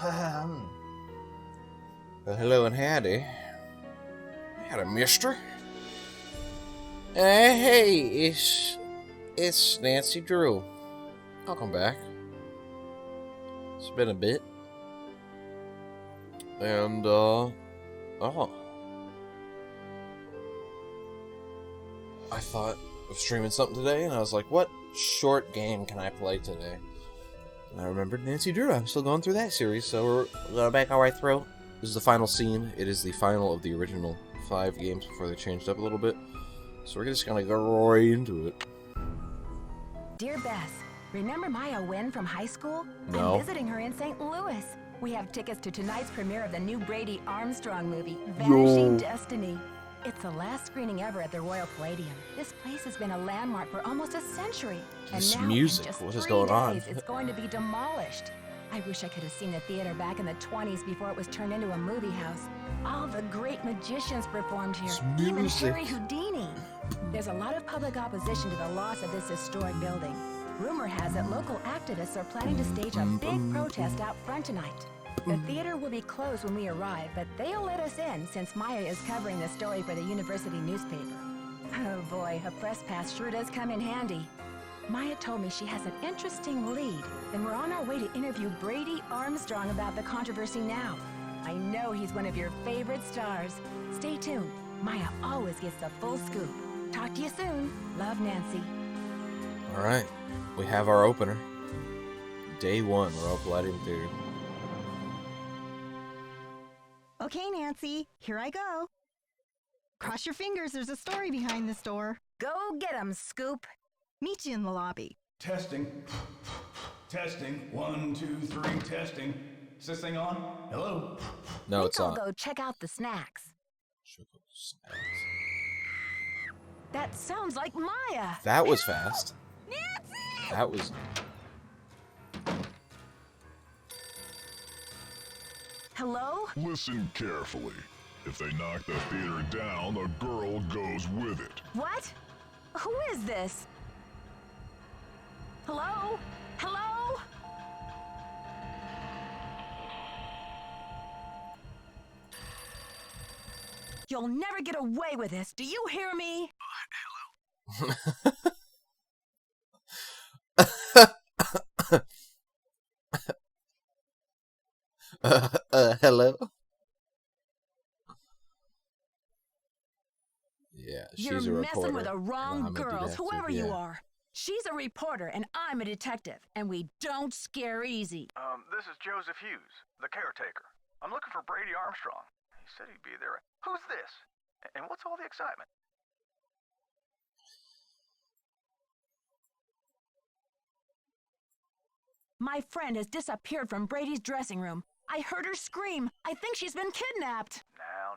Well, hello and howdy. Howdy, mister. Hey, it's Nancy Drew. Welcome back. It's been a bit. And, I thought of streaming something today, and I was like, what short game can I play today? And I remembered Nancy Drew. I'm still going through that series, so we're going back all right through. This is the final scene. It is the final of the original 5 games before they changed up a little bit. So we're just gonna go right into it. Dear Bess, remember Maya Wynn from high school? No. I'm visiting her in St. Louis. We have tickets to tonight's premiere of the new Brady Armstrong movie, Vanishing Destiny. It's the last screening ever at the Royal Palladium. This place has been a landmark for almost a century. This and now, music, in just what is 3 going on? days, it's going to be demolished. I wish I could have seen the theater back in the 20s before it was turned into a movie house. All the great magicians performed here, even Harry Houdini. There's a lot of public opposition to the loss of this historic building. Rumor has it local activists are planning to stage a big protest out front tonight. The theater will be closed when we arrive, but they'll let us in since Maya is covering the story for the university newspaper. Oh boy, a press pass sure does come in handy. Maya told me she has an interesting lead, and we're on our way to interview Brady Armstrong about the controversy now. I know he's one of your favorite stars. Stay tuned. Maya always gets the full scoop. Talk to you soon. Love, Nancy. Alright, we have our opener. Day 1, Royal Palladium Theater. Okay, Nancy, here I go. Cross your fingers, there's a story behind this door. Go get him, Scoop. Meet you in the lobby. Testing. Testing. 1, 2, 3, testing. Is this thing on? Hello? No, it's I'll on. go check out the snacks. That sounds like Maya. That was fast. Nancy! That was... Hello? Listen carefully. If they knock the theater down, the girl goes with it. What? Who is this? Hello? Hello? You'll never get away with this. Do you hear me? Hello? Yeah, she's a You're reporter. messing with the wrong I'm a girls, detective, whoever you yeah. are. She's a reporter and I'm a detective, and we don't scare easy. This is Joseph Hughes, the caretaker. I'm looking for Brady Armstrong. He said he'd be there. Who's this? And what's all the excitement? My friend has disappeared from Brady's dressing room. I heard her scream. I think she's been kidnapped. Now,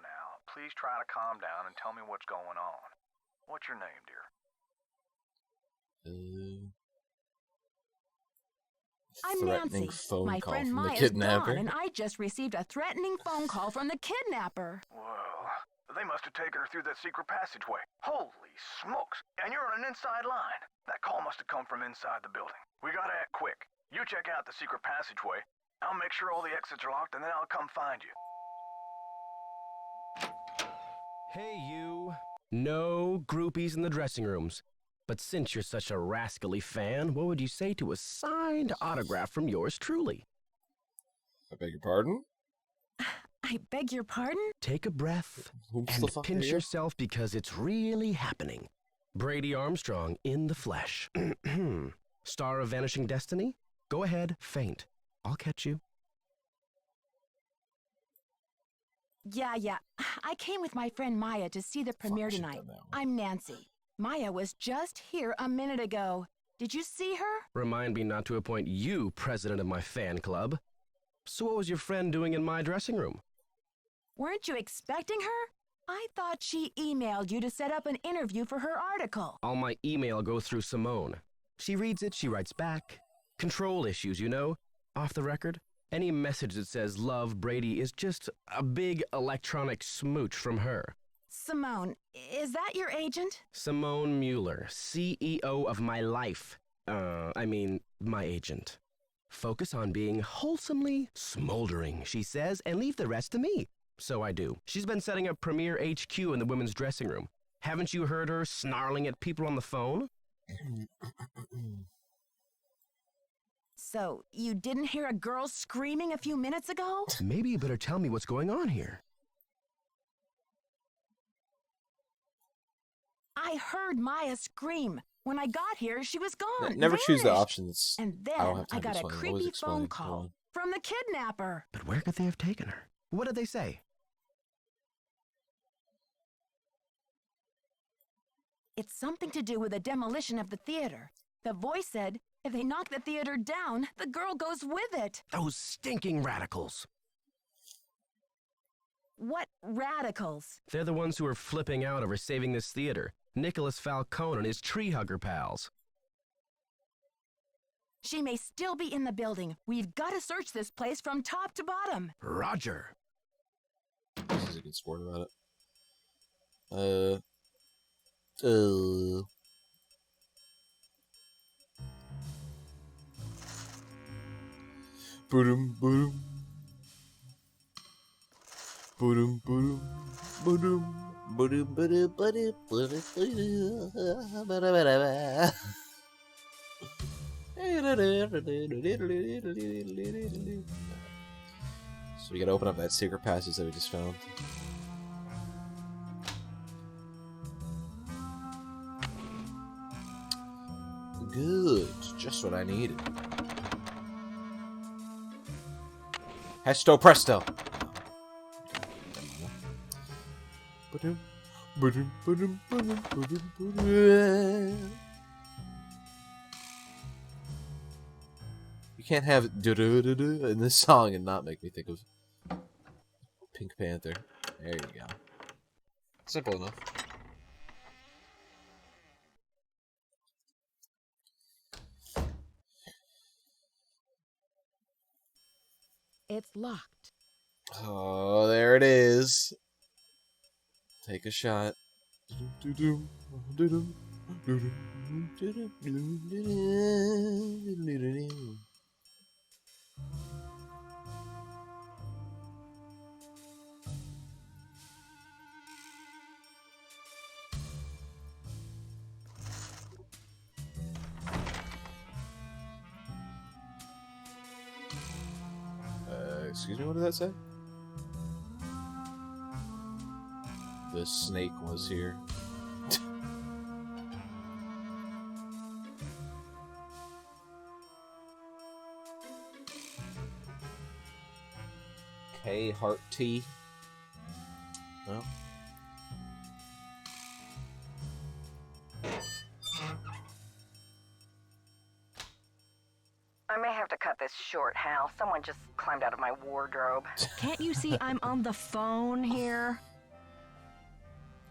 please try to calm down and tell me what's going on. What's your name, dear? I'm Threatening Nancy. phone My call friend from the Maya's kidnapper. gone, and I just received a threatening phone call from the kidnapper. Well, they must have taken her through that secret passageway. Holy smokes! And you're on an inside line. That call must have come from inside the building. We gotta act quick. You check out the secret passageway. I'll make sure all the exits are locked, and then I'll come find you. Hey, you. No groupies in the dressing rooms. But since you're such a rascally fan, what would you say to a signed autograph from yours truly? I beg your pardon? I beg your pardon? Take a breath Who's and the fuck are pinch you? yourself because it's really happening. Brady Armstrong in the flesh. Star of Vanishing Destiny? Go ahead, faint. I'll catch you. Yeah. I came with my friend Maya to see the premiere she's tonight. done that one. I'm Nancy. Maya was just here a minute ago. Did you see her? Remind me not to appoint you president of my fan club. So what was your friend doing in my dressing room? Weren't you expecting her? I thought she emailed you to set up an interview for her article. All my email goes through Simone. She reads it, she writes back. Control issues, you know? Off the record, any message that says love Brady is just a big electronic smooch from her. Simone, is that your agent? Simone Mueller, CEO of my life. My agent. Focus on being wholesomely smoldering, she says, and leave the rest to me. So I do. She's been setting up Premier HQ in the women's dressing room. Haven't you heard her snarling at people on the phone? So, you didn't hear a girl screaming a few minutes ago? Maybe you better tell me what's going on here. I heard Maya scream. When I got here, she was gone. Never choose the vanished. options. And I don't then have time I to got a explain. Always creepy explain. phone Come call on. from the kidnapper. But where could they have taken her? What did they say? It's something to do with the demolition of the theater. The voice said, if they knock the theater down, the girl goes with it. Those stinking radicals. What radicals? They're the ones who are flipping out over saving this theater. Nicholas Falcone and his tree hugger pals. She may still be in the building. We've got to search this place from top to bottom. Roger. This is a good sport about it. Boom, boom. Boom, boom. Boom. Boom, boom, So we gotta open up that secret passage that we just found. Good, just what I needed. Hesto presto. You can't have do-do-do-do in this song and not make me think of Pink Panther. There you go. Simple enough. It's locked. Oh, there it is. Take a shot. Excuse me, what did that say? The snake was here. K Heart T. Well. I may have to cut this short, Hal. Someone just climbed out of my wardrobe. Can't you see I'm on the phone here?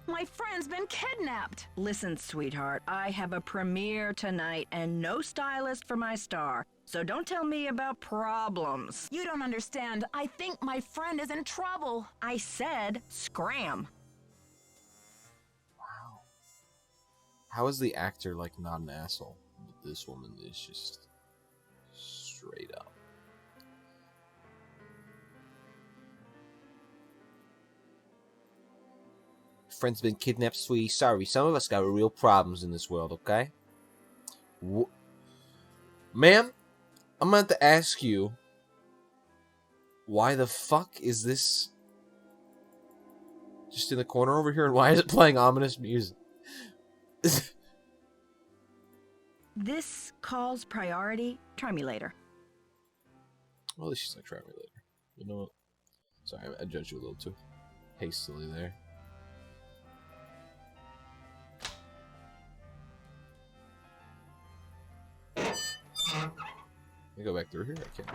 My friend's been kidnapped. Listen, sweetheart, I have a premiere tonight and no stylist for my star. So don't tell me about problems. You don't understand. I think my friend is in trouble. I said scram. Wow. How is the actor, like, not an asshole? But this woman is just straight up. Friend's been kidnapped, sweetie. Sorry, some of us got real problems in this world, okay? Ma'am, I'm going to have to ask you, why the fuck is this just in the corner over here, and why is it playing ominous music? This call's priority. Try me later. Well, at least she's like, try me later. You know what? Sorry, I judged you a little too hastily there. Let me go back through here. I can't.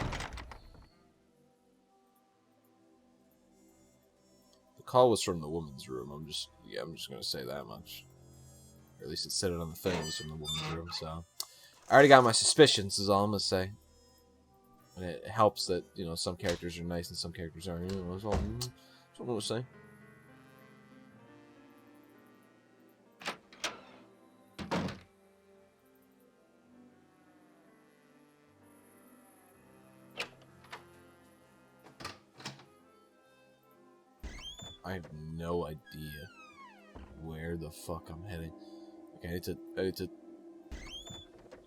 The call was from the woman's room. I'm just gonna say that much. Or at least it said it on the thing. It was from the woman's room. So I already got my suspicions. Is all I'm gonna say. And it helps that, you know, some characters are nice and some characters aren't. You know, that's all I'm gonna say. I have no idea where the fuck I'm heading. Okay, I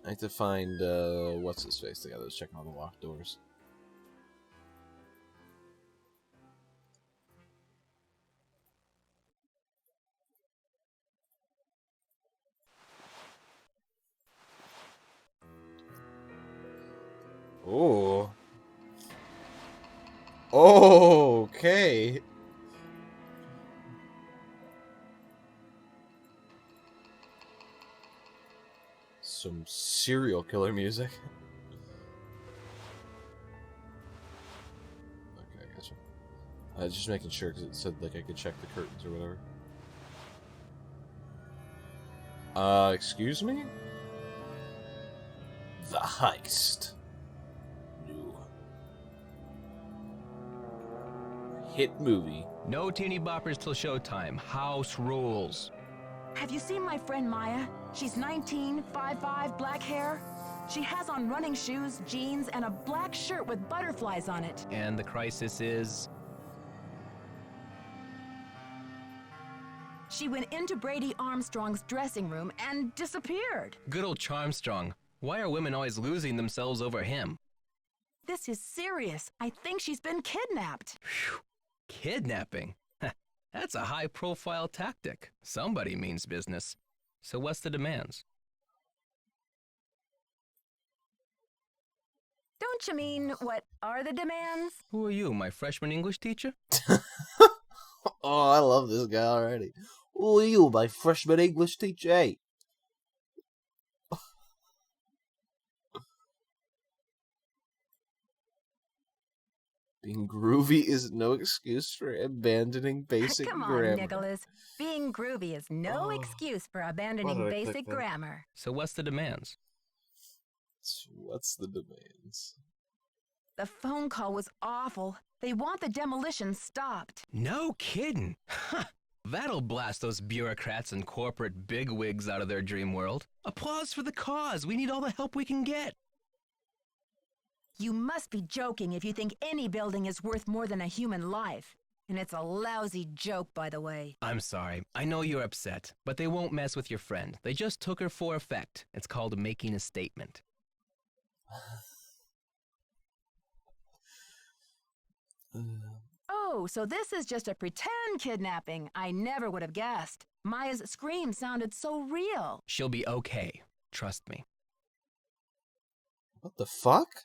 need to find, what's his face? The guy that was checking all the locked doors. Oh. Okay. Some serial killer music. Okay, I gotcha. Just making sure because it said like I could check the curtains or whatever. Excuse me? The Heist. New hit movie. No teeny boppers till showtime. House rules. Have you seen my friend Maya? She's 19, 5'5", black hair. She has on running shoes, jeans, and a black shirt with butterflies on it. And the crisis is... She went into Brady Armstrong's dressing room and disappeared. Good old Charmstrong. Why are women always losing themselves over him? This is serious. I think she's been kidnapped. Phew. Kidnapping? That's a high-profile tactic. Somebody means business. So what's the demands? Don't you mean, what are the demands? Who are you, my freshman English teacher? Oh, I love this guy already. Who are you, my freshman English teacher? Hey. Being groovy is no excuse for abandoning basic Come on, grammar. Nicholas. Being groovy is no excuse for abandoning Why did I click basic that? grammar. So what's the demands? What's the demands? The phone call was awful. They want the demolition stopped. No kidding. That'll blast those bureaucrats and corporate bigwigs out of their dream world. Applause for the cause. We need all the help we can get. You must be joking if you think any building is worth more than a human life. And it's a lousy joke, by the way. I'm sorry. I know you're upset, but they won't mess with your friend. They just took her for effect. It's called making a statement. Oh, so this is just a pretend kidnapping. I never would have guessed. Maya's scream sounded so real. She'll be okay. Trust me. What the fuck?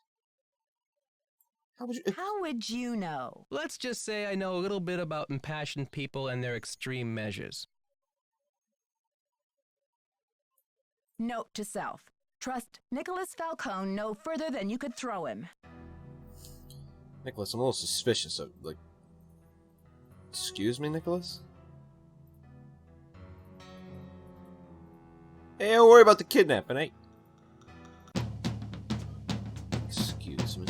How would you know? Let's just say I know a little bit about impassioned people and their extreme measures. Note to self. Trust Nicholas Falcone no further than you could throw him. Nicholas, I'm a little suspicious of, like... Excuse me, Nicholas? Hey, don't worry about the kidnapping, eh? Excuse me.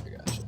I gotcha.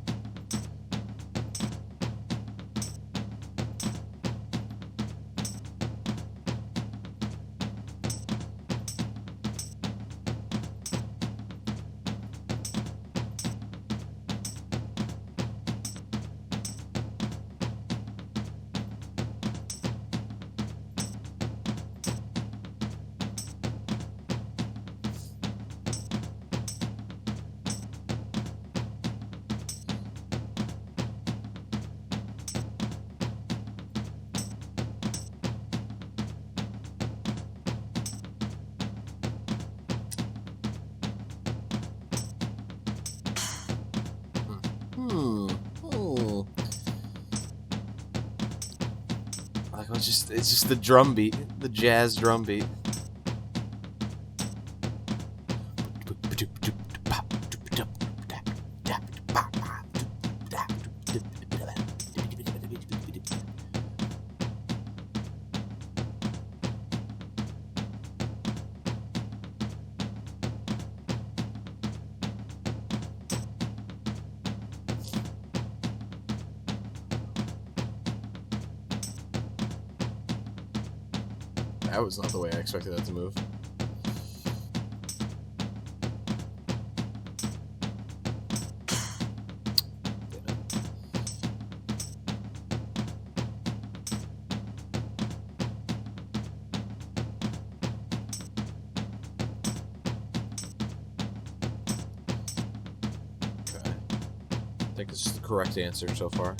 Like it's just the drum beat, the jazz drum beat. That was not the way I expected that to move. Okay. I think it's the correct answer so far.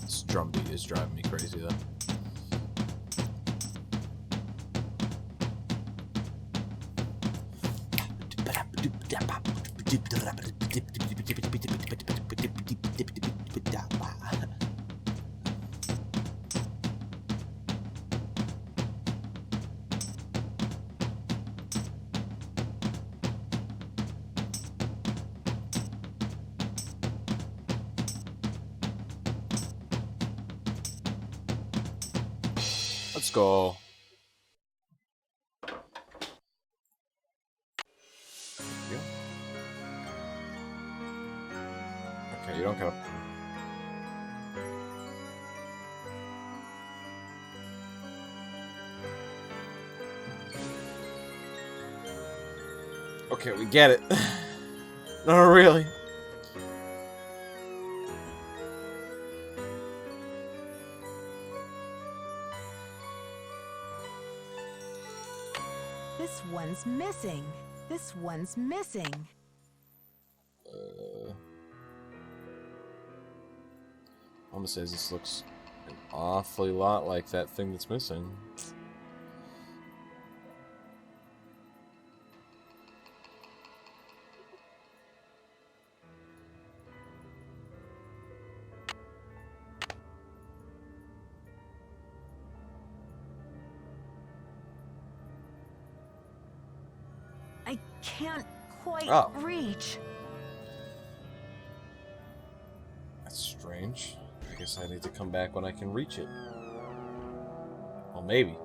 This drum beat is driving me crazy, though. Let's go. Yeah. Okay, you don't gotta. Okay, we get it. No, really. This one's missing. This one's missing. Almost says this looks an awfully lot like that thing that's missing. I can't quite reach. That's strange. I guess I need to come back when I can reach it. Well, maybe.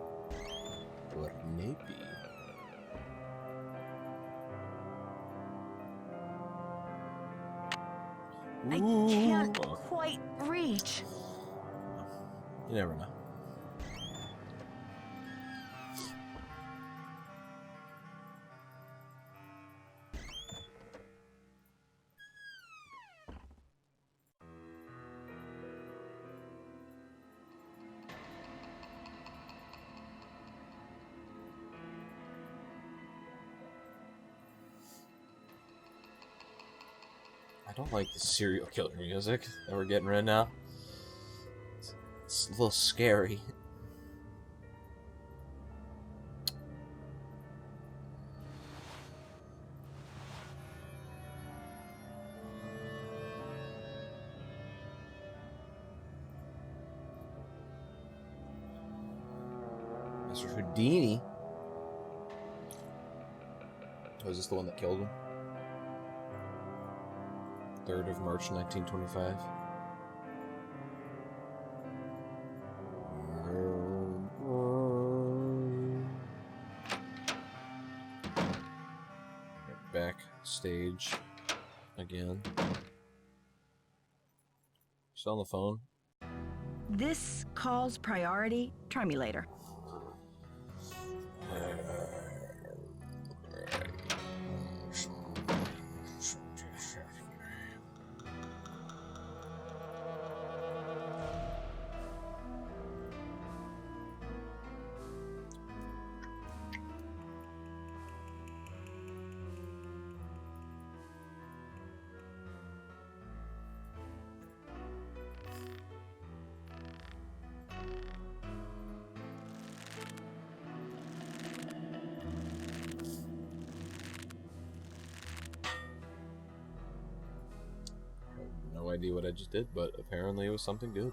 Or maybe. I can't quite reach. You never know. I don't like the serial killer music that we're getting right now. It's a little scary. Mr. Houdini. Oh, is this the one that killed him? 3rd of March, 1925. Backstage again. Still on the phone. This call's priority. Try me later. No idea what I just did, but apparently it was something good.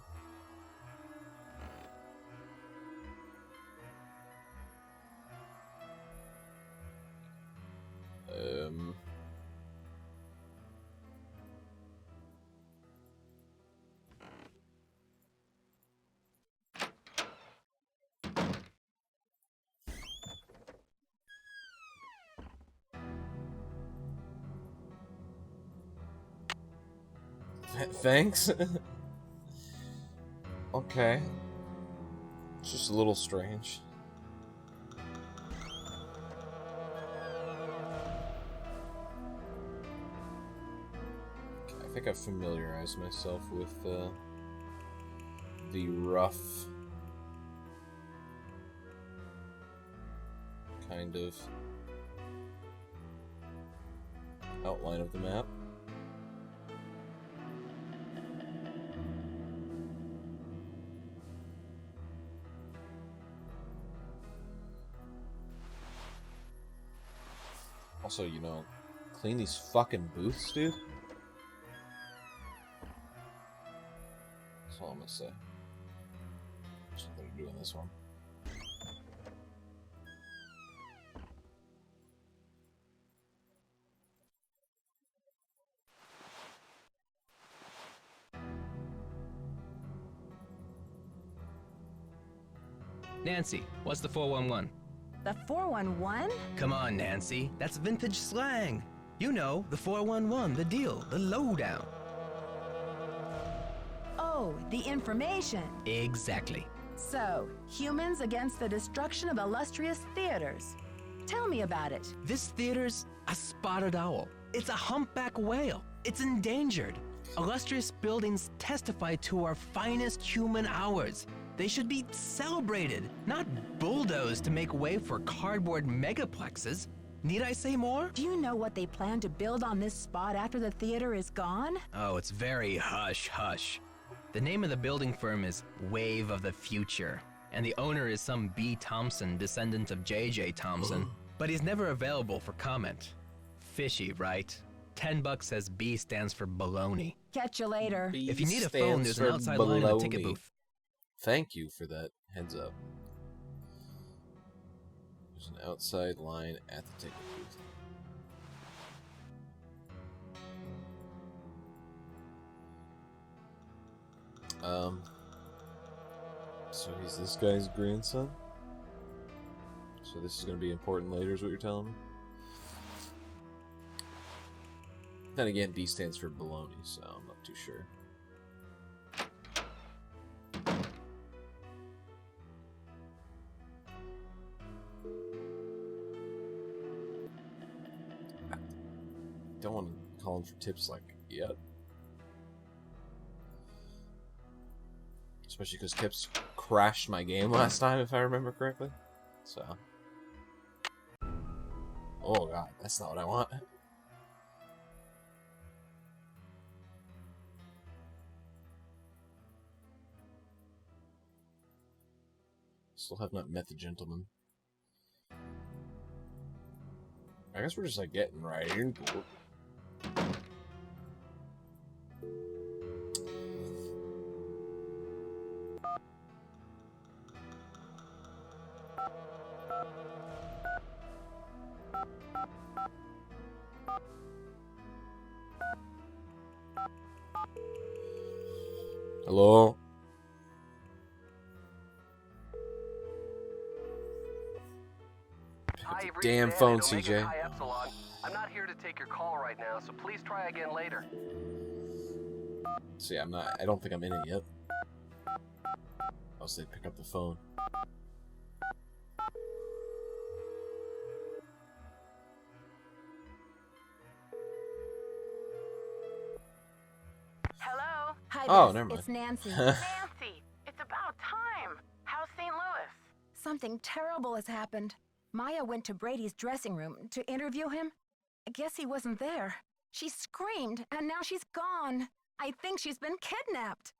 Thanks. Okay. It's just a little strange. I think I've familiarized myself with the rough kind of outline of the map. Also, you know, clean these fucking booths, dude. That's all I'm gonna say. That's what they're doing this one. Nancy, what's the 411? The 411? Come on, Nancy. That's vintage slang. You know, the 411, the deal, the lowdown. Oh, the information. Exactly. So, humans against the destruction of illustrious theaters. Tell me about it. This theater's a spotted owl. It's a humpback whale. It's endangered. Illustrious buildings testify to our finest human hours. They should be celebrated, not bulldozed to make way for cardboard megaplexes. Need I say more? Do you know what they plan to build on this spot after the theater is gone? Oh, it's very hush-hush. The name of the building firm is Wave of the Future, and the owner is some B. Thompson, descendant of J.J. Thompson, but he's never available for comment. Fishy, right? $10 says B stands for baloney. Catch you later. If you need a phone, there's an outside line in the ticket booth. Thank you for that heads up. There's an outside line at the ticket booth. So he's this guy's grandson? So this is going to be important later is what you're telling me? Then again, B stands for baloney, so I'm not too sure. Don't want to call him for tips like yet. Especially because Kips crashed my game last time, if I remember correctly. So. Oh god, that's not what I want. Still have not met the gentleman. I guess we're just like getting right into it. Hello? Pick up the damn phone, CJ. I'm not here to take your call right now, so please try again later. See, I don't think I'm in it yet. I'll say pick up the phone. Hello? Hi, Oh, Bess. never mind. It's Nancy. Nancy, it's about time. How's St. Louis? Something terrible has happened. Maya went to Brady's dressing room to interview him. I guess he wasn't there. She screamed, and now she's gone. I think she's been kidnapped.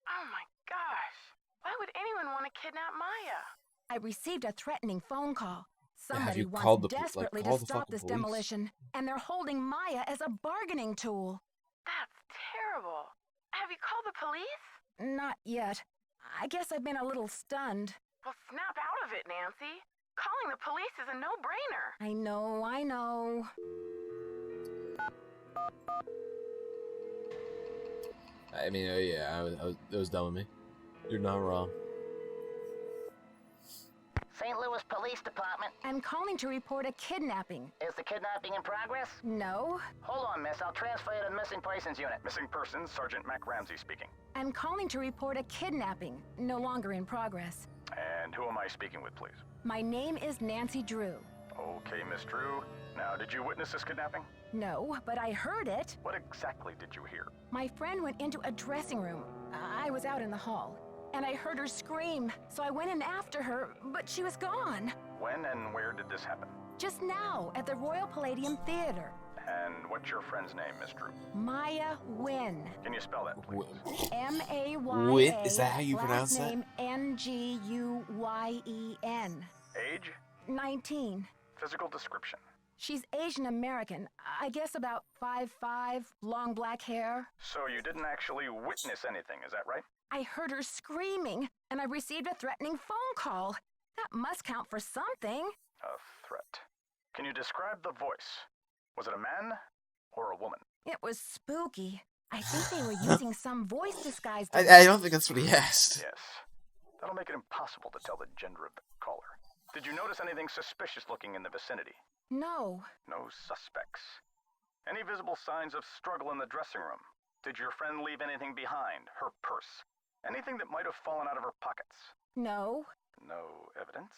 Oh my gosh. Why would anyone want to kidnap Maya? I received a threatening phone call. Have Somebody you wants called the desperately call to the stop fucking this police? demolition, and they're holding Maya as a bargaining tool. That's terrible. Have you called the police? Not yet. I guess I've been a little stunned. Well, snap out of it, Nancy. Calling the police is a no-brainer. I know, I know. I mean, yeah, it was dumb of me. You're not wrong. St. Louis Police Department. I'm calling to report a kidnapping. Is the kidnapping in progress? No. Hold on, miss. I'll transfer you to the Missing Persons Unit. Missing persons, Sergeant Mac Ramsey speaking. I'm calling to report a kidnapping. No longer in progress. And who am I speaking with, please? My name is Nancy Drew. Okay, Miss Drew. Now, did you witness this kidnapping? No, but I heard it. What exactly did you hear? My friend went into a dressing room. I was out in the hall. And I heard her scream, so I went in after her, but she was gone. When and where did this happen? Just now, at the Royal Palladium Theater. And what's your friend's name, Miss Drew? Maya Wynn. Can you spell that, please? M-A-Y-A. Wynn? Is that how you pronounce that? Last name N-G-U-Y-E-N. Age? 19. Physical description? She's Asian American. I guess about 5'5", long black hair. So you didn't actually witness anything, is that right? I heard her screaming, and I received a threatening phone call. That must count for something. A threat. Can you describe the voice? Was it a man or a woman? It was spooky. I think they were using some voice disguise. I don't think that's what he asked. Yes. That'll make it impossible to tell the gender of the caller. Did you notice anything suspicious looking in the vicinity? No. No suspects. Any visible signs of struggle in the dressing room? Did your friend leave anything behind? Her purse? Anything that might have fallen out of her pockets? No. No evidence.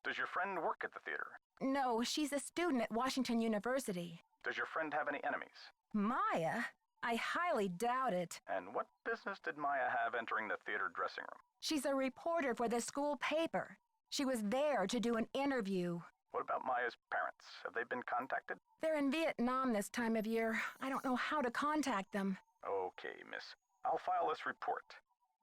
Does your friend work at the theater? No, she's a student at Washington University. Does your friend have any enemies? Maya? I highly doubt it. And what business did Maya have entering the theater dressing room? She's a reporter for the school paper. She was there to do an interview. What about Maya's parents? Have they been contacted? They're in Vietnam this time of year. I don't know how to contact them. Okay, miss. I'll file this report.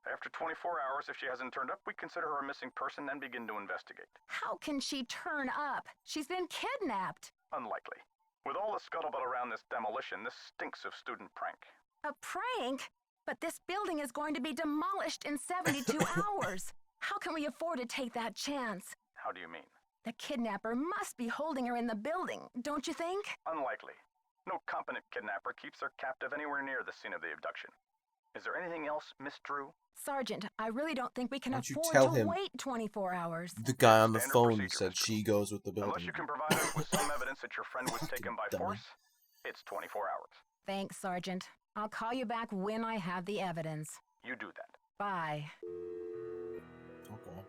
After 24 hours, if she hasn't turned up, we consider her a missing person and begin to investigate. How can she turn up? She's been kidnapped. Unlikely. With all the scuttlebutt around this demolition, this stinks of student prank. A prank? But this building is going to be demolished in 72 hours. How can we afford to take that chance? How do you mean? The kidnapper must be holding her in the building, don't you think? Unlikely. No competent kidnapper keeps their captive anywhere near the scene of the abduction. Is there anything else, Miss Drew? Sergeant, I really don't think we can Why don't you afford tell to him? wait 24 hours. The guy on the Standard phone procedure, said Miss she goes with the building. Unless you can provide us with some evidence that your friend was taken by Dummy. force, it's 24 hours. Thanks, Sergeant. I'll call you back when I have the evidence. You do that. Bye. Okay.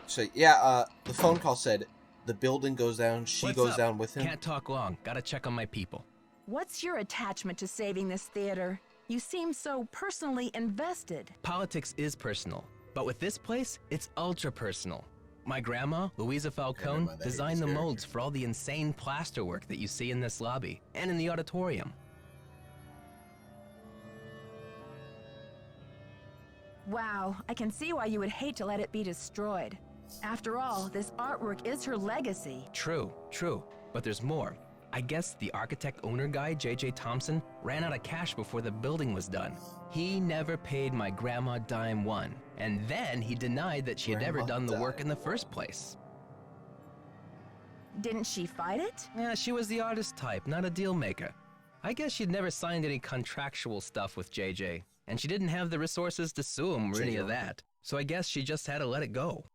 So yeah, the phone call said the building goes down. She What's goes up? down with him. Can't talk long. Gotta check on my people. What's your attachment to saving this theater? You seem so personally invested. Politics is personal, but with this place, it's ultra personal. My grandma, Louisa Falcone, mind, I hate designed this the character. molds for all the insane plaster work that you see in this lobby and in the auditorium. Wow, I can see why you would hate to let it be destroyed. After all, this artwork is her legacy. True, but there's more. I guess the architect-owner guy, J.J. Thompson, ran out of cash before the building was done. He never paid my grandma dime one, and then he denied that she had ever Grandma done the work dime in the first place. Didn't she fight it? Yeah, she was the artist type, not a deal maker. I guess she'd never signed any contractual stuff with JJ, and she didn't have the resources to sue him or any of that. So I guess she just had to let it go.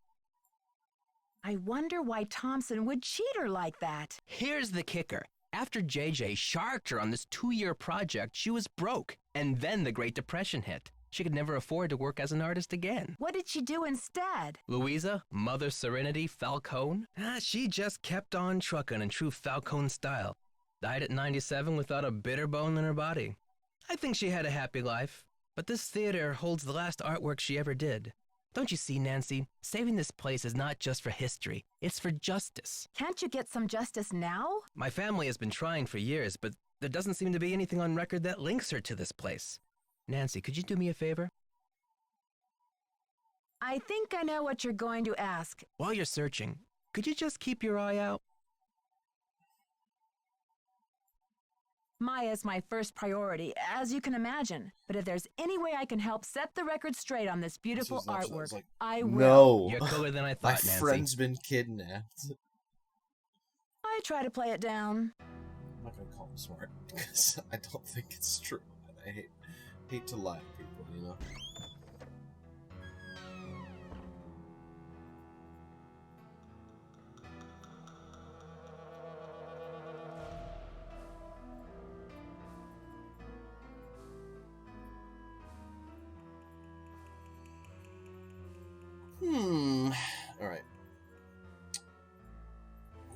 I wonder why Thompson would cheat her like that. Here's the kicker. After JJ sharked her on this 2-year project, she was broke. And then the Great Depression hit. She could never afford to work as an artist again. What did she do instead? Louisa, Mother Serenity Falcone, she just kept on trucking in true Falcone style. Died at 97 without a bitter bone in her body. I think she had a happy life. But this theater holds the last artwork she ever did. Don't you see, Nancy? Saving this place is not just for history. It's for justice. Can't you get some justice now? My family has been trying for years, but there doesn't seem to be anything on record that links her to this place. Nancy, could you do me a favor? I think I know what you're going to ask. While you're searching, could you just keep your eye out? Maya's my first priority, as you can imagine. But if there's any way I can help set the record straight on this beautiful This was actually- I artwork, was like, I will. No. You're cooler than I My thought, Nancy. friend's been kidnapped. I try to play it down. I'm not gonna call him smart because I don't think it's true. And I hate to lie to people, you know.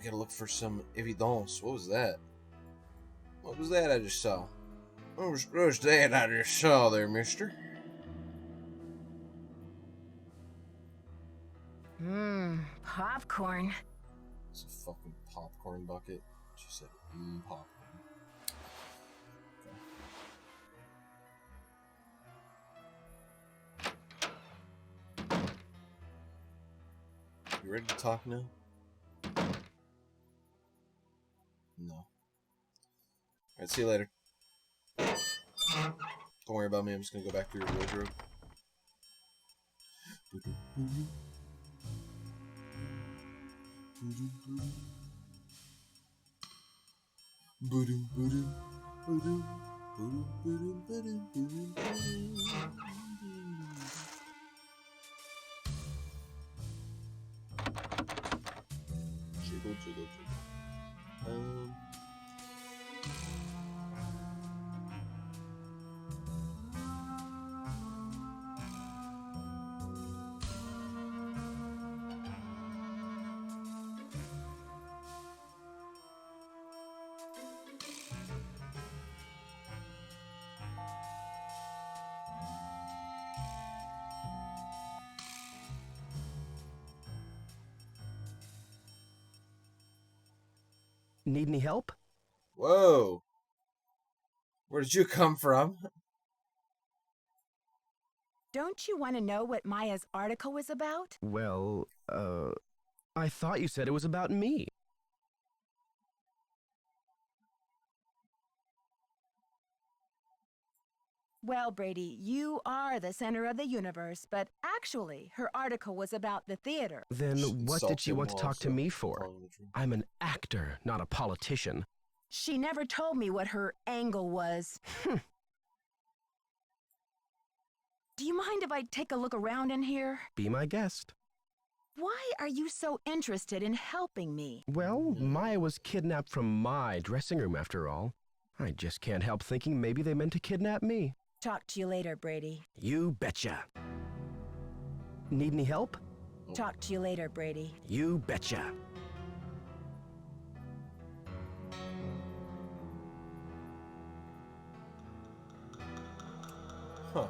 We gotta look for some evidence. What was that? What was that I just saw? What was that I just saw there, mister? Popcorn. It's a fucking popcorn bucket. She said, popcorn. You ready to talk now? No. Alright, see you later. Don't worry about me, I'm just gonna go back through your wardrobe. Jiggle, jiggle, jiggle. Need any help? Whoa. Where did you come from? Don't you want to know what Maya's article was about? Well, I thought you said it was about me. Well, Brady, you are the center of the universe, but actually, her article was about the theater. Then what did she want to talk to me for? I'm an actor, not a politician. She never told me what her angle was. Do you mind if I take a look around in here? Be my guest. Why are you so interested in helping me? Well, Maya was kidnapped from my dressing room after all. I just can't help thinking maybe they meant to kidnap me. Talk to you later, Brady. You betcha. Need any help? Talk to you later, Brady. You betcha. Huh.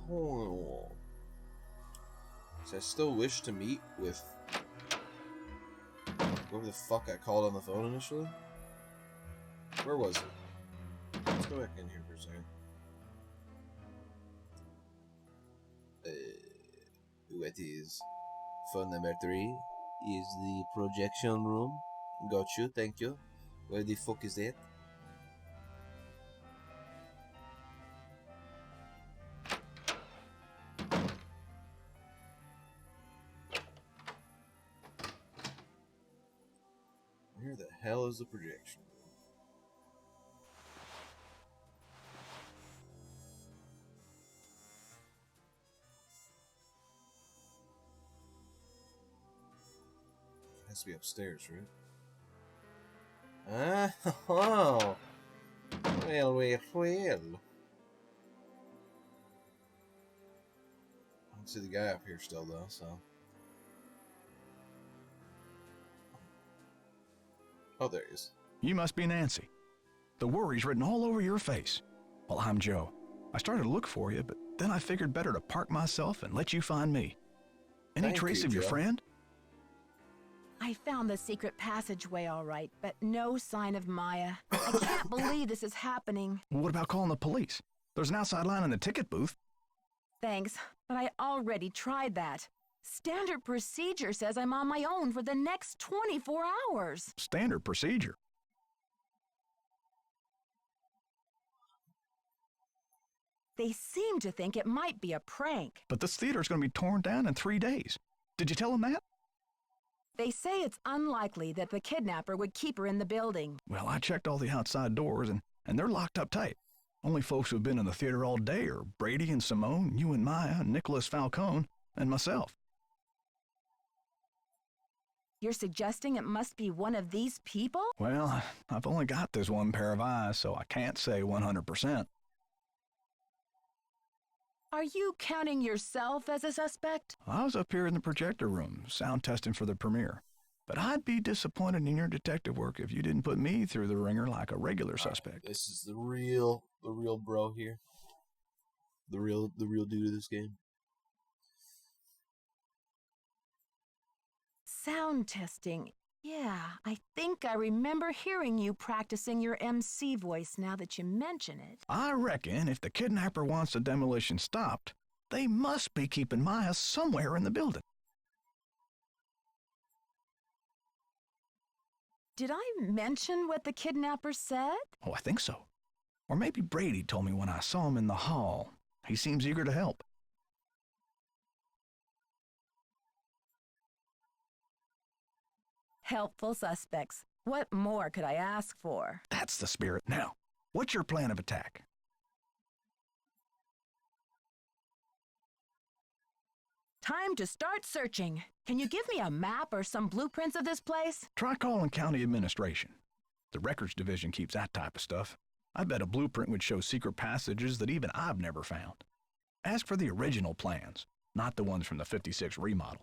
Oh. So I still wish to meet with whoever the fuck I called on the phone initially. Where was it? Let's go back in here for a second. What is phone number 3 is the projection room. Got you, thank you. Where the fuck is that? Where the hell is the projection room? It has to be upstairs, right? Oh. Well. I don't see the guy up here still, though, so. Oh, there he is. You must be Nancy. The worry's written all over your face. Well, I'm Joe. I started to look for you, but then I figured better to park myself and let you find me. Any Thank trace you, of your Joe. friend? I found the secret passageway all right, but no sign of Maya. I can't believe this is happening. What about calling the police? There's an outside line in the ticket booth. Thanks, but I already tried that. Standard procedure says I'm on my own for the next 24 hours. Standard procedure. They seem to think it might be a prank. But this theater's going to be torn down in 3 days. Did you tell them that? They say it's unlikely that the kidnapper would keep her in the building. Well, I checked all the outside doors, and they're locked up tight. Only folks who've been in the theater all day are Brady and Simone, you and Maya, Nicholas Falcone, and myself. You're suggesting it must be one of these people? Well, I've only got this one pair of eyes, so I can't say 100%. Are you counting yourself as a suspect? I was up here in the projector room, sound testing for the premiere. But I'd be disappointed in your detective work if you didn't put me through the ringer like a regular suspect. This is the real bro here. The real dude of this game. Sound testing. Yeah, I think I remember hearing you practicing your MC voice now that you mention it. I reckon if the kidnapper wants the demolition stopped, they must be keeping Maya somewhere in the building. Did I mention what the kidnapper said? Oh, I think so. Or maybe Brady told me when I saw him in the hall. He seems eager to help. Helpful suspects. What more could I ask for? That's the spirit. Now, what's your plan of attack? Time to start searching. Can you give me a map or some blueprints of this place? Try calling county administration. The records division keeps that type of stuff. I bet a blueprint would show secret passages that even I've never found. Ask for the original plans, not the ones from the 56 remodel.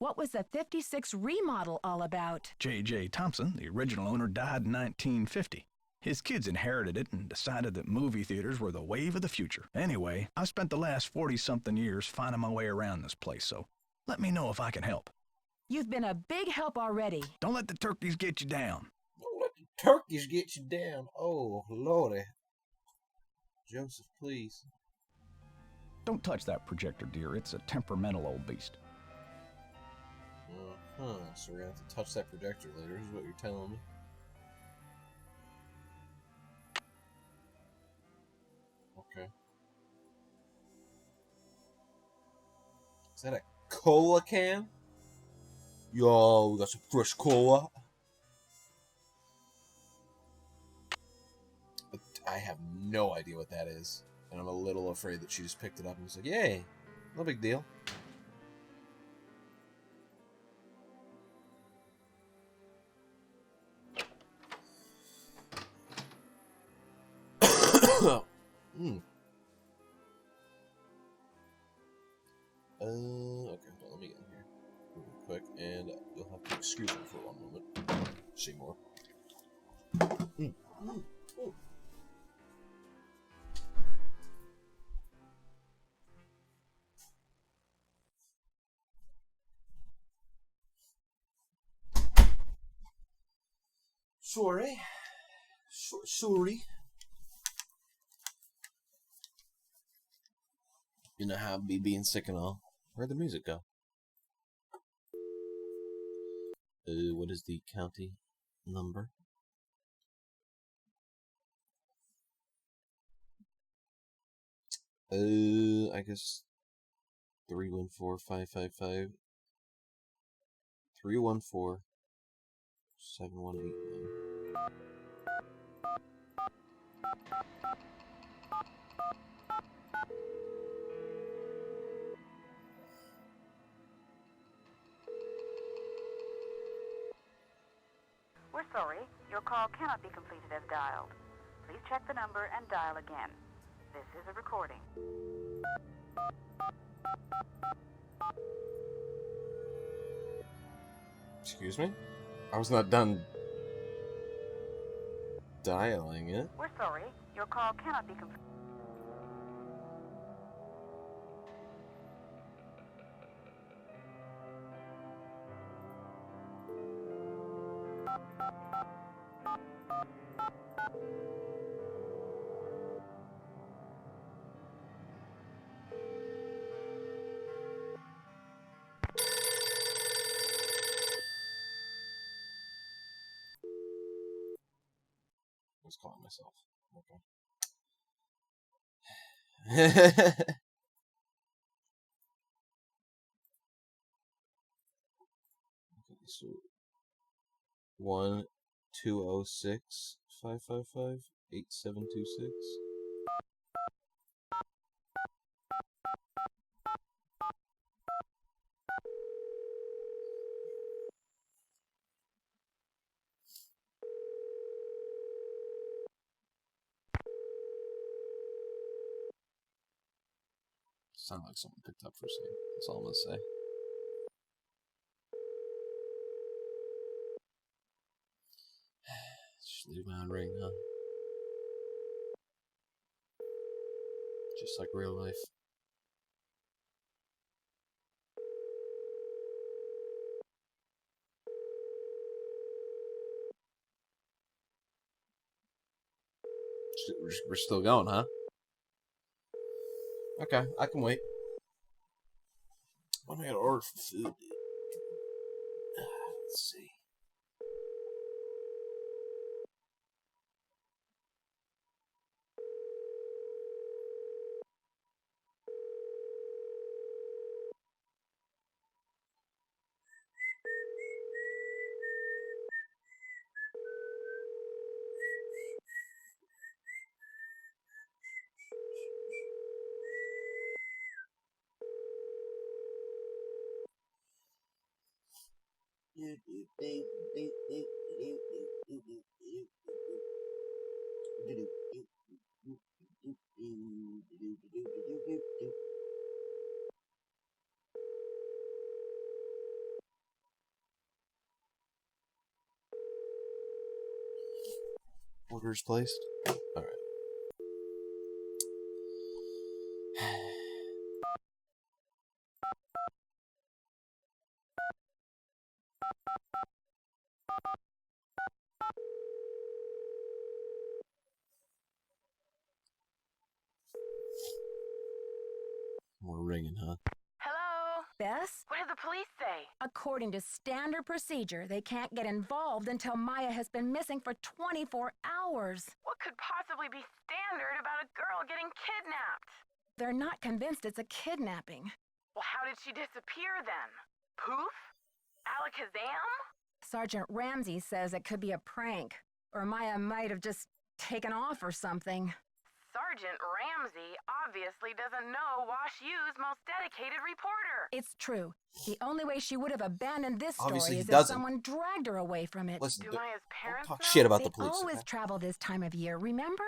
What was the 56 remodel all about? J.J. Thompson, the original owner, died in 1950. His kids inherited it and decided that movie theaters were the wave of the future. Anyway, I've spent the last 40-something years finding my way around this place, so let me know if I can help. You've been a big help already. Don't let the turkeys get you down. Don't let the turkeys get you down. Oh, Lordy. Joseph, please. Don't touch that projector, dear. It's a temperamental old beast. So we're gonna have to touch that projector later, is what you're telling me. Okay. Is that a cola can? Yo, we got some fresh cola. I have no idea what that is. And I'm a little afraid that she just picked it up and was like, yay, no big deal. Okay, hold on, let me get in here real quick, and you'll have to excuse me for one moment. Seymour. Sorry. Sorry. You know how me being sick and all. Where'd the music go? What is the county number? I guess 314-555 314-7189. We're sorry, your call cannot be completed as dialed. Please check the number and dial again. This is a recording. Excuse me? I was not done dialing it. We're sorry, your call cannot be completed. I was calling myself. Okay. So 1-206-555-8726. Sound like someone picked up for a second. That's all I'm gonna say. Just leave my ring, huh? Just like real life. We're still going, huh? Okay, I can wait. What am I gonna order for food? Let's see. Orders placed. All right. We're ringing, huh? Hello? Bess? What did the police say? According to standard procedure, they can't get involved until Maya has been missing for 24 hours. What could possibly be standard about a girl getting kidnapped? They're not convinced it's a kidnapping. Well, how did she disappear then? Poof? Alakazam? Sergeant Ramsey says it could be a prank, or Maya might have just taken off or something. Sergeant Ramsey obviously doesn't know Wash U's most dedicated reporter. It's true. The only way she would have abandoned this Obviously story is he doesn't. if someone dragged her away from it. Listen, Do Maya's parents talk know? shit about They the police. always Okay? travel this time of year, remember?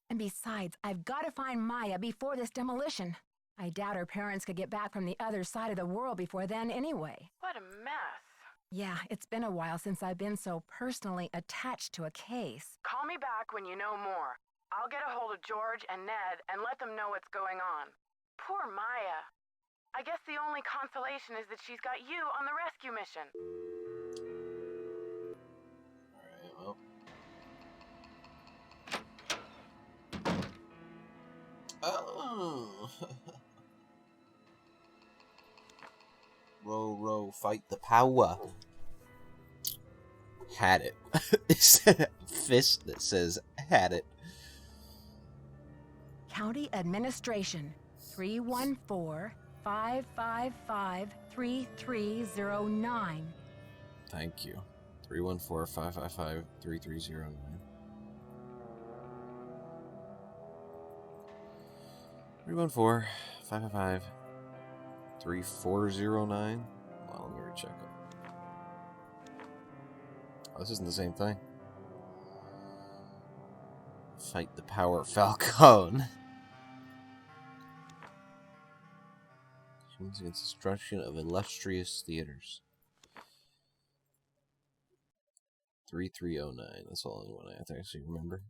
And besides, I've got to find Maya before this demolition. I doubt her parents could get back from the other side of the world before then anyway. What a mess. Yeah, it's been a while since I've been so personally attached to a case. Call me back when you know more. I'll get a hold of George and Ned and let them know what's going on. Poor Maya. I guess the only consolation is that she's got you on the rescue mission. Alright, well. Oh. Row, row, fight the power. Had it. It's a fist that says had it. County Administration, 314-555-3309. Thank you. 314-555-3309. Well, let me recheck it. Oh, this isn't the same thing. Fight the power, Falcone. Against destruction of illustrious theaters. 3309. That's all I have to actually remember.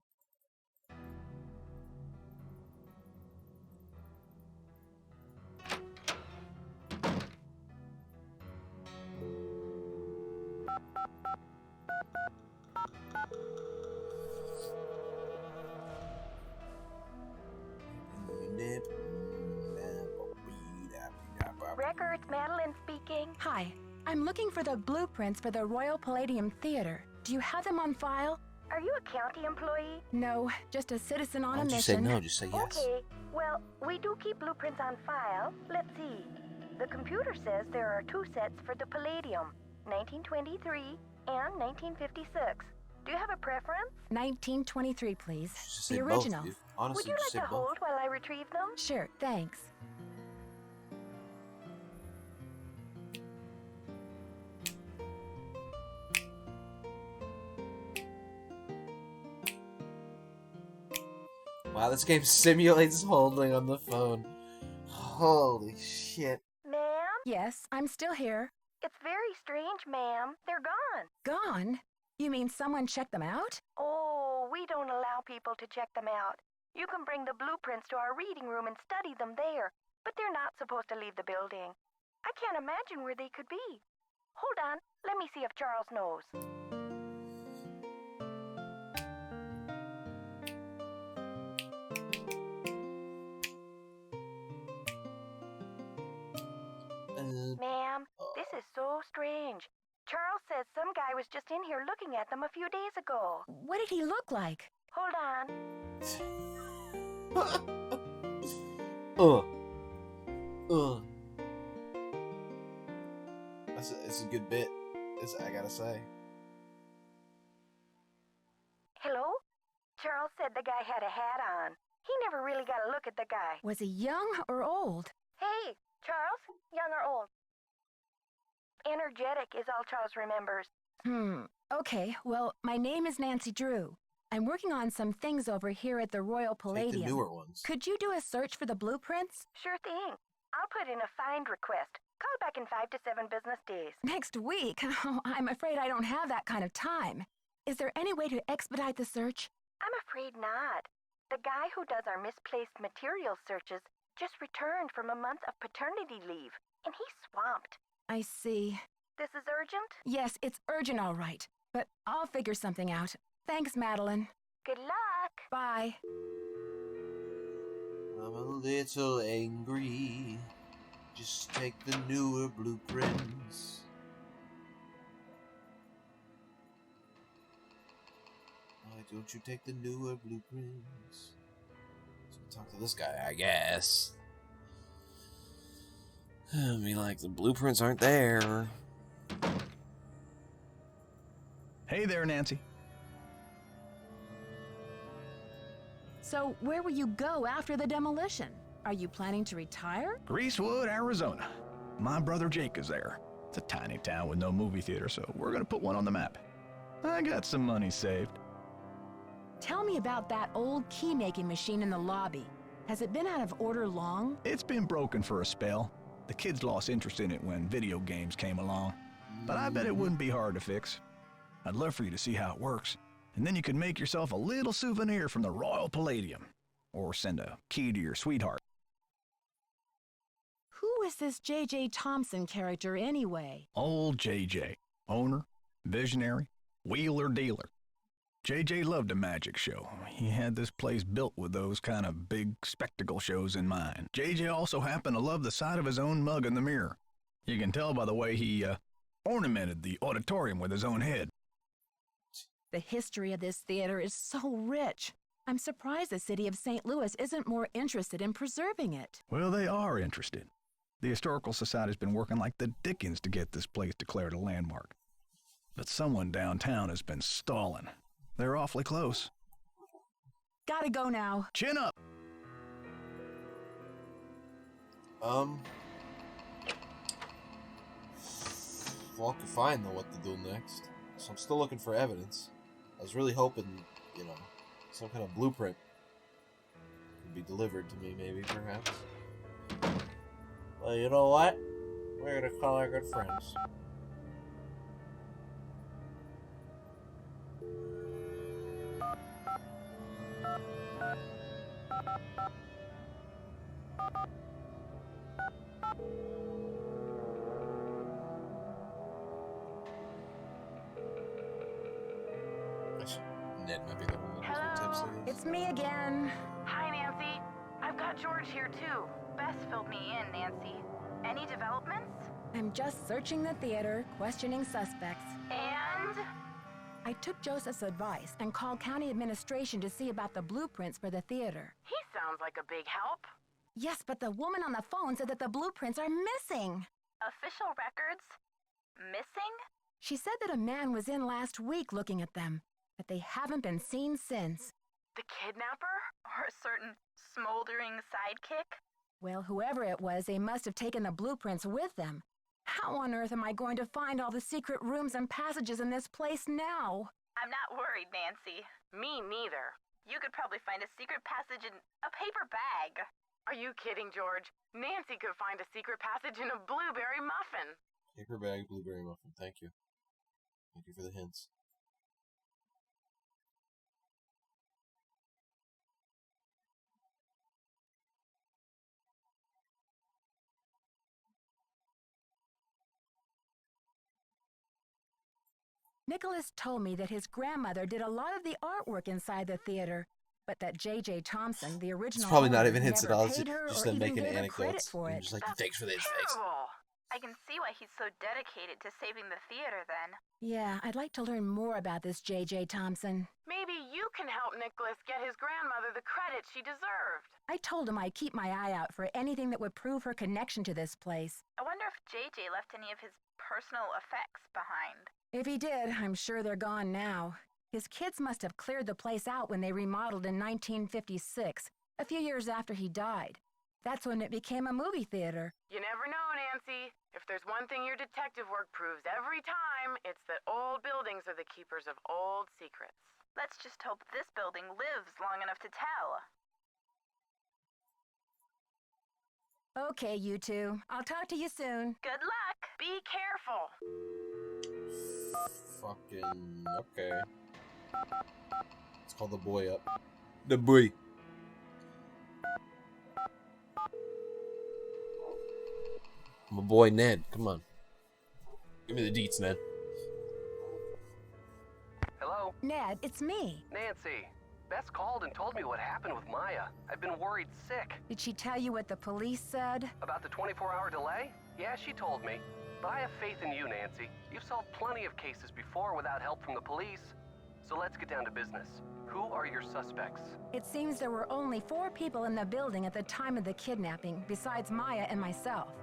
Records, Madeline speaking. Hi, I'm looking for the blueprints for the Royal Palladium Theater. Do you have them on file? Are you a county employee? No, just a citizen on a Don't mission. you say no, just say yes. Okay, well, we do keep blueprints on file. Let's see. The computer says there are 2 sets for the Palladium. 1923, and 1956. Do you have a preference? 1923, please. Say The both, original. dude. Honestly, Would you just like say to both. hold while I retrieve them? Sure, thanks. Wow, this game simulates holding on the phone. Holy shit. Ma'am? Yes, I'm still here. It's very strange, ma'am. They're gone. Gone? You mean someone checked them out? Oh, we don't allow people to check them out. You can bring the blueprints to our reading room and study them there, but they're not supposed to leave the building. I can't imagine where they could be. Hold on, let me see if Charles knows. Ma'am, this is so strange. Charles says some guy was just in here looking at them a few days ago. What did he look like? Hold on. It's a good bit. I gotta say. Hello? Charles said the guy had a hat on. He never really got a look at the guy. Was he young or old? Hey, Charles, young or old? Energetic is all Charles remembers. Okay, well, my name is Nancy Drew. I'm working on some things over here at the Royal Palladium. Take the newer ones. Could you do a search for the blueprints? Sure thing. I'll put in a find request. Call back in 5 to 7 business days. Next week? Oh, I'm afraid I don't have that kind of time. Is there any way to expedite the search? I'm afraid not. The guy who does our misplaced materials searches just returned from a month of paternity leave, and he's swamped. I see. This is urgent? Yes, it's urgent, all right. But I'll figure something out. Thanks, Madeline. Good luck. Bye. I'm a little angry. Just take the newer blueprints. Why don't you take the newer blueprints? So talk to this guy, I guess. I mean, like, the blueprints aren't there. Hey there, Nancy. So, where will you go after the demolition? Are you planning to retire? Greasewood, Arizona. My brother Jake is there. It's a tiny town with no movie theater, so we're gonna put one on the map. I got some money saved. Tell me about that old key-making machine in the lobby. Has it been out of order long? It's been broken for a spell. The kids lost interest in it when video games came along. But I bet it wouldn't be hard to fix. I'd love for you to see how it works. And then you could make yourself a little souvenir from the Royal Palladium. Or send a key to your sweetheart. Who is this J.J. Thompson character anyway? Old J.J. Owner, visionary, wheeler dealer. J.J. loved a magic show. He had this place built with those kind of big spectacle shows in mind. J.J. also happened to love the sight of his own mug in the mirror. You can tell by the way he ornamented the auditorium with his own head. The history of this theater is so rich. I'm surprised the city of St. Louis isn't more interested in preserving it. Well, they are interested. The Historical Society's been working like the dickens to get this place declared a landmark. But someone downtown has been stalling. They're awfully close. Gotta go now. Chin up! Walk to find though what to do next. So I'm still looking for evidence. I was really hoping, some kind of blueprint could be delivered to me, maybe, perhaps. Well, you know what? We're gonna call our good friends. Ned might be the one who's tipsy. It's me again. Hi, Nancy. I've got George here, too. Bess filled me in, Nancy. Any developments? I'm just searching the theater, questioning suspects. And? I took Joseph's advice and called county administration to see about the blueprints for the theater. He sounds like a big help. Yes, but the woman on the phone said that the blueprints are missing. Official records? Missing? She said that a man was in last week looking at them, but they haven't been seen since. The kidnapper? Or a certain smoldering sidekick? Well, whoever it was, they must have taken the blueprints with them. How on earth am I going to find all the secret rooms and passages in this place now? I'm not worried, Nancy. Me neither. You could probably find a secret passage in a paper bag. Are you kidding, George? Nancy could find a secret passage in a blueberry muffin. Paper bag, blueberry muffin. Thank you. Thank you for the hints. Nicholas told me that his grandmother did a lot of the artwork inside the theater, but that J.J. Thompson, the original It's probably not owner, even hints at never all. It's paid her just or them even making gave her credit anecdotes. for And it. just like, That's thanks for this. Thanks. terrible. I can see why he's so dedicated to saving the theater then. Yeah, I'd like to learn more about this J.J. Thompson. Maybe you can help Nicholas get his grandmother the credit she deserved. I told him I'd keep my eye out for anything that would prove her connection to this place. I wonder if JJ left any of his personal effects behind. If he did, I'm sure they're gone now. His kids must have cleared the place out when they remodeled in 1956, a few years after he died. That's when it became a movie theater. You never know, Nancy. If there's one thing your detective work proves every time, it's that old buildings are the keepers of old secrets. Let's just hope this building lives long enough to tell. Okay, you two. I'll talk to you soon. Good luck. Be careful. Fucking okay. It's called The Boy Up. The Boy. My boy Ned, come on. Give me the deets, Ned. Hello? Ned, it's me. Nancy. Bess called and told me what happened with Maya. I've been worried sick. Did she tell you what the police said? About the 24-hour delay? Yeah, she told me. But I have faith in you, Nancy. You've solved plenty of cases before without help from the police. So let's get down to business. Who are your suspects? It seems there were only 4 people in the building at the time of the kidnapping, besides Maya and myself.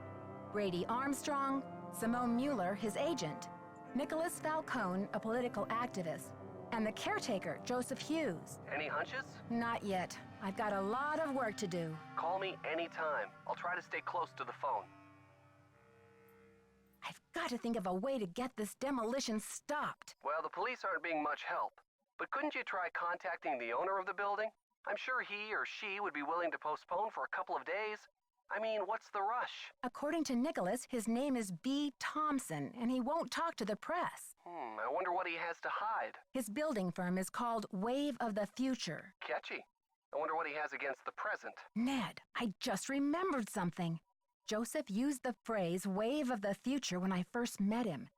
Brady Armstrong, Simone Mueller, his agent, Nicholas Falcone, a political activist, and the caretaker, Joseph Hughes. Any hunches? Not yet. I've got a lot of work to do. Call me anytime. I'll try to stay close to the phone. I've got to think of a way to get this demolition stopped. Well, the police aren't being much help. But couldn't you try contacting the owner of the building? I'm sure he or she would be willing to postpone for a couple of days. I mean, what's the rush? According to Nicholas, his name is B. Thompson, and he won't talk to the press. I wonder what he has to hide. His building firm is called Wave of the Future. Catchy. I wonder what he has against the present. Ned, I just remembered something. Joseph used the phrase Wave of the Future when I first met him.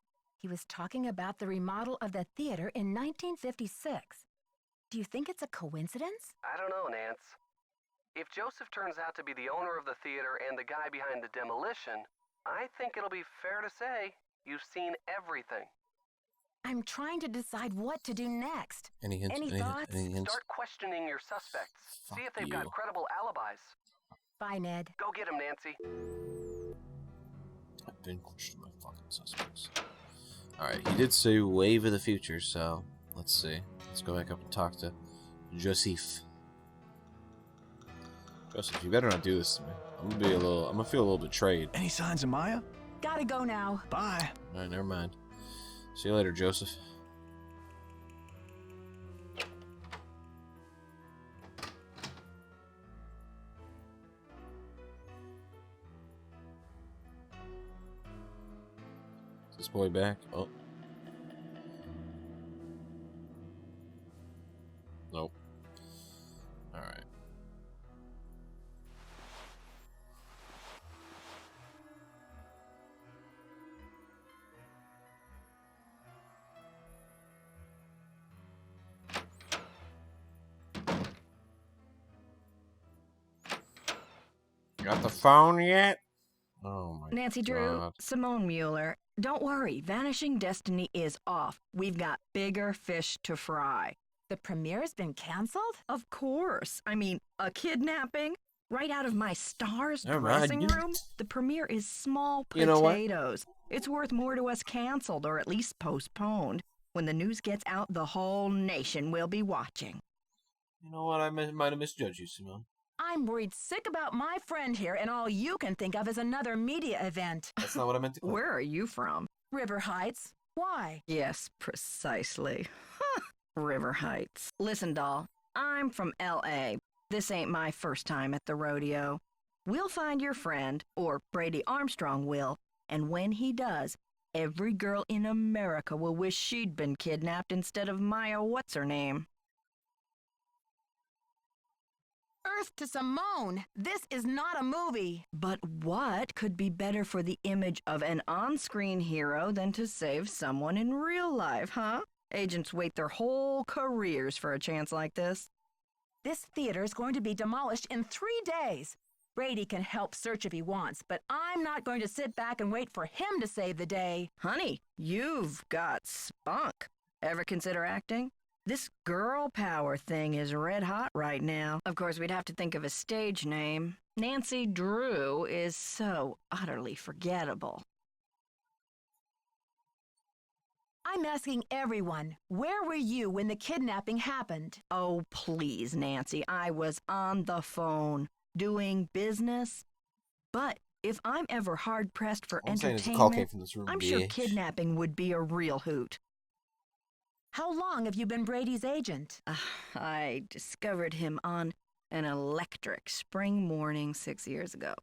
He was talking about the remodel of the theater in 1956. Do you think it's a coincidence? I don't know, Nance. If Joseph turns out to be the owner of the theater and the guy behind the demolition, I think it'll be fair to say you've seen everything. I'm trying to decide what to do next. Any hints? Any thoughts? Any hints? Start questioning your suspects. Fuck See if they've you. got credible alibis. Bye, Ned. Go get him, Nancy. I've been questioning my fucking suspects. Alright, he did say Wave of the Future, so let's see. Let's go back up and talk to Joseph. Joseph, you better not do this to me. I'm gonna feel a little betrayed. Any signs of Maya? Gotta go now. Bye. Alright, never mind. See you later, Joseph. Is this boy back? Oh. Nope. Alright. Got the phone yet? Oh my Nancy Drew, God. Simone Mueller, don't worry, Vanishing Destiny is off. We've got bigger fish to fry. The premiere's been canceled? Of course. I mean, a kidnapping? Right out of my star's Never mind, dressing room? The premiere is small You know what? potatoes. It's worth more to us canceled or at least postponed. When the news gets out, the whole nation will be watching. You know what? I might have misjudged you, Simone. I'm worried sick about my friend here, and all you can think of is another media event. That's not what I meant to call. Where are you from? River Heights. Why? Yes, precisely. River Heights. Listen, doll, I'm from L.A. This ain't my first time at the rodeo. We'll find your friend, or Brady Armstrong will, and when he does, every girl in America will wish she'd been kidnapped instead of Maya what's-her-name. Earth to Simone! This is not a movie! But what could be better for the image of an on-screen hero than to save someone in real life, huh? Agents wait their whole careers for a chance like this. This theater is going to be demolished in 3 days. Brady can help search if he wants, but I'm not going to sit back and wait for him to save the day. Honey, you've got spunk. Ever consider acting? This girl power thing is red hot right now. Of course, we'd have to think of a stage name. Nancy Drew is so utterly forgettable. I'm asking everyone, where were you when the kidnapping happened? Oh, please, Nancy, I was on the phone, doing business. But if I'm ever hard-pressed for entertainment, I'm sure kidnapping would be a real hoot. How long have you been Brady's agent? I discovered him on an electric spring morning 6 years ago.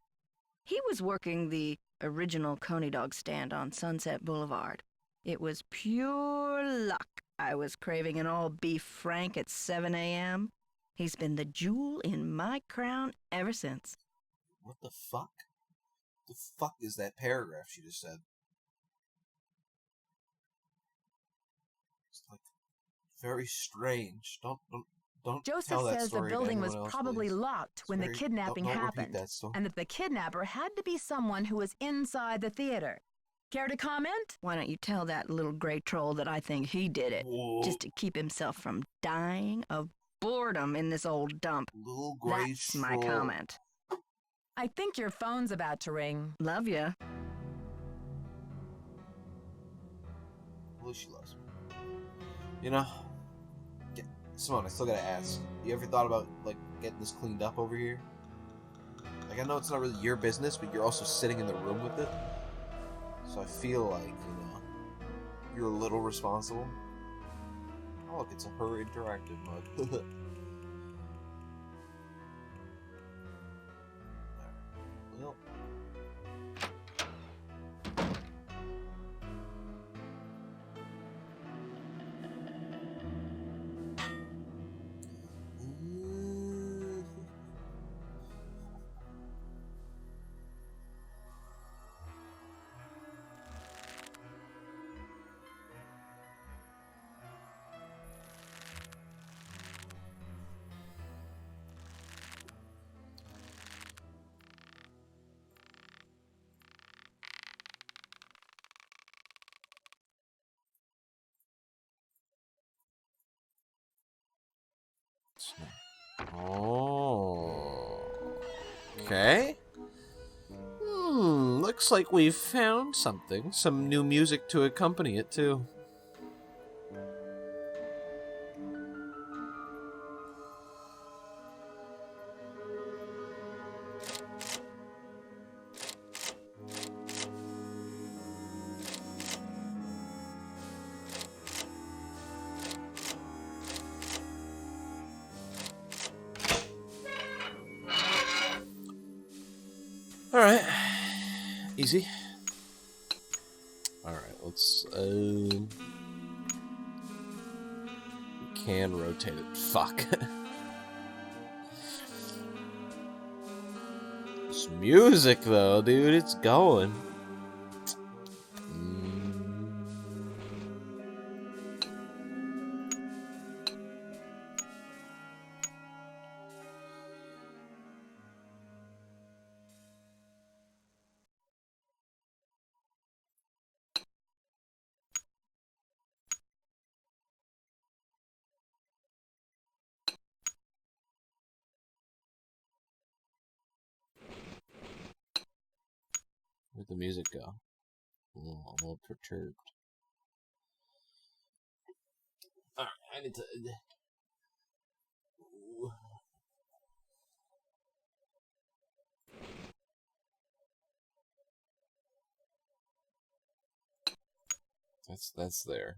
He was working the original Coney Dog stand on Sunset Boulevard. It was pure luck I was craving an all-beef Frank at 7 a.m. He's been the jewel in my crown ever since. What the fuck? The fuck is that paragraph she just said? It's like very strange. Don't Joseph tell that says the story to building was anyone else, probably please. locked when the kidnapping don't happened, repeat that story. and that the kidnapper had to be someone who was inside the theater. Care to comment? Why don't you tell that little gray troll that I think he did it, just to keep himself from dying of boredom in this old dump. Little gray That's my comment. I think your phone's about to ring. Love ya. Well, she loves me. You know, Simone, I still gotta ask. You ever thought about, like, getting this cleaned up over here? Like, I know it's not really your business, but you're also sitting in the room with it. So I feel like, you know, you're a little responsible. Oh, look, it's a Her Interactive mug. Well. Oh. Okay. Looks like we've found something. Some new music to accompany it, too. Alright. Easy. Alright, let's, we can rotate it. Fuck. This music, though, dude, it's going. the music go? I'm a little perturbed. Alright, I need to... Ooh. That's there.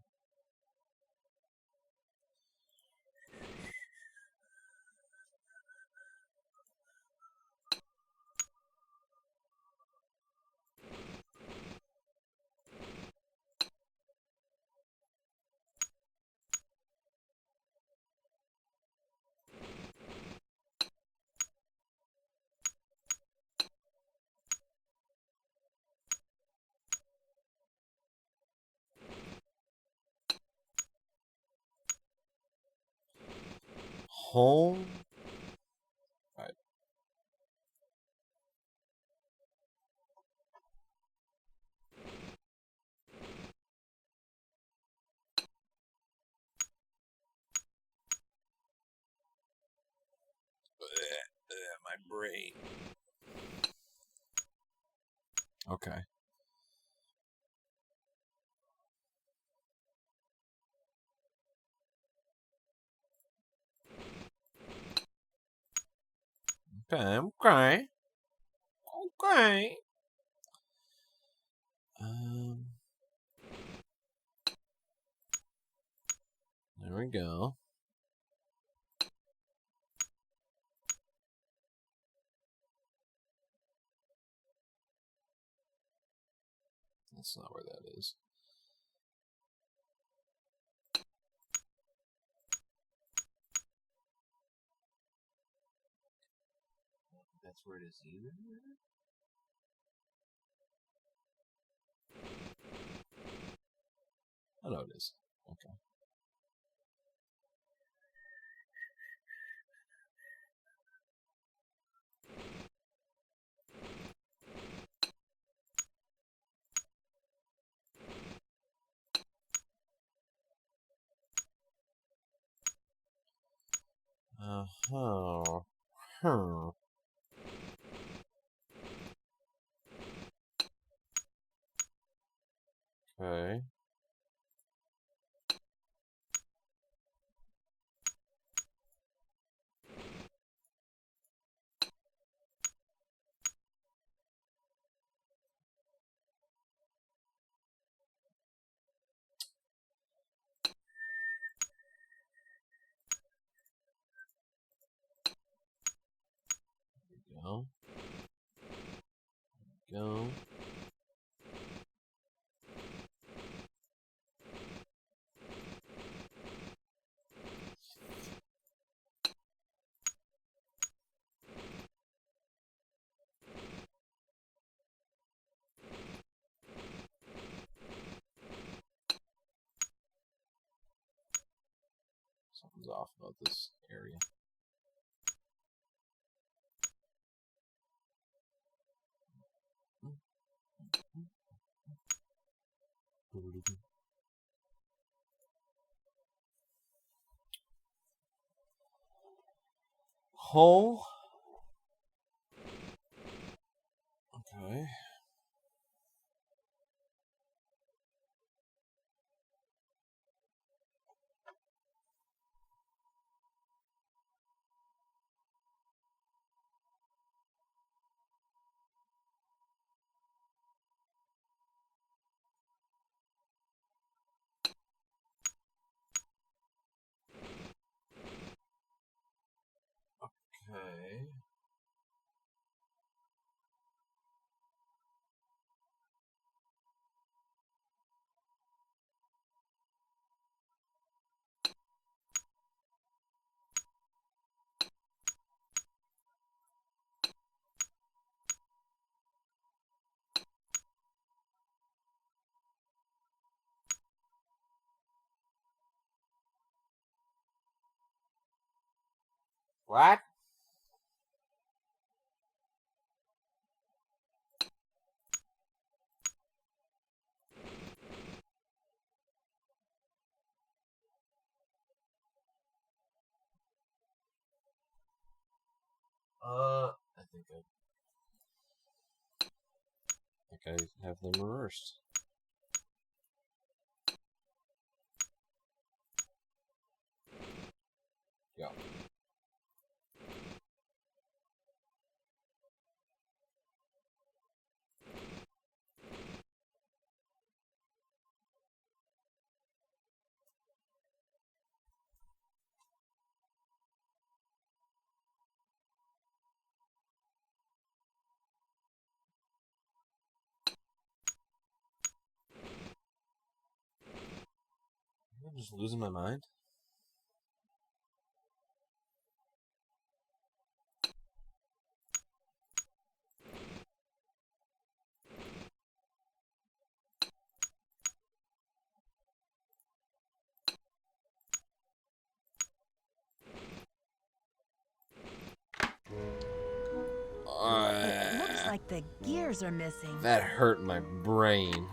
Home. All right. My brain. Okay. Okay. Okay. There we go. That's not where that is. That's where it is even? Oh, no, it is. Okay. Uh-huh. Huh. Okay. Go. Go. Something's off about this area. Hole. Okay. Okay. What? I think I have them reversed. Yeah. I'm just losing my mind. It looks like the gears are missing. That hurt my brain.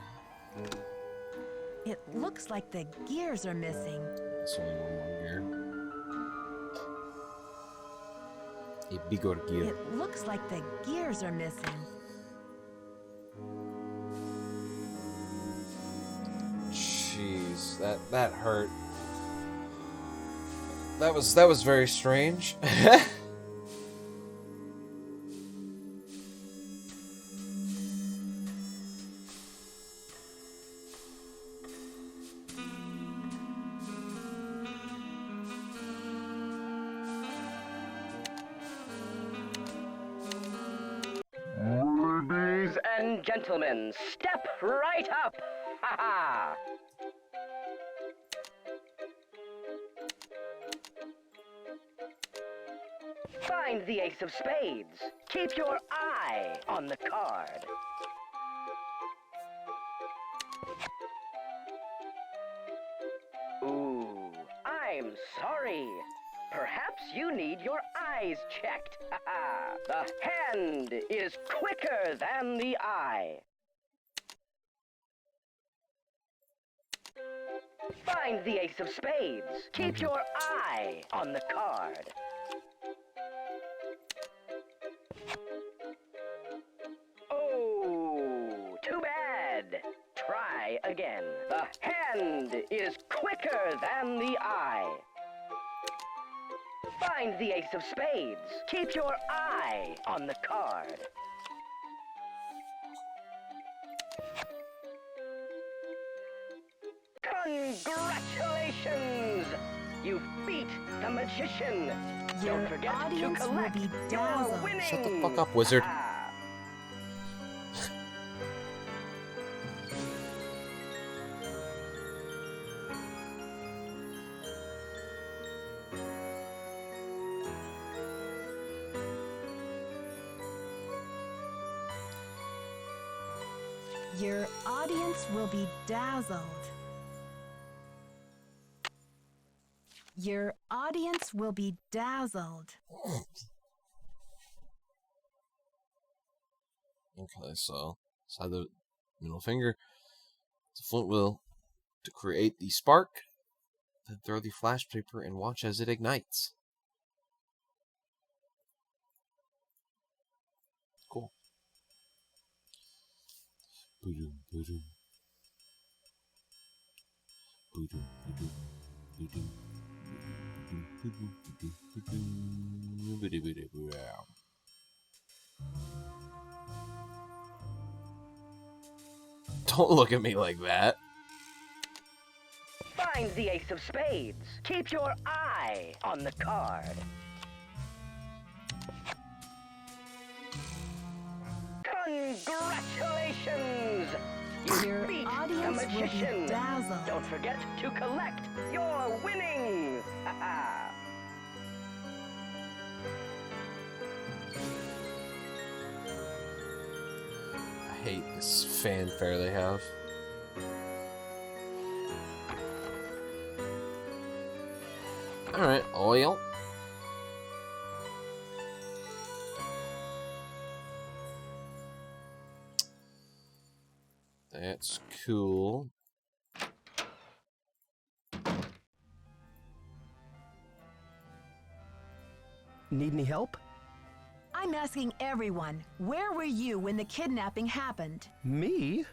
It looks like the gears are missing. It's only one more gear. A bigger gear. It looks like the gears are missing. Jeez, that hurt. That was very strange. Ladies and gentlemen, step right up! Ha ha! Find the ace of spades. Keep your eye on the card. Ooh, I'm sorry. Perhaps you need your eyes checked. The hand is quicker than the eye. Find the ace of spades. Keep your eye on the card. Oh, too bad. Try again. The hand is quicker than the eye. Find the ace of spades. Keep your eye on the card. Congratulations! You beat the magician. Don't forget to collect your winnings. Shut the fuck up, wizard. Your audience will be dazzled. Your audience will be dazzled. Okay, so slide the middle finger to flint wheel to create the spark. Then throw the flash paper and watch as it ignites. Cool. Boom, boom, boom, boom, boom. Don't look at me like that. Find the ace of spades. Keep your eye on the card. Congratulations! You beat the magician. Don't forget to collect your winnings. I hate this fanfare they have. Alright, oil. That's cool. Need any help? I'm asking everyone, where were you when the kidnapping happened? Me?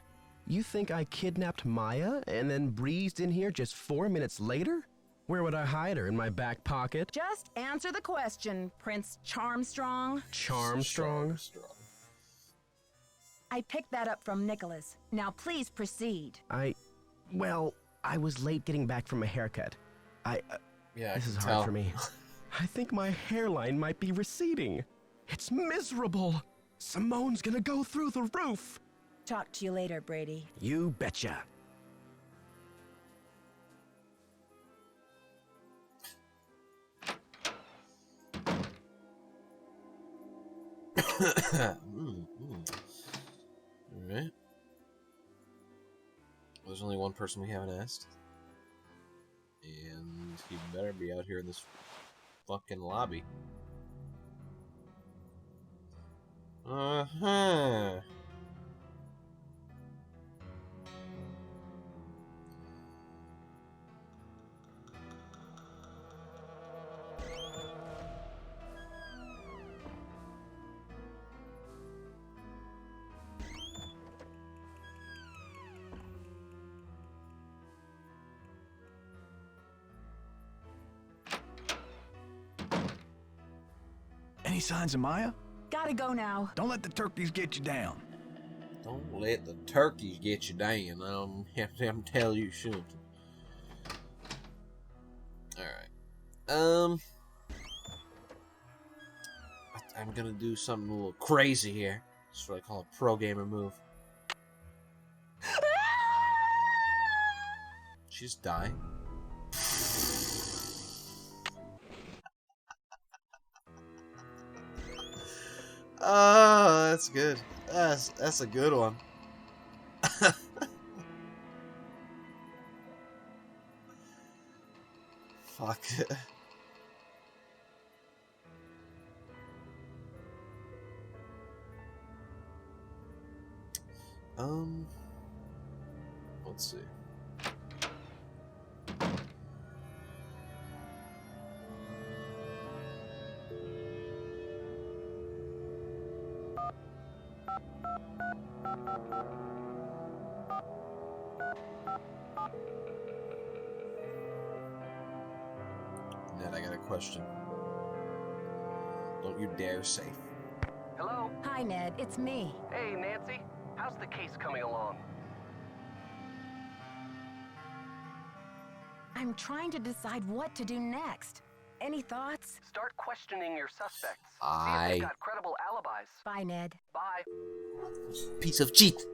You think I kidnapped Maya and then breezed in here just 4 minutes later? Where would I hide her? In my back pocket? Just answer the question, Prince Charmstrong. Charmstrong? I picked that up from Nicholas. Now please proceed. Well, I was late getting back from a haircut. Yeah, this is hard for me. I think my hairline might be receding. It's miserable. Simone's gonna go through the roof. Talk to you later, Brady. You betcha. Alright. There's only one person we haven't asked. And he better be out here in this fucking lobby. Uh-huh. Any signs of Maya? Gotta go now. Don't let the turkeys get you down. Don't let the turkeys get you down. I'm telling you, shouldn't. Alright. I'm gonna do something a little crazy here. That's what I call a pro gamer move. She's dying. Oh, that's good. That's a good one. Fuck it. Let's see. Ned, I got a question. Don't you dare say. Hello? Hi, Ned. It's me. Hey, Nancy. How's the case coming along? I'm trying to decide what to do next. Any thoughts? Start questioning your suspects. See I if they've got credible alibis. Bye, Ned. Bye. Piece of cheat.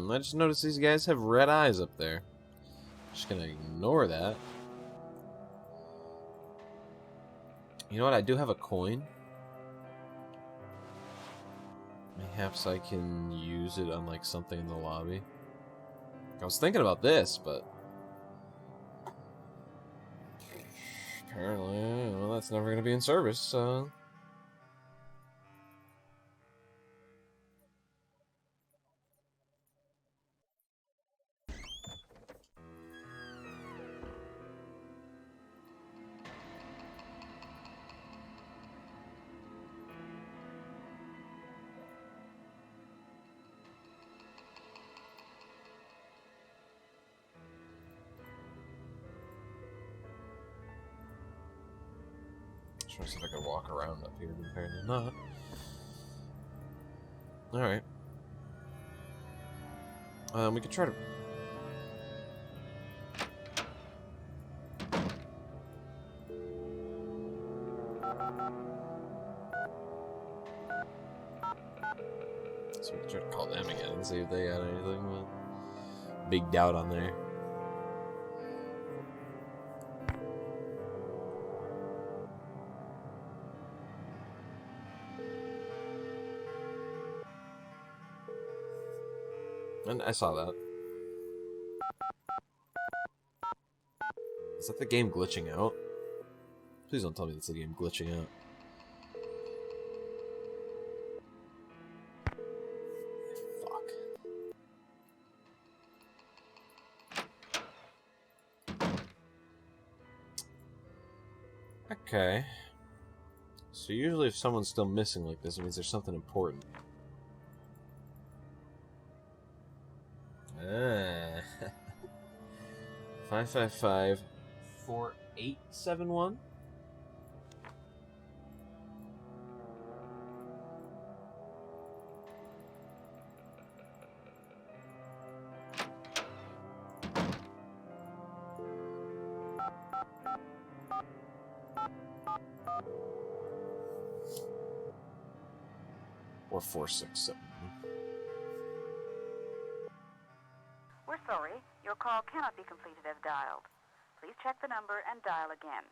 I just noticed these guys have red eyes up there. Just gonna ignore that. You know what? I do have a coin. Perhaps I can use it on like something in the lobby. I was thinking about this, but apparently, well, that's never gonna be in service, so. Trying to see if I can walk around up here, but apparently not. Alright. We could try to... So we can try to call them again and see if they got anything, but... Big doubt on there. And I saw that. Is that the game glitching out? Please don't tell me that's the game glitching out. Fuck. Okay. So usually if someone's still missing like this, it means there's something important. Ah. 555-4871? Or 467. We're sorry. Your call cannot be completed as dialed. Please check the number and dial again.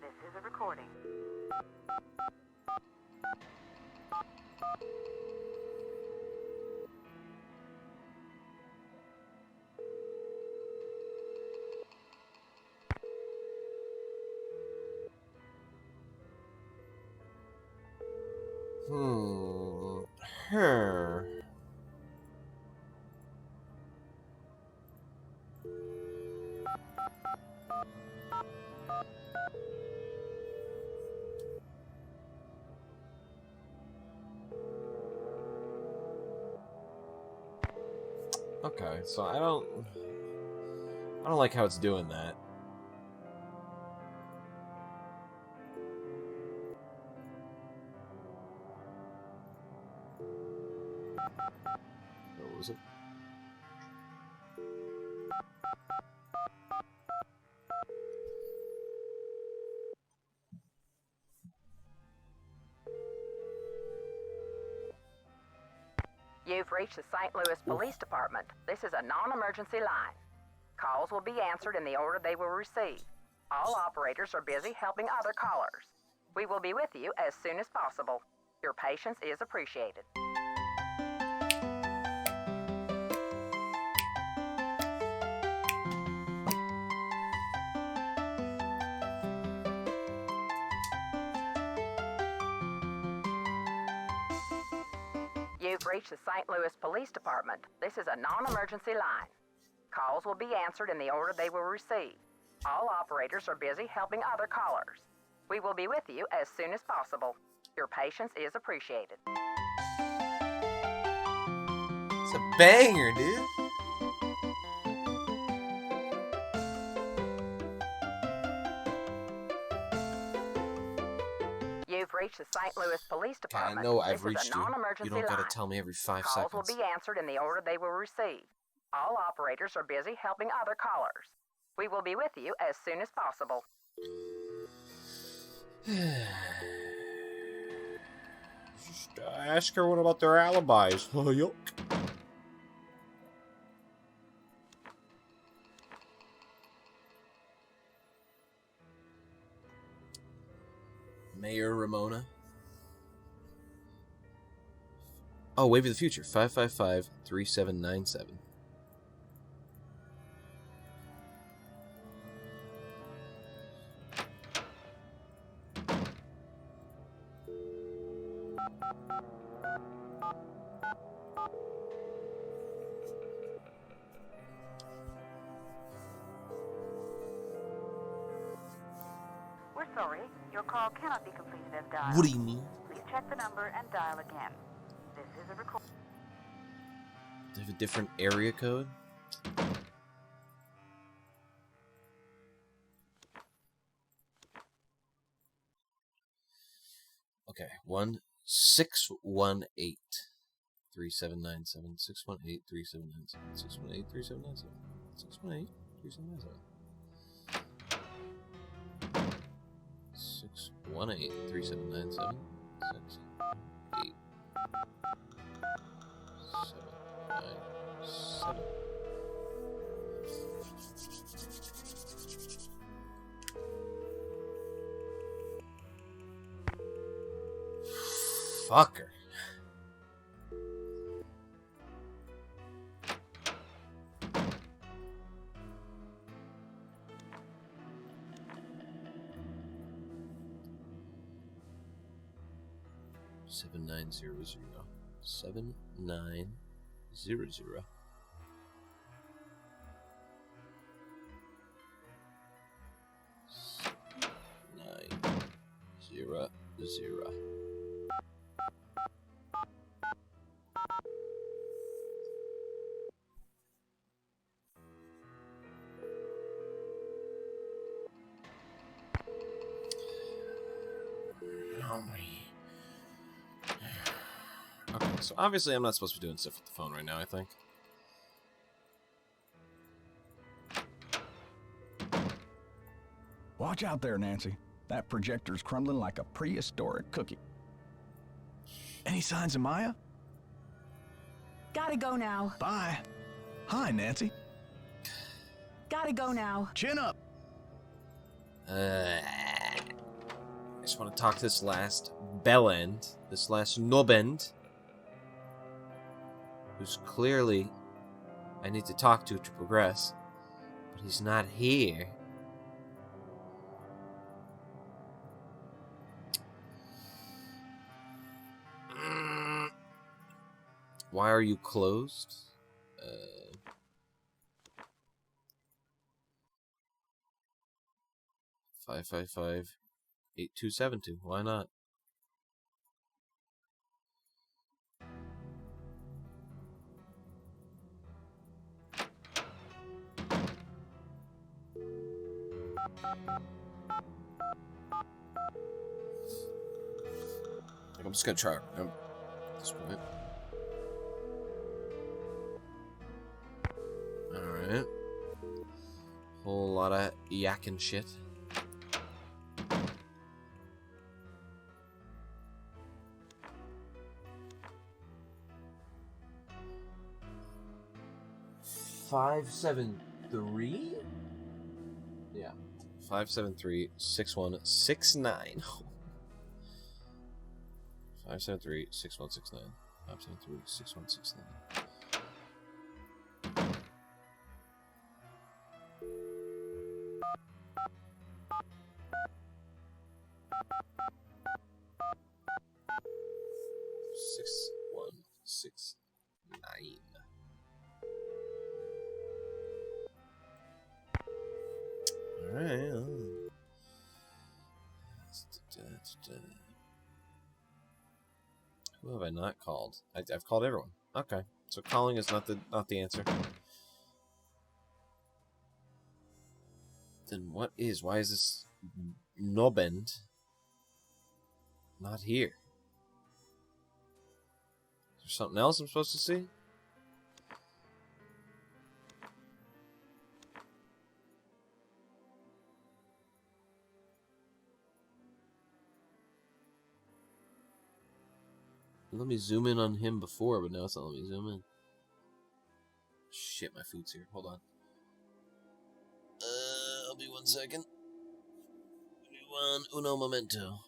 This is a recording. Her. Okay, so I don't like how it's doing that. What was it? You've reached the St. Louis Police Department. This is a non-emergency line. Calls will be answered in the order they will receive. All operators are busy helping other callers. We will be with you as soon as possible. Your patience is appreciated. You've reached the St. Louis Police Department. This is a non-emergency line. Calls will be answered in the order they will receive. All operators are busy helping other callers. We will be with you as soon as possible. Your patience is appreciated. It's a banger, dude. You've reached the St. Louis Police Department. I know I've this reached is a you. non-emergency You don't gotta line. tell me every 5 Calls seconds. will be answered in the order they will receive. All operators are busy helping other callers. We will be with you as soon as possible. Just ask her what about their alibis. Oh, yuck. Mayor Ramona. Oh, Wave of the Future. 555-3797. We're sorry. Your call cannot be completed as dialed. What do you mean? Please check the number and dial again. This is a record. They have a different area code? Okay, 618-3797. 618-3797. 618-3797. 618-3797. 618-3797. 618-3797. Fucker. 7900. 7900. 900. Okay, so obviously I'm not supposed to be doing stuff with the phone right now, I think. Watch out there, Nancy. That projector's crumbling like a prehistoric cookie. Any signs of Maya? Gotta go now. Bye. Hi, Nancy. Gotta go now. Chin up. I just want to talk to this last bellend, this last knobend, who's clearly I need to talk to progress, but he's not here. Why are you closed? 555-8272. Why not? I'm just gonna try it at this point. Alright. Whole lot of yakking shit. $573? Yeah. 573-6169. 573-6169. 573-6169. Alright. Who have I not called? I've called everyone. Okay. So calling is not the answer. Then what is? Why is this knobend not here? Is there something else I'm supposed to see? Let me zoom in on him before, but now it's not letting me zoom in. Shit, my food's here. Hold on. I'll be 1 second. Uno momento.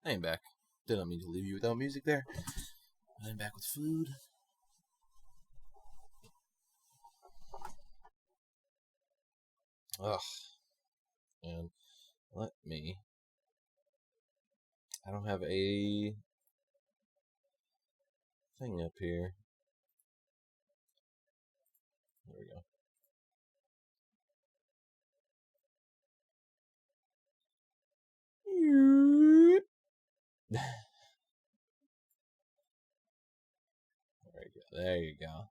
I am back. Did not mean to leave you without music there. I'm back with food. Ugh. And let me... I don't have a thing up here. There we go. There you go.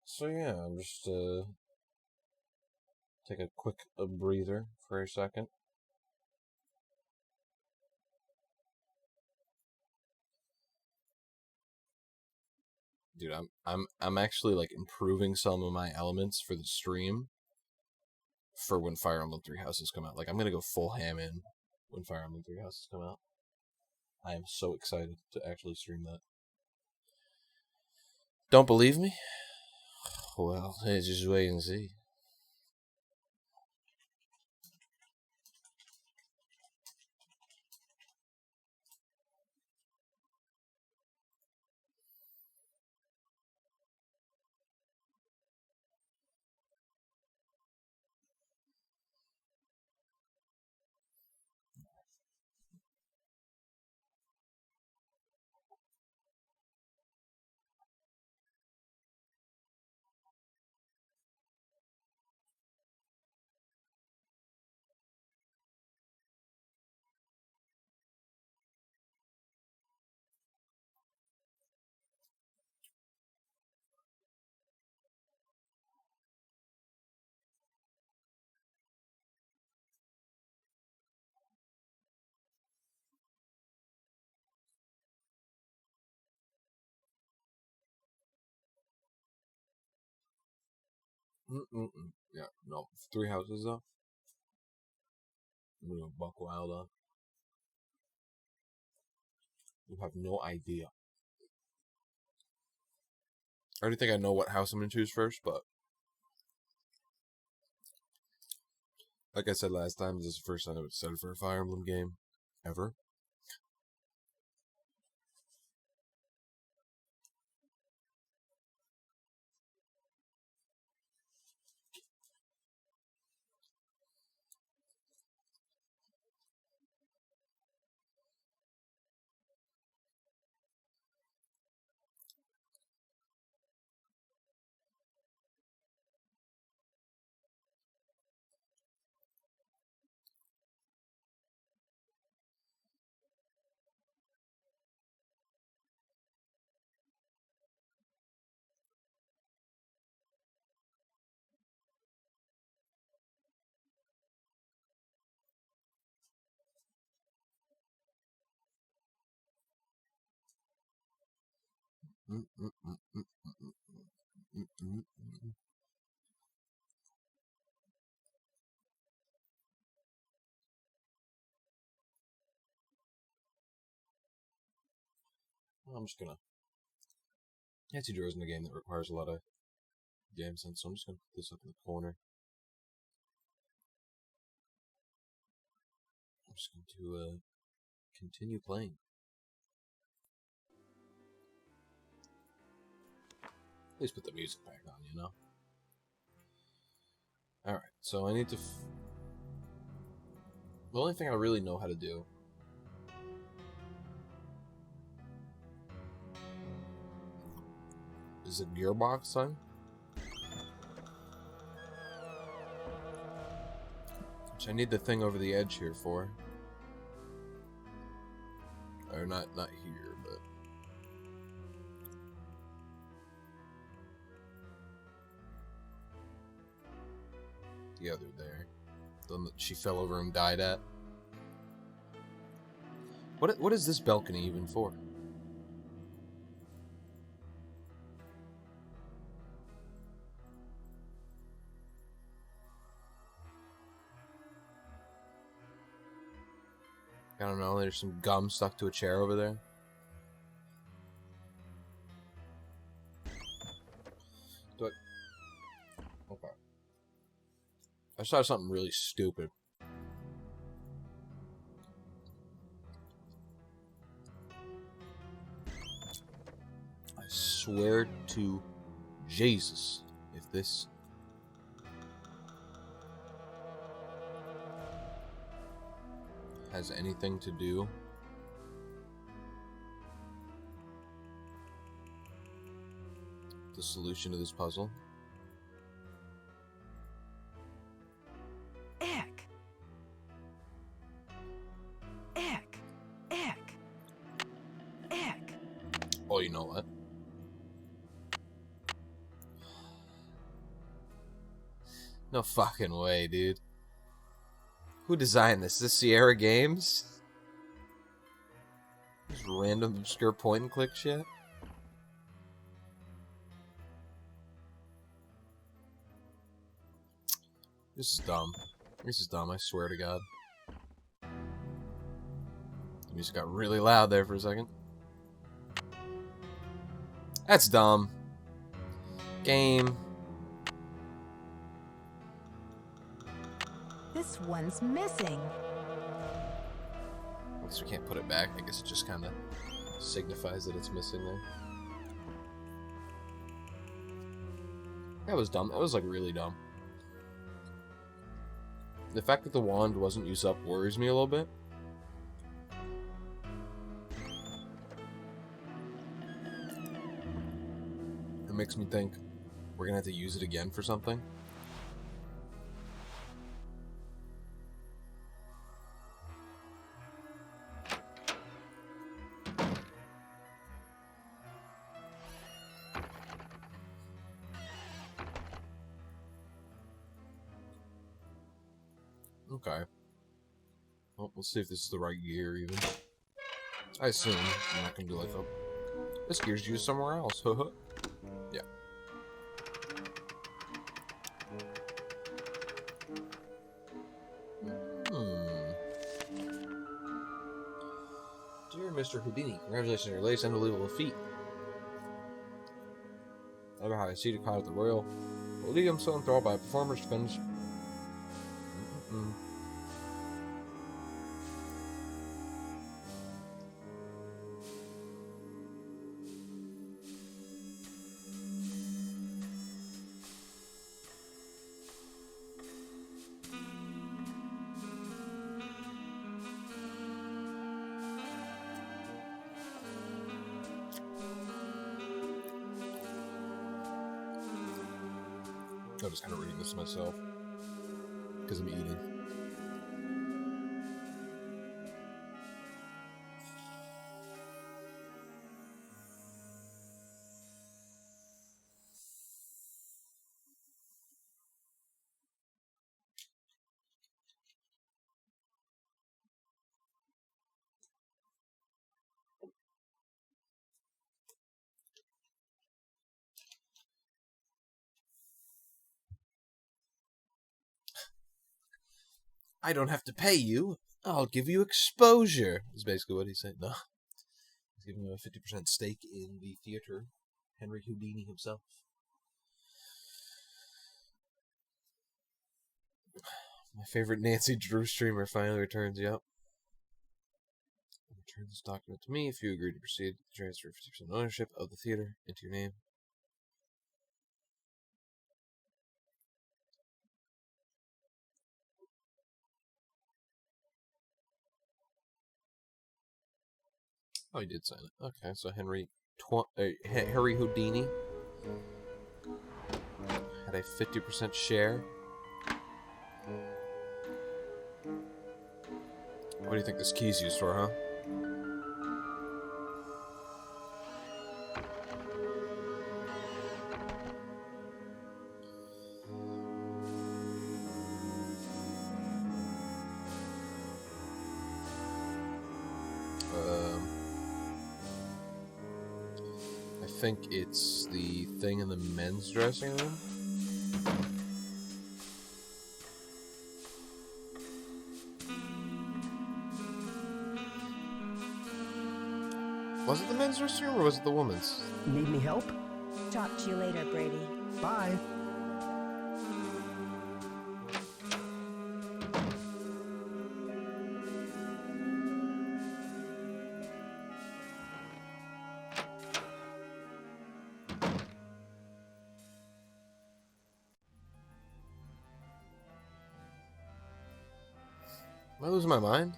So yeah, I'm just take a quick breather for a second. Dude, I'm actually like improving some of my elements for the stream for when Fire Emblem Three Houses come out. Like I'm gonna go full ham in when Fire Emblem Three Houses come out. I am so excited to actually stream that. Don't believe me? Well, hey, just wait and see. Yeah, no. Three Houses, though. I'm gonna go buck wild on. You have no idea. I already think I know what house I'm gonna choose first, but like I said last time, this is the first time I've excited for a Fire Emblem game ever. I'm just gonna... Nancy Drew isn't a game that requires a lot of game sense, so I'm just gonna put this up in the corner. I'm just going to continue playing. Please put the music back on, you know? Alright, so I need to... The only thing I really know how to do is a gearbox thing. Which I need the thing over the edge here for. Or not here, but... the other there. The one that she fell over and died at. What is this balcony even for? I don't know, there's some gum stuck to a chair over there. Okay. I saw something really stupid. I swear to Jesus, if this has anything to do with the solution to this puzzle. Ick. Ick. Ick. Ick. Oh, you know what? No fucking way, dude. Who designed this? Is this Sierra Games? This random obscure point and click shit? This is dumb. This is dumb, I swear to God. The music got really loud there for a second. That's dumb. Game. This one's missing. Once we can't put it back, I guess it just kind of signifies that it's missing there. That was dumb. That was like really dumb. The fact that the wand wasn't used up worries me a little bit. It makes me think we're gonna have to use it again for something. Okay. Well, we'll see if this is the right gear, even. I assume I'm not gonna do like a... This gear's used somewhere else. Yeah. Dear Mr. Houdini, congratulations on your latest unbelievable feat. I love how I see the caught at the Royal. I'm so enthralled by a performer's defense. I'm just kind of reading this myself because I'm eating. I don't have to pay you. I'll give you exposure, is basically what he said. No. He's giving him a 50% stake in the theater. Henry Houdini himself. My favorite Nancy Drew streamer finally returns, yep. Return this document to me if you agree to proceed to transfer 50% ownership of the theater into your name. Oh, he did sign it. Okay, so Henry Houdini had a 50% share. What do you think this key's used for, huh? I think it's the thing in the men's dressing room. Was it the men's dressing room or was it the woman's? Need any help? Talk to you later, Brady. Bye. Am I losing my mind?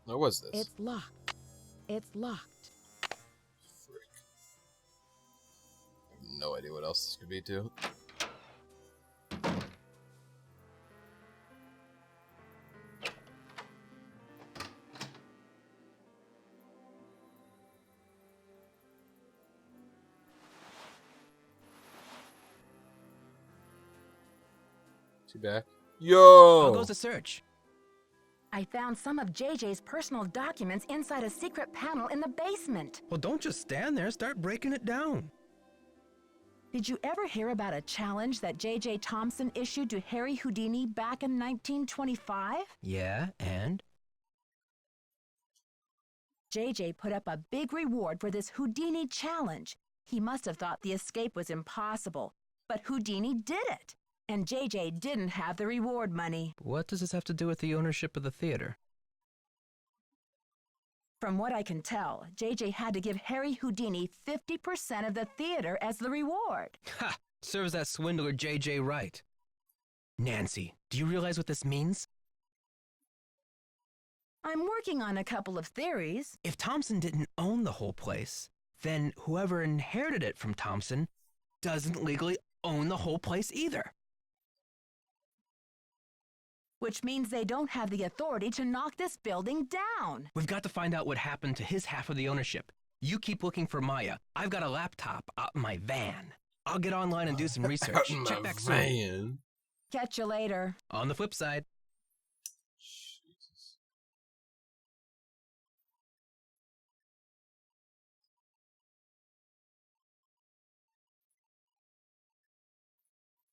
What was this? It's locked. It's locked. Frick. I have no idea what else this could be, too. Is he back? Yo! How goes the search? I found some of JJ's personal documents inside a secret panel in the basement. Well, don't just stand there. Start breaking it down. Did you ever hear about a challenge that JJ Thompson issued to Harry Houdini back in 1925? Yeah, and? JJ put up a big reward for this Houdini challenge. He must have thought the escape was impossible, but Houdini did it. And JJ didn't have the reward money. What does this have to do with the ownership of the theater? From what I can tell, JJ had to give Harry Houdini 50% of the theater as the reward. Ha! Serves that swindler JJ right. Nancy, do you realize what this means? I'm working on a couple of theories. If Thompson didn't own the whole place, then whoever inherited it from Thompson doesn't legally own the whole place either. Which means they don't have the authority to knock this building down. We've got to find out what happened to his half of the ownership. You keep looking for Maya. I've got a laptop out in my van. I'll get online and do some research. Check back soon. Catch you later. On the flip side. Jesus.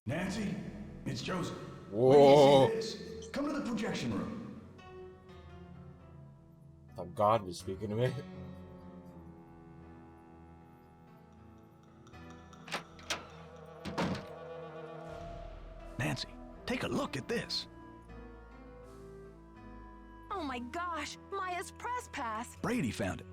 Nancy, it's Joseph. Whoa. Where do you see this? Come to the projection room. I thought God was speaking to me. Nancy, take a look at this. Oh my gosh, Maya's press pass. Brady found it.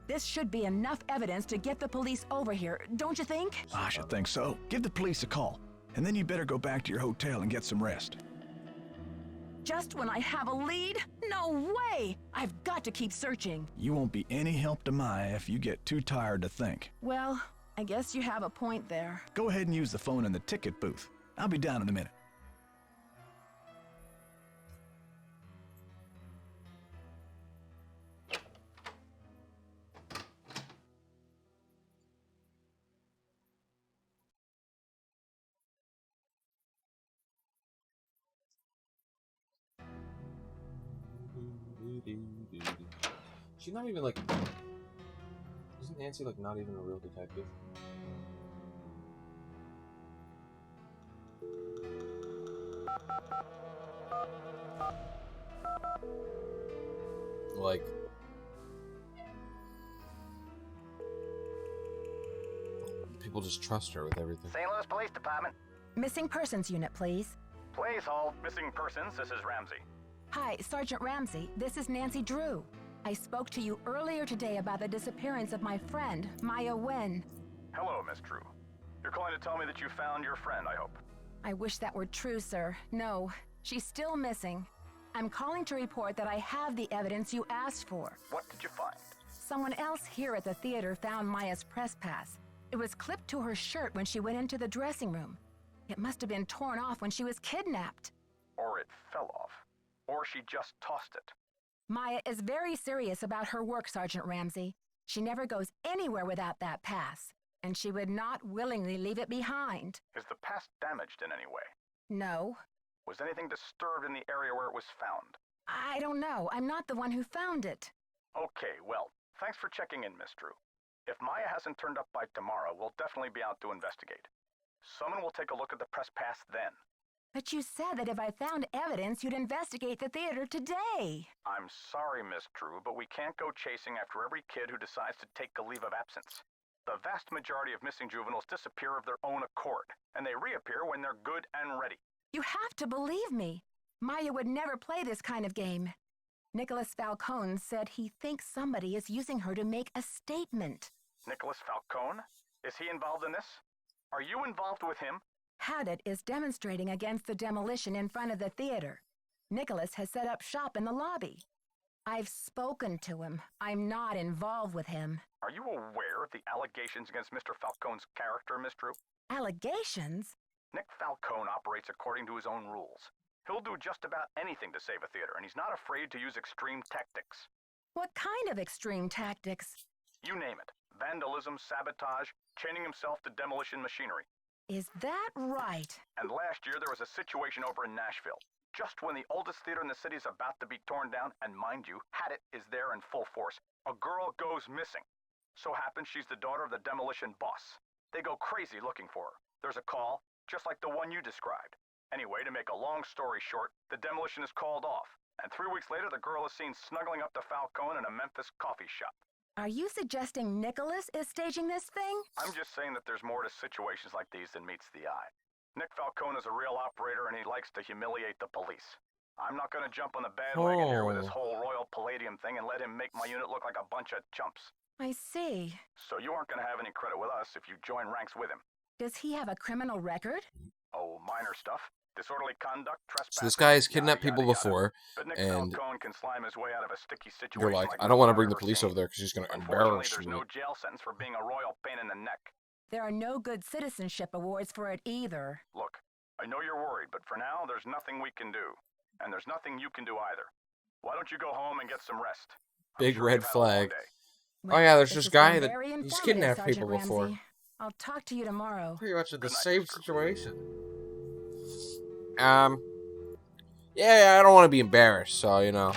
This should be enough evidence to get the police over here, don't you think? I should think so. Give the police a call, and then you better go back to your hotel and get some rest. Just when I have a lead? No way! I've got to keep searching. You won't be any help to Maya if you get too tired to think. Well, I guess you have a point there. Go ahead and use the phone in the ticket booth. I'll be down in a minute. She's not even like... Isn't Nancy like not even a real detective? Like... People just trust her with everything. St. Louis Police Department. Missing persons unit, please. Please hold. Missing persons, this is Ramsey. Hi, Sergeant Ramsey. This is Nancy Drew. I spoke to you earlier today about the disappearance of my friend, Maya Wen. Hello, Miss Drew. You're calling to tell me that you found your friend, I hope. I wish that were true, sir. No, she's still missing. I'm calling to report that I have the evidence you asked for. What did you find? Someone else here at the theater found Maya's press pass. It was clipped to her shirt when she went into the dressing room. It must have been torn off when she was kidnapped. Or it fell off. Or she just tossed it. Maya is very serious about her work, Sergeant Ramsey. She never goes anywhere without that pass, and she would not willingly leave it behind. Is the pass damaged in any way? No. Was anything disturbed in the area where it was found? I don't know. I'm not the one who found it. Okay, well, thanks for checking in, Miss Drew. If Maya hasn't turned up by tomorrow, we'll definitely be out to investigate. Someone will take a look at the press pass then. But you said that if I found evidence, you'd investigate the theater today. I'm sorry, Miss Drew, but we can't go chasing after every kid who decides to take a leave of absence. The vast majority of missing juveniles disappear of their own accord, and they reappear when they're good and ready. You have to believe me. Maya would never play this kind of game. Nicholas Falcone said he thinks somebody is using her to make a statement. Nicholas Falcone? Is he involved in this? Are you involved with him? Haddett is demonstrating against the demolition in front of the theater. Nicholas has set up shop in the lobby. I've spoken to him. I'm not involved with him. Are you aware of the allegations against Mr. Falcone's character, Miss Drew? Allegations? Nick Falcone operates according to his own rules. He'll do just about anything to save a theater, and he's not afraid to use extreme tactics. What kind of extreme tactics? You name it. Vandalism, sabotage, chaining himself to demolition machinery. Is that right? And last year there was a situation over in Nashville. Just when the oldest theater in the city is about to be torn down, and mind you, Haddett is there in full force, a girl goes missing. So happens she's the daughter of the demolition boss. They go crazy looking for her. There's a call, just like the one you described. Anyway, to make a long story short, the demolition is called off. And 3 weeks later, the girl is seen snuggling up to Falcone in a Memphis coffee shop. Are you suggesting Nicholas is staging this thing? I'm just saying that there's more to situations like these than meets the eye. Nick Falcone is a real operator, and he likes to humiliate the police. I'm not going to jump on the bandwagon here with this whole Royal Palladium thing and let him make my unit look like a bunch of chumps. I see. So you aren't going to have any credit with us if you join ranks with him. Does he have a criminal record? Oh, minor stuff. Disorderly conduct, trespass. So this guy has kidnapped people before, but Nick and Falcone can slime his way out of a sticky situation. you're like, I don't want to bring the police over there because he's going to embarrass there's me. no jail sentence for being a royal pain in the neck. There are no good citizenship awards for it either. Look, I know you're worried, but for now, there's nothing we can do. And there's nothing you can do either. Why don't you go home and get some rest? Big red flag. Well, oh yeah, there's this this has guy been that very he's informative, kidnapped Sergeant people Ramsey. before. I'll talk to you tomorrow. Pretty much the same situation. Yeah, I don't want to be embarrassed, so you know.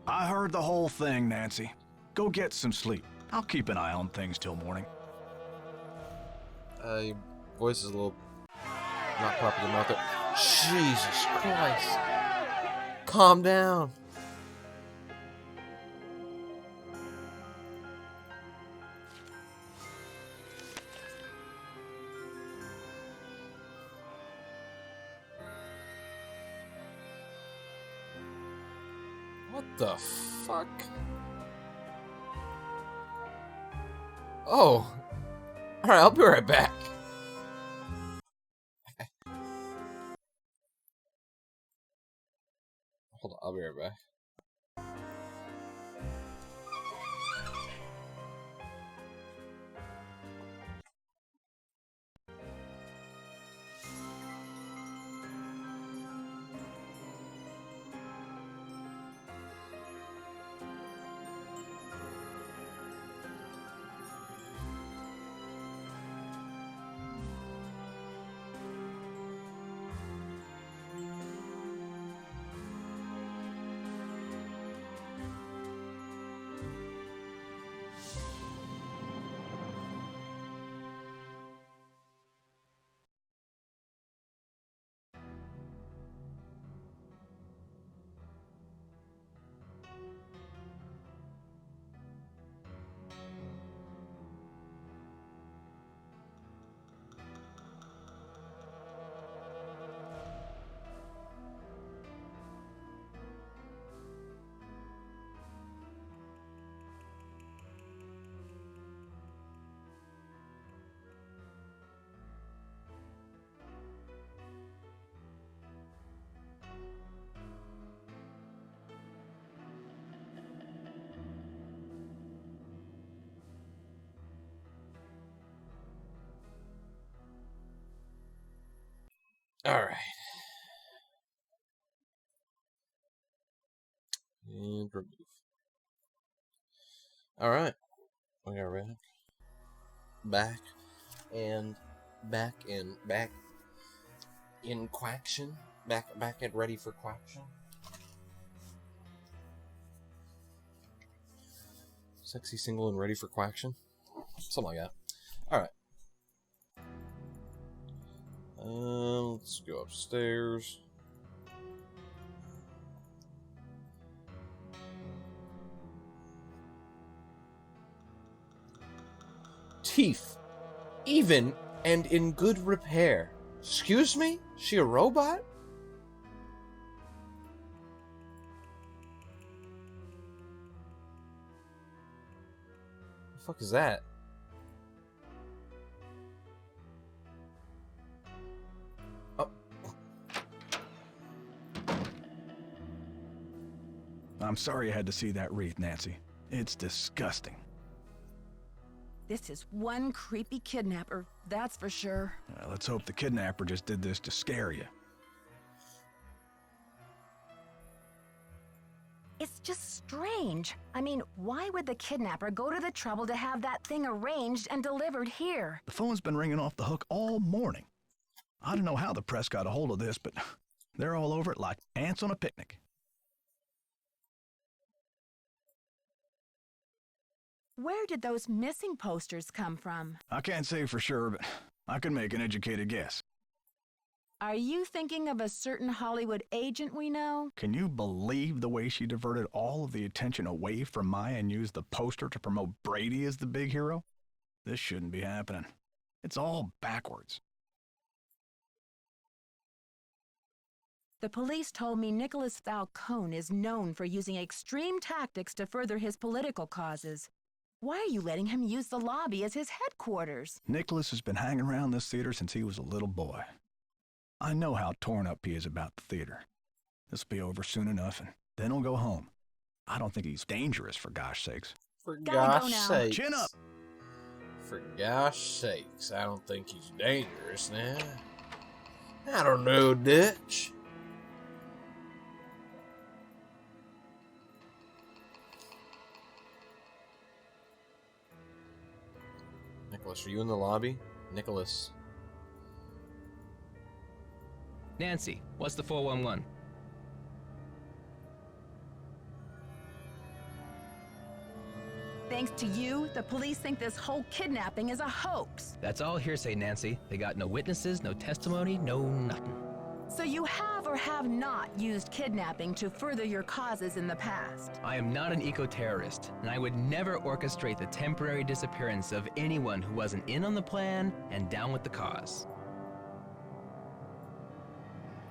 I heard the whole thing, Nancy. Go get some sleep. I'll keep an eye on things till morning. Your voice is a little not properly mounted. Jesus Christ. Calm down. What the fuck? Oh. Alright, I'll be right back. Hold on, I'll be right back. Alright. And remove. Alright. We are back. Back in quaction. Back and ready for quaction. Sexy, single, and ready for quaction. Something like that. Alright. Let's go upstairs. Teeth, even and in good repair. Excuse me? She a robot? The fuck is that? Oh. I'm sorry you had to see that wreath, Nancy. It's disgusting. This is one creepy kidnapper, that's for sure. Let's hope the kidnapper just did this to scare you. It's just strange. I mean, why would the kidnapper go to the trouble to have that thing arranged and delivered here? The phone's been ringing off the hook all morning. I don't know how the press got a hold of this, but they're all over it like ants on a picnic. Where did those missing posters come from? I can't say for sure, but I can make an educated guess. Are you thinking of a certain Hollywood agent we know? Can you believe the way she diverted all of the attention away from Maya and used the poster to promote Brady as the big hero? This shouldn't be happening. It's all backwards. The police told me Nicholas Falcone is known for using extreme tactics to further his political causes. Why are you letting him use the lobby as his headquarters? Nicholas has been hanging around this theater since he was a little boy. I know how torn up he is about the theater. This'll be over soon enough, and then he'll go home. I don't think he's dangerous, for gosh sakes. For gosh sakes. Chin up! For gosh sakes, I don't think he's dangerous now. I don't know, Dutch. Nicholas, are you in the lobby? Nicholas. Nancy, what's the 411? Thanks to you, the police think this whole kidnapping is a hoax. That's all hearsay, Nancy. They got no witnesses, no testimony, no nothing. So you have or have not used kidnapping to further your causes in the past? I am not an eco-terrorist, and I would never orchestrate the temporary disappearance of anyone who wasn't in on the plan and down with the cause.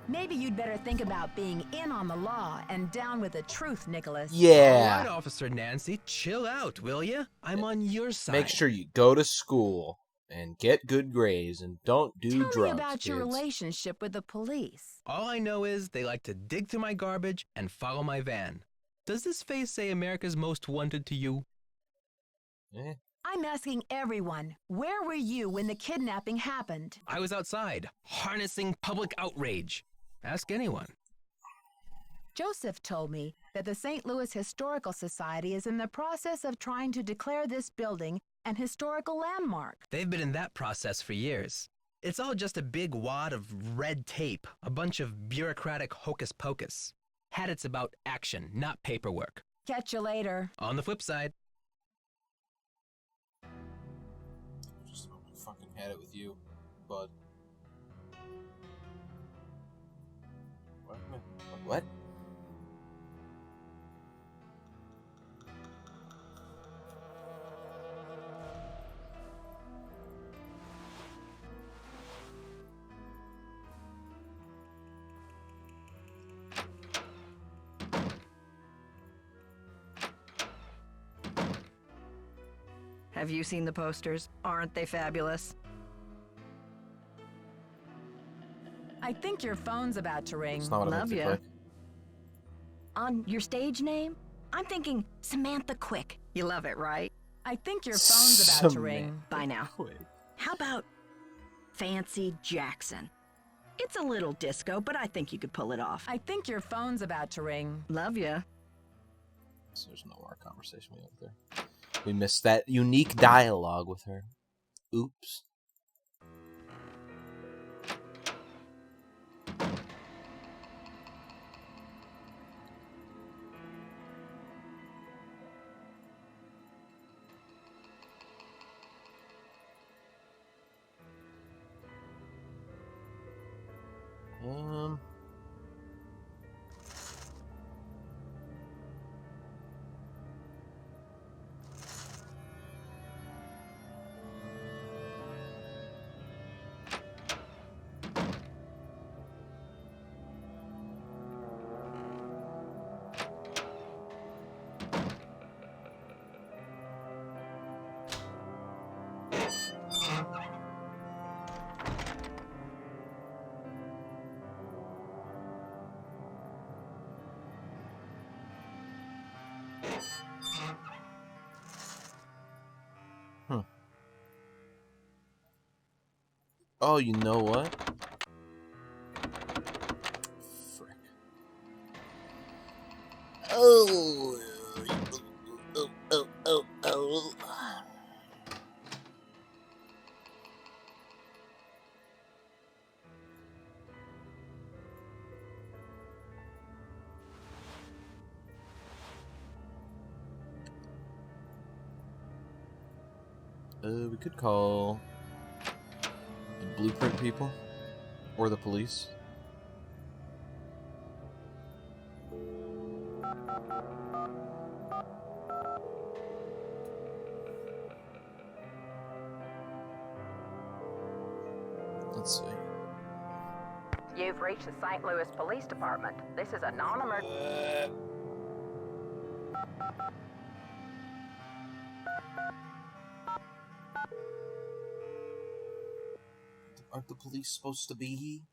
Maybe you'd better think about being in on the law and down with the truth, Nicholas. Yeah. All right, Officer Nancy, chill out, will ya? I'm on your side. Make sure you go to school and get good grades and don't do drugs. Tell me about kids. your relationship with the police. All I know is they like to dig through my garbage and follow my van. Does this face say America's Most Wanted to you? Eh. I'm asking everyone, where were you when the kidnapping happened? I was outside, harnessing public outrage. Ask anyone. Joseph told me that the St. Louis Historical Society is in the process of trying to declare this building an historical landmark. They've been in that process for years. It's all just a big wad of red tape, a bunch of bureaucratic hocus pocus. Had it's about action, not paperwork. Catch you later. On the flip side. Just fucking had it with you, bud. What? Have you seen the posters? Aren't they fabulous? I think your phone's about to ring. It's not what I meant Love to ya. click. On your stage name? I'm thinking Samantha Quick. You love it, right? I think your phone's about to ring. Bye now. How about Fancy Jackson? It's a little disco, but I think you could pull it off. I think your phone's about to ring. Love ya. So there's no more conversation we had with her. We missed that unique dialogue with her. Oops. Oh, you know what? Frick. Oh. Oh. We could call the Blueprint people or the police. Let's see. You've reached the St. Louis Police Department. This is a non-emergency. Aren't the police supposed to be?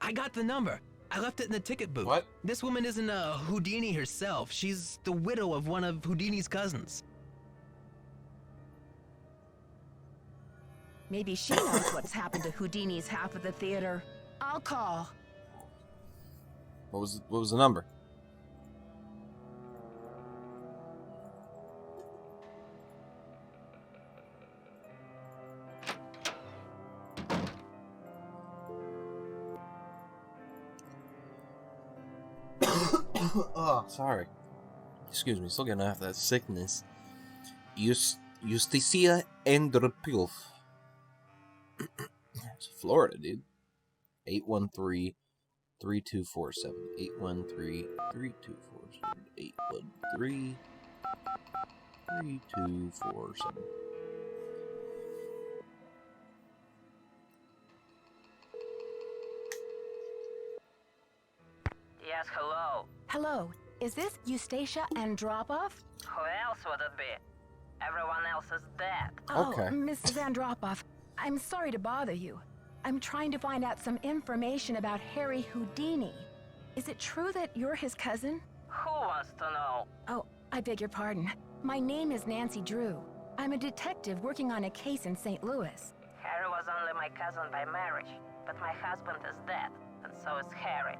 I got the number. I left it in the ticket booth. What? This woman isn't a Houdini herself. She's the widow of one of Houdini's cousins. Maybe she knows what's happened to Houdini's half of the theater. I'll call. What was the number? Oh, sorry. Excuse me, still getting off that sickness. Justicia Endrpilf. It's Florida, dude. 813-3247. 813-3247. 813-3247. Yes, hello. Hello, is this Eustacia Andropov? Who else would it be? Everyone else is dead. Oh, Mrs. Andropov, I'm sorry to bother you. I'm trying to find out some information about Harry Houdini. Is it true that you're his cousin? Who wants to know? Oh, I beg your pardon. My name is Nancy Drew. I'm a detective working on a case in St. Louis. Harry was only my cousin by marriage, but my husband is dead, and so is Harry.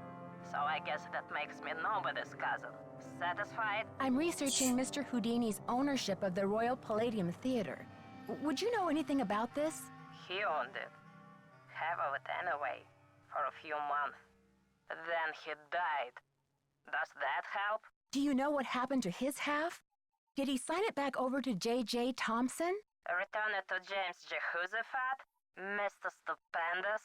So I guess that makes me nobody's cousin. Satisfied? I'm researching Mr. Houdini's ownership of the Royal Palladium Theater. Would you know anything about this? He owned it. Have of it anyway, for a few months. Then he died. Does that help? Do you know what happened to his half? Did he sign it back over to J.J. Thompson? Return it to James Jehoshaphat? Mr. Stupendous?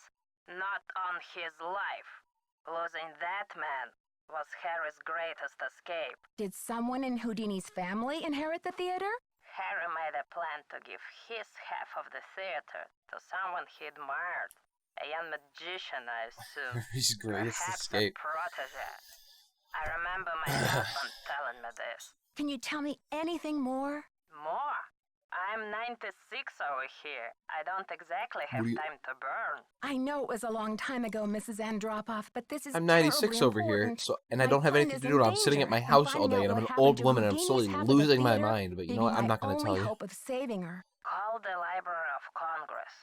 Not on his life. Losing that man was Harry's greatest escape. Did someone in Houdini's family inherit the theater? Harry made a plan to give his half of the theater to someone he admired. A young magician, I assume. His greatest Perhaps escape. a protege. I remember my husband telling me this. Can you tell me anything more? More? I'm 96 over here. I don't exactly have time to burn. I know it was a long time ago, Mrs. Andropov, but this is I'm 96 terribly over here, important. so and I My don't have friend anything is to do. in I'm sitting at danger, my house all finding day, out and I'm what an old happened to woman, and I'm Houdini's slowly half of the losing my theater mind. But you may know be what? I'm my not going to tell only you. hope of saving her. Call the Library of Congress.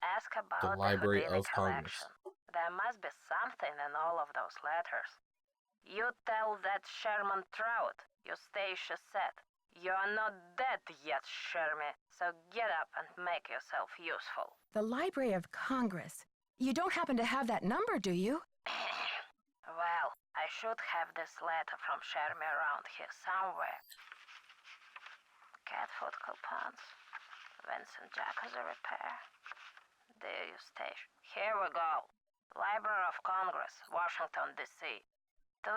Ask about The Library Houdini of Congress. collection. There must be something in all of those letters. You tell that Sherman Trout, Eustacia said. You're not dead yet, Shermy, so get up and make yourself useful. The Library of Congress. You don't happen to have that number, do you? Well, I should have this letter from Shermy around here somewhere. Cat food coupons. Vincent Jacuzzi repair. Dear Eustacia. Here we go. Library of Congress, Washington, D.C. 202-555-5000.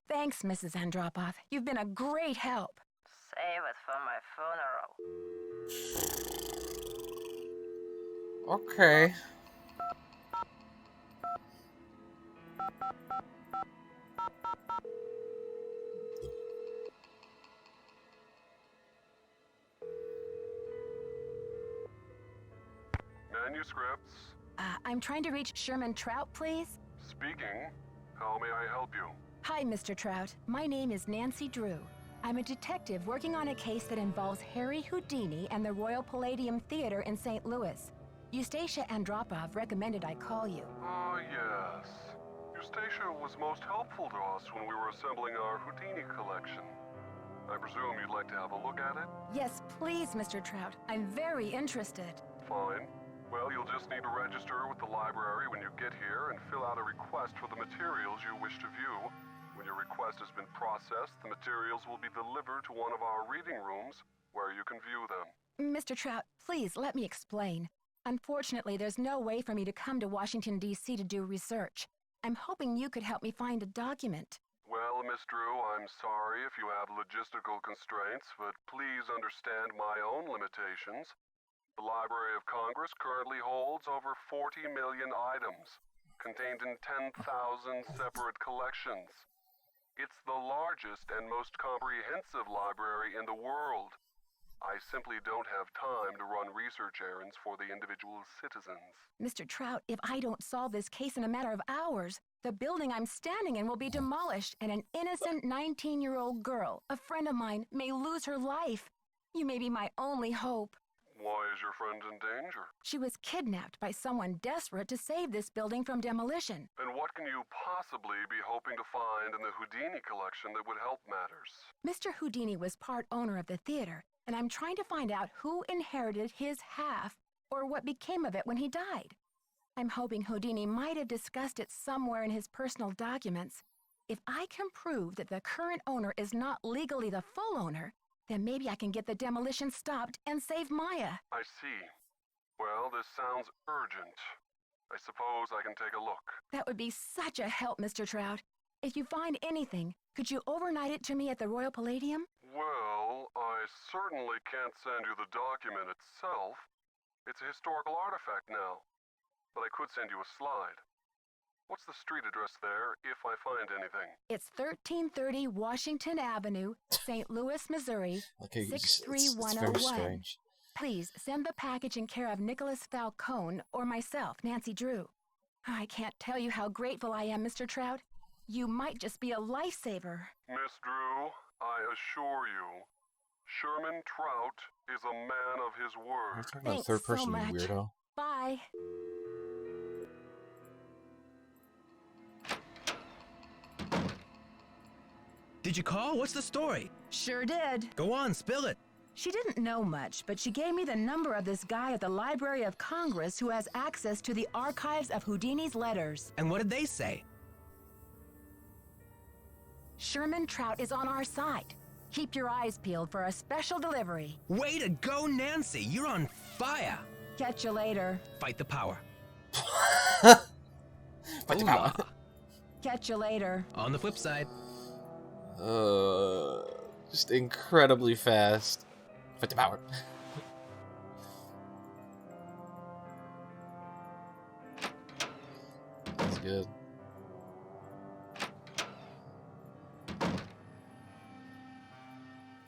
Thanks, Mrs. Andropov. You've been a great help. Save it for my funeral. Okay. Manuscripts. I'm trying to reach Sherman Trout, please. Speaking. How may I help you? Hi, Mr. Trout. My name is Nancy Drew. I'm a detective working on a case that involves Harry Houdini and the Royal Palladium Theater in St. Louis. Eustacia Andropov recommended I call you. Ah, yes. Eustacia was most helpful to us when we were assembling our Houdini collection. I presume you'd like to have a look at it? Yes, please, Mr. Trout. I'm very interested. Fine. Well, you'll just need to register with the library when you get here and fill out a request for the materials you wish to view. When your request has been processed, the materials will be delivered to one of our reading rooms where you can view them. Mr. Trout, please let me explain. Unfortunately, there's no way for me to come to Washington, D.C. to do research. I'm hoping you could help me find a document. Well, Miss Drew, I'm sorry if you have logistical constraints, but please understand my own limitations. The Library of Congress currently holds over 40 million items, contained in 10,000 separate collections. It's the largest and most comprehensive library in the world. I simply don't have time to run research errands for the individual citizens. Mr. Trout, if I don't solve this case in a matter of hours, the building I'm standing in will be demolished and an innocent 19-year-old girl, a friend of mine, may lose her life. You may be my only hope. Why is your friend in danger? She was kidnapped by someone desperate to save this building from demolition. And what can you possibly be hoping to find in the Houdini collection that would help matters? Mr. Houdini was part owner of the theater, and I'm trying to find out who inherited his half or what became of it when he died. I'm hoping Houdini might have discussed it somewhere in his personal documents. If I can prove that the current owner is not legally the full owner, then maybe I can get the demolition stopped and save Maya. I see. Well, this sounds urgent. I suppose I can take a look. That would be such a help, Mr. Trout. If you find anything, could you overnight it to me at the Royal Palladium? Well, I certainly can't send you the document itself. It's a historical artifact now. But I could send you a slide. What's the street address there, if I find anything? It's 1330 Washington Avenue, St. Louis, Missouri, Okay, it's 63101. very strange. Please send the package in care of Nicholas Falcone or myself, Nancy Drew. I can't tell you how grateful I am, Mr. Trout. You might just be a lifesaver. Miss Drew, I assure you, Sherman Trout is a man of his word. You're talking about third person, you weirdo. Bye. Did you call? What's the story? Sure did. Go on, spill it. She didn't know much, but she gave me the number of this guy at the Library of Congress who has access to the archives of Houdini's letters. And what did they say? Sherman Trout is on our side. Keep your eyes peeled for a special delivery. Way to go, Nancy. You're on fire. Catch you later. Fight the power. Fight the power. Catch you later. On the flip side. Just incredibly fast. Fight the power. That's good.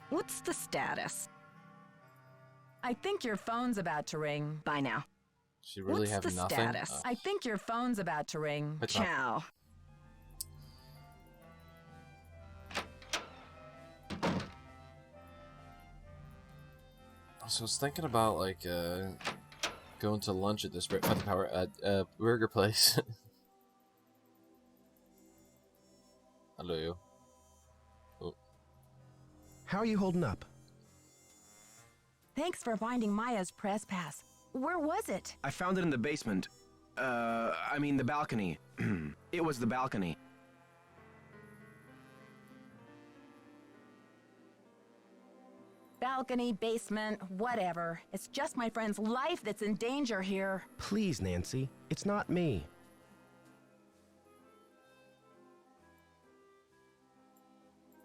What's the status? I think your phone's about to ring. Bye now. She really What's have the nothing. status? I think your phone's about to ring. Ciao. So I was thinking about like going to lunch at this Fight the Power at burger place. Hello. Oh. How are you holding up? Thanks for finding Maya's press pass. Where was it? I found it in the basement. I mean the balcony. It was the balcony. Balcony, basement, whatever. It's just my friend's life that's in danger here. Please, Nancy. It's not me.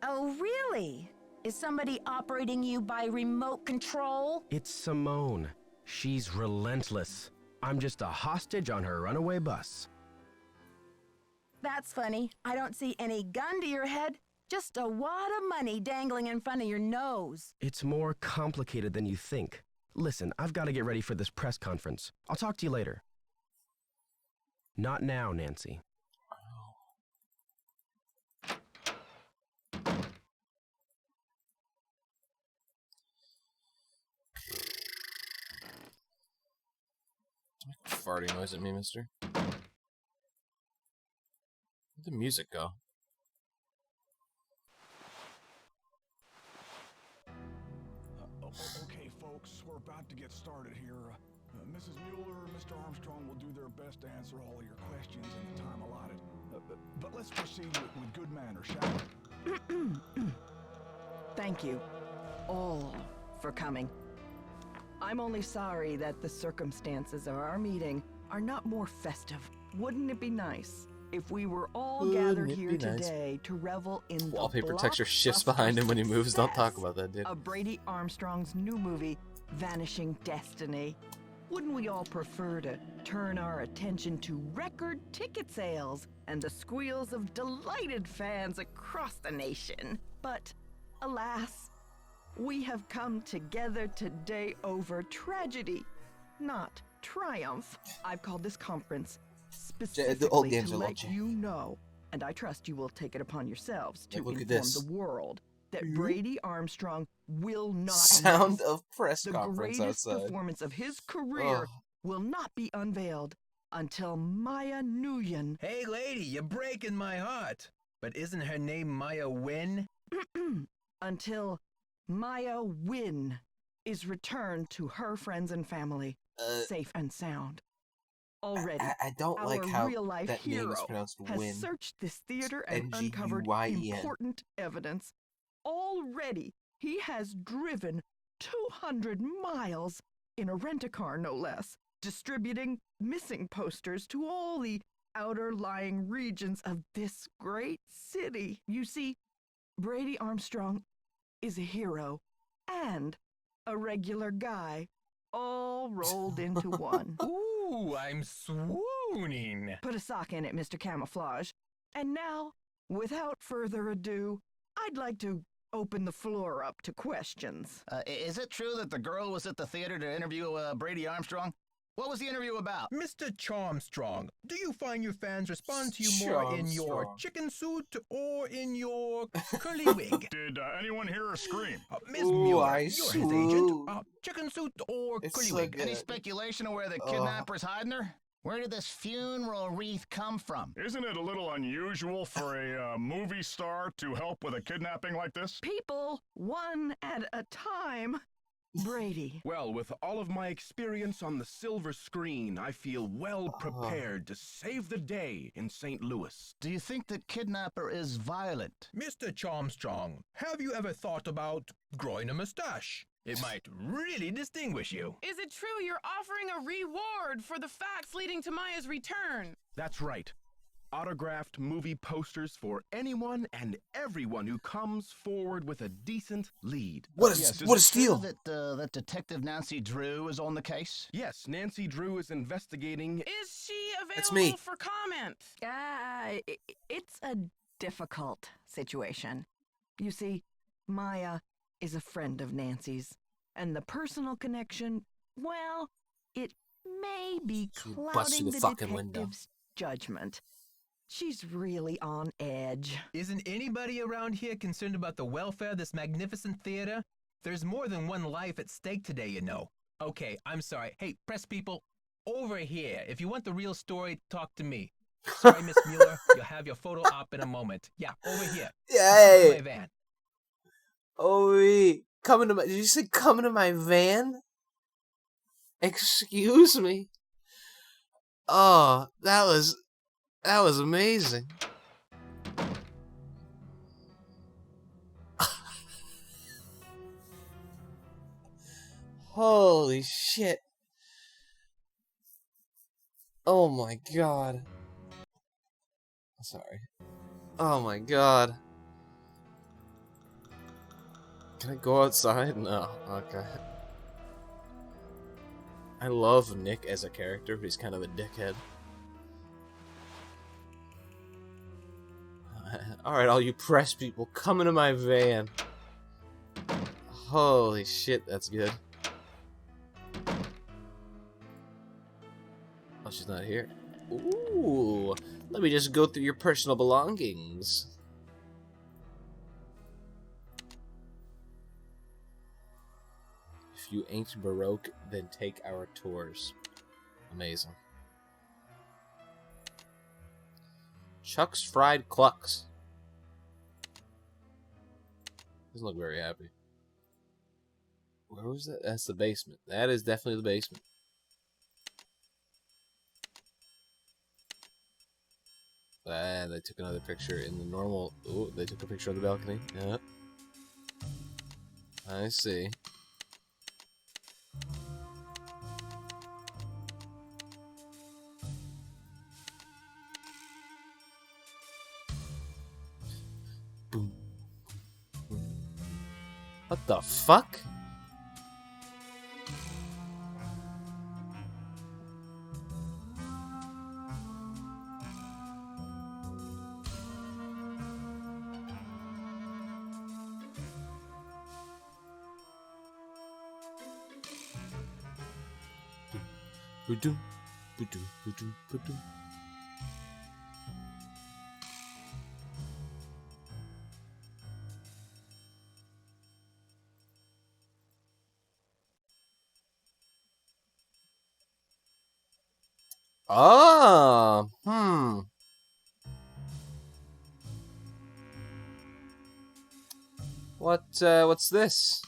Oh, really? Is somebody operating you by remote control? It's Simone. She's relentless. I'm just a hostage on her runaway bus. That's funny. I don't see any gun to your head. Just a wad of money dangling in front of your nose. It's more complicated than you think. Listen, I've got to get ready for this press conference. I'll talk to you later. Not now, Nancy. Farting noise at me, mister. Where'd the music go? Okay, folks, we're about to get started here. Mrs. Mueller and Mr. Armstrong will do their best to answer all of your questions in the time allotted. But let's proceed with good manners, shall we? Thank you, all, for coming. I'm only sorry that the circumstances of our meeting are not more festive. Wouldn't it be nice if we were all gathered here today to revel in Wallpaper the texture shifts behind him when he moves. Don't talk success about that, dude. of Brady Armstrong's new movie, Vanishing Destiny? Wouldn't we all prefer to turn our attention to record ticket sales and the squeals of delighted fans across the nation? But alas, we have come together today over tragedy, not triumph. I've called this conference specifically to let you know, and I trust you will take it upon yourselves to inform the world that Brady Armstrong will not sound of press the conference greatest outside. Performance of his career will not be unveiled until Maya Nguyen. Hey, lady, you're breaking my heart. But isn't her name Maya Wynn? Until Maya Wynn is returned to her friends and family, safe and sound. Already, I don't our like how real-life that name hero is pronounced has Wynn. searched this theater and uncovered Nguyen. important evidence. Already, he has driven 200 miles in a rent-a-car, no less, distributing missing posters to all the outer-lying regions of this great city. You see, Brady Armstrong is a hero and a regular guy, all rolled into one. Ooh, I'm swooning. Put a sock in it, Mr. Camouflage. And now, without further ado, I'd like to open the floor up to questions. Is it true that the girl was at the theater to interview Brady Armstrong? What was the interview about? Mr. Charmstrong, do you find your fans respond to you more in your chicken suit or in your curly wig? Did anyone hear her scream? Miss Mueller, you're his agent. Chicken suit or curly wig? Any speculation of where the kidnapper's hiding her? Where did this funeral wreath come from? Isn't it a little unusual for a movie star to help with a kidnapping like this? People, one at a time. Brady. Well, with all of my experience on the silver screen, I feel well prepared to save the day in St. Louis. Do you think the kidnapper is violent? Mr. Charmstrong, have you ever thought about growing a mustache? It might really distinguish you. Is it true you're offering a reward for the facts leading to Maya's return? That's right. Autographed movie posters for anyone and everyone who comes forward with a decent lead. What a steal! That Detective Nancy Drew is on the case? Yes, Nancy Drew is investigating. Is she available for comment? It's a difficult situation. You see, Maya is a friend of Nancy's, and the personal connection, well, it may be clouding the detective's judgment. She's really on edge. Isn't anybody around here concerned about the welfare of this magnificent theater? There's more than one life at stake today, you know. Okay, I'm sorry. Hey, press people, over here. If you want the real story, talk to me. Sorry, Miss Mueller, you'll have your photo op in a moment. Yeah, over here. Yay! My van. Oh, coming to my... Did you say coming to my van? Excuse me? Oh, that was amazing. Holy shit. Oh my god. Sorry. Oh my god. Can I go outside? No. Okay. I love Nick as a character, but he's kind of a dickhead. Alright, all you press people, come into my van. Holy shit, that's good. Oh, she's not here. Ooh, let me just go through your personal belongings. If you ain't Baroque, then take our tours. Amazing. Chuck's Fried Clucks. Doesn't look very happy. Where was that? That's the basement. That is definitely the basement. Ah, they took another picture in the normal... Oh, they took a picture of the balcony. Yep. I see. Boom. What the fuck? Ba-doom, ba-doom, ba-doom, ba-doom. Ah, what's this?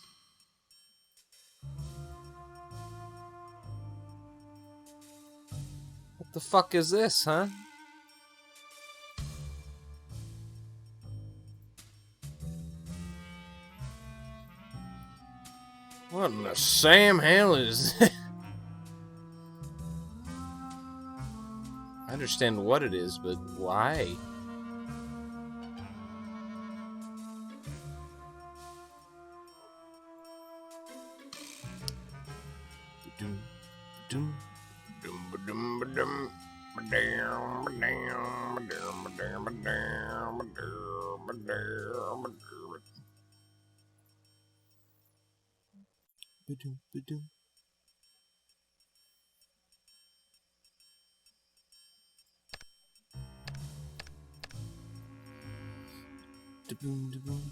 What the fuck is this, huh? What in the Sam hell is this? I understand what it is, but why? Ba-doom, ba-doom, ba-doom, ba-doom, ba-doom. Ba-doom, ba-doom, ba-doom, ba-doom, ba-doom, ba-doom, ba-doom, ba-doom. Ba-doom, ba-doom. Da-boom, da-boom.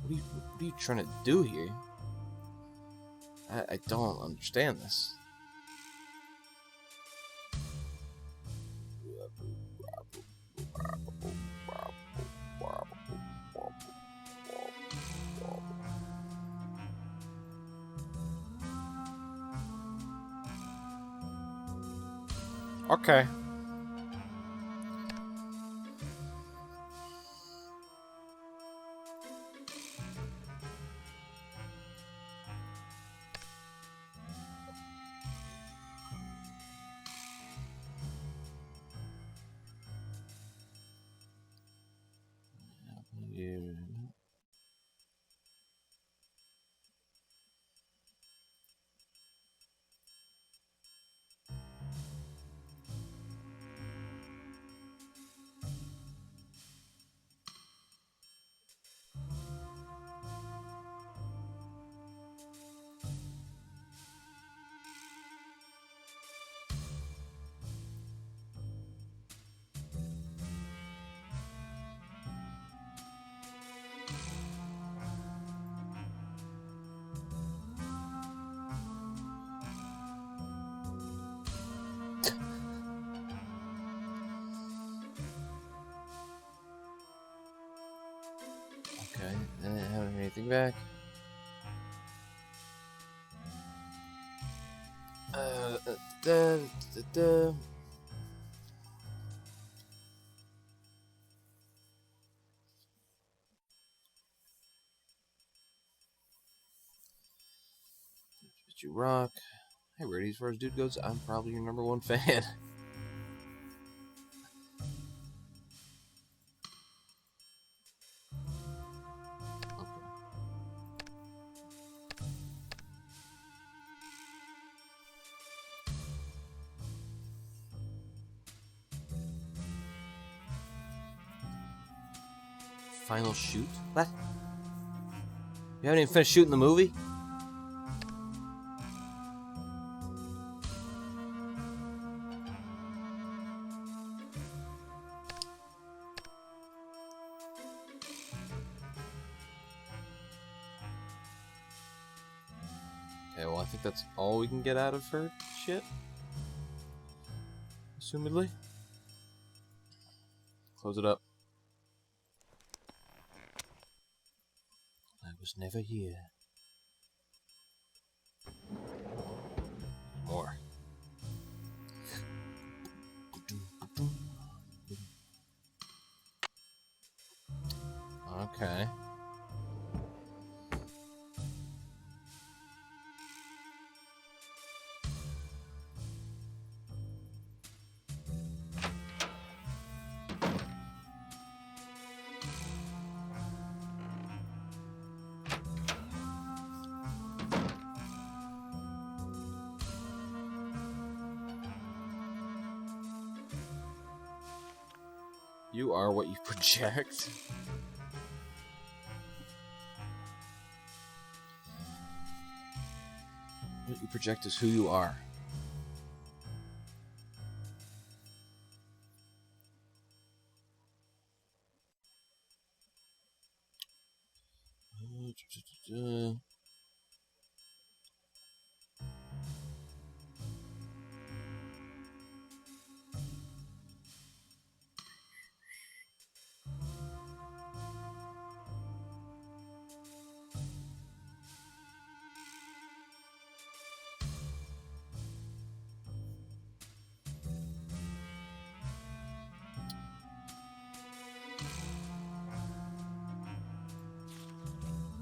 What are you trying to do here? I don't understand this. Okay. Okay, I didn't have anything back. Da, da, da. But you rock. Hey, Brady, as far as dude goes, I'm probably your #1 fan. Final shoot? What? You haven't even finished shooting the movie? Okay, well, I think that's all we can get out of her shit. Assumedly. Close it up. I was never here. More. Okay. You are what you project. What you project is who you are.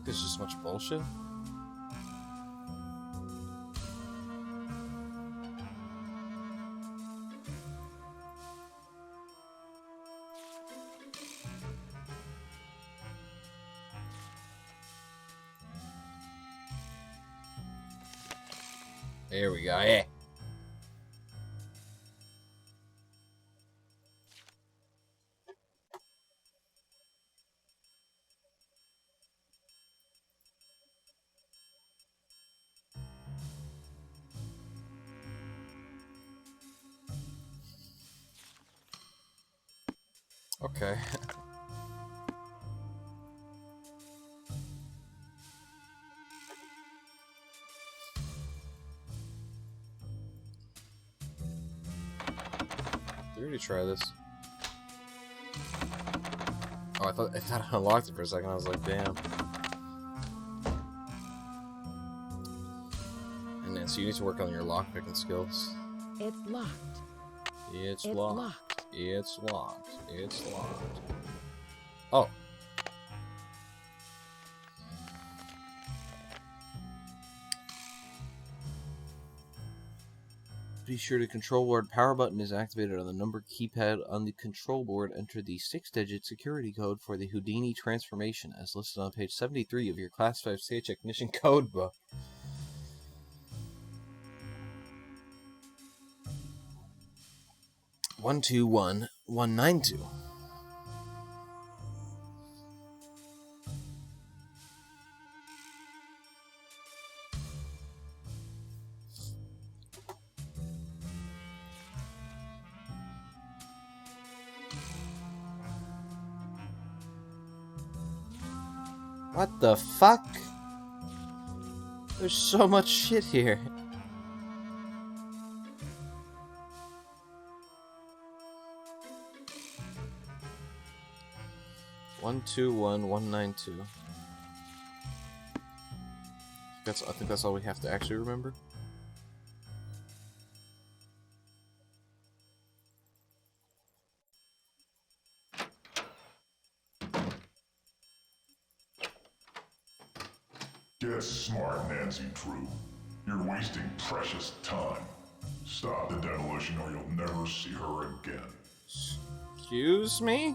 There's just much bullshit. There we go. Yeah. Okay. Did we try this? Oh, I thought I unlocked it for a second. I was like, damn. And then so you need to work on your lockpicking skills. It's locked. It's locked. It's locked. It's locked. Oh. Be sure the control board power button is activated on the number keypad on the control board. Enter the 6-digit security code for the Houdini transformation as listed on page 73 of your Class 5 stage technician code book. One two one 192. What the fuck? There's so much shit here. One two one 192. I think that's all we have to actually remember. Get smart, Nancy Drew. You're wasting precious time. Stop the demolition or you'll never see her again. Excuse me?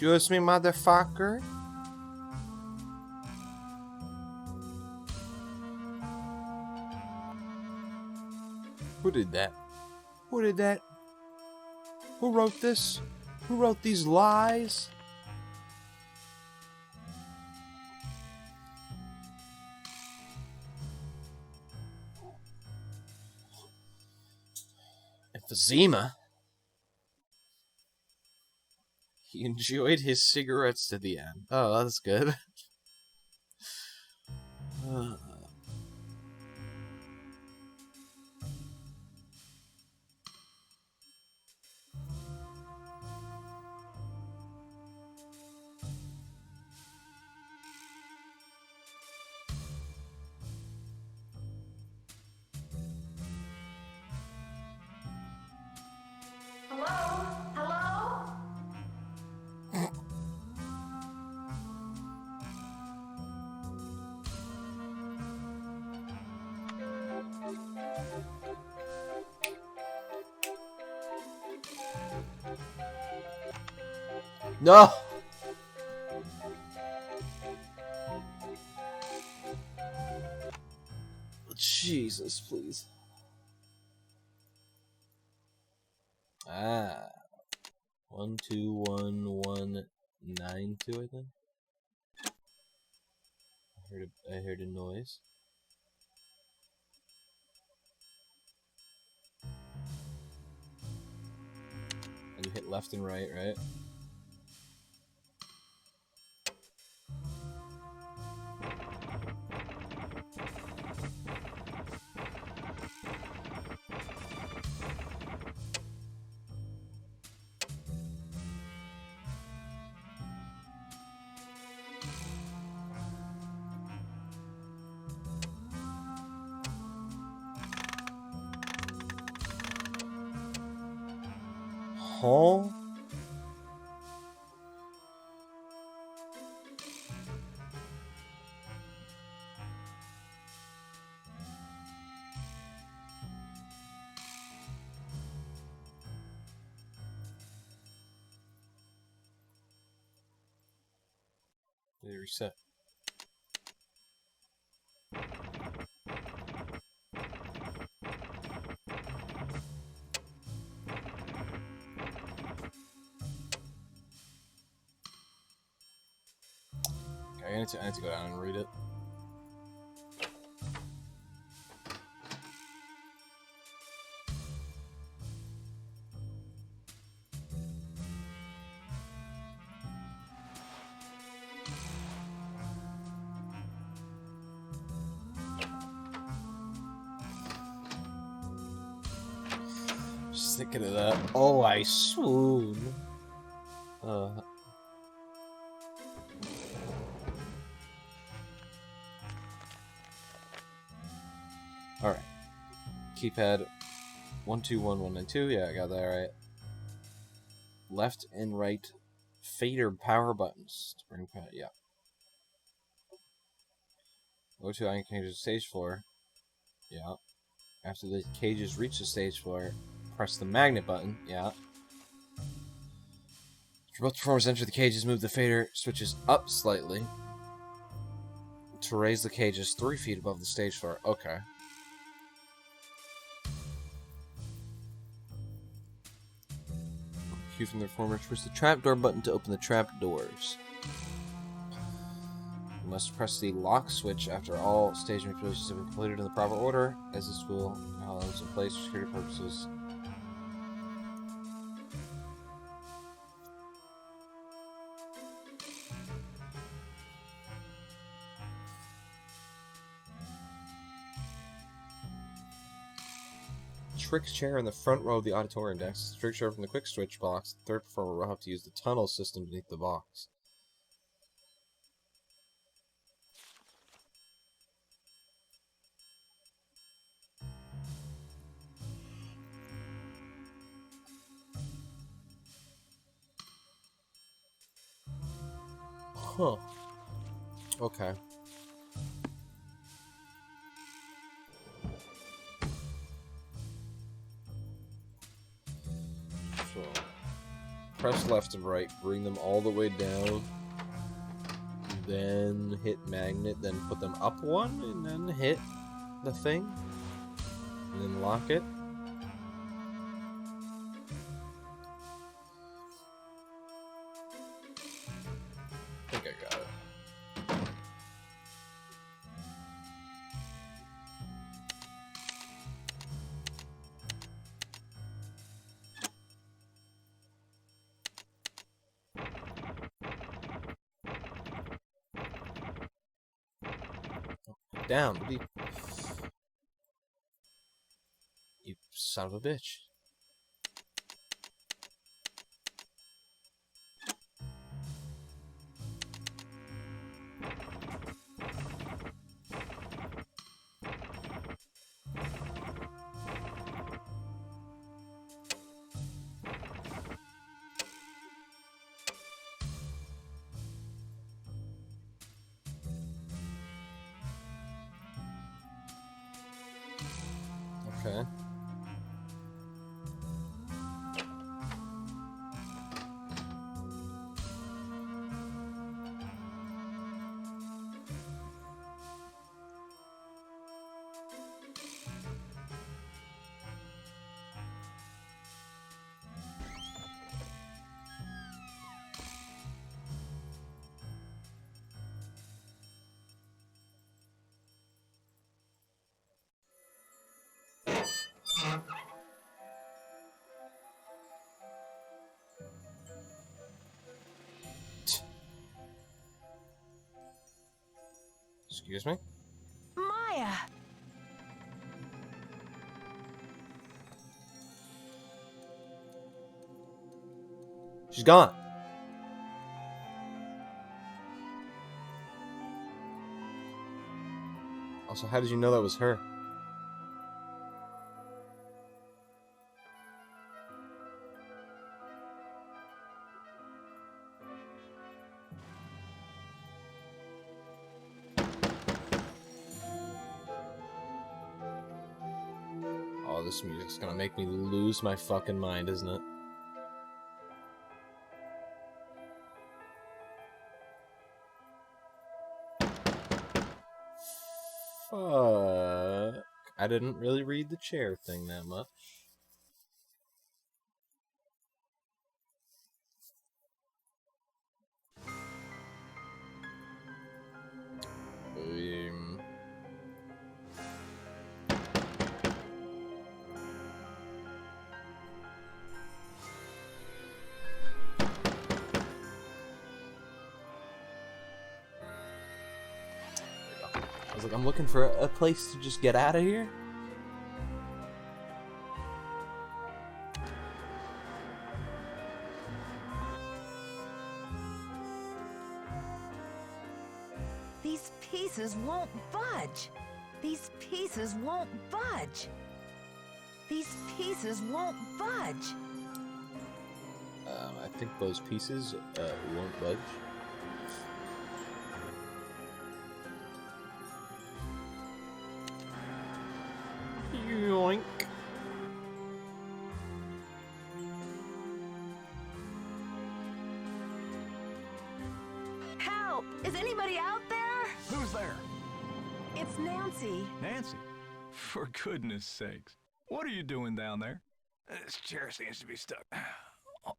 Excuse me, motherfucker? Who did that? Who did that? Who wrote this? Who wrote these lies? Emphysema? He enjoyed his cigarettes to the end. Oh, that's good. Hello? Hello? No! Jesus, please. Ah. 121192, I think. I heard a noise. And you hit left and right, right? Huh? They reset. Okay, I need to go down and read it. Just thinking of that. Oh, I swoon. Alright. Keypad 121192. Yeah, I got that right. Left and right fader power buttons. Spring pad, yeah. Go to iron cages stage floor. Yeah. After the cages reach the stage floor, press the magnet button. Yeah. After both performers enter the cages, move the fader switches up slightly to raise the cages 3 feet above the stage floor. Okay. Cue from the performer, press the trapdoor button to open the trapdoors. You must press the lock switch after all stage manipulations have been completed in the proper order, as this will hold in place for security purposes. Trick chair in the front row of the auditorium decks. Trick chair from the quick switch box. The third performer will have to use the tunnel system beneath the box. Huh. Okay. So, press left and right, bring them all the way down, then hit magnet, then put them up one, and then hit the thing, and then lock it. I think I got it. down. You son of a bitch. Okay. Excuse me? Maya! She's gone. Also, how did you know that was her? Oh, this music's gonna make me lose my fucking mind, isn't it? Fuck. I didn't really read the chair thing that much. I was like, I'm looking for a place to just get out of here. These pieces won't budge. These pieces won't budge. These pieces won't budge. I think those pieces won't budge. Yoink. Help! Is anybody out there? Who's there? It's Nancy. Nancy? For goodness sakes. What are you doing down there? This chair seems to be stuck.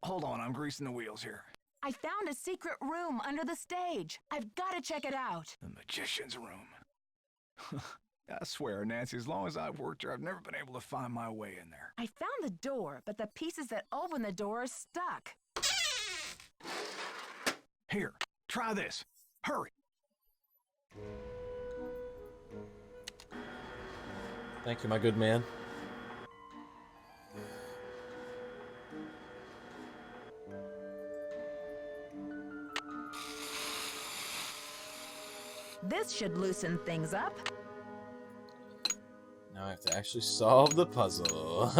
Hold on, I'm greasing the wheels here. I found a secret room under the stage. I've got to check it out. The magician's room. I swear, Nancy, as long as I've worked here, I've never been able to find my way in there. I found the door, but the pieces that open the door are stuck. Here, try this. Hurry. Thank you, my good man. This should loosen things up. Now I have to actually solve the puzzle.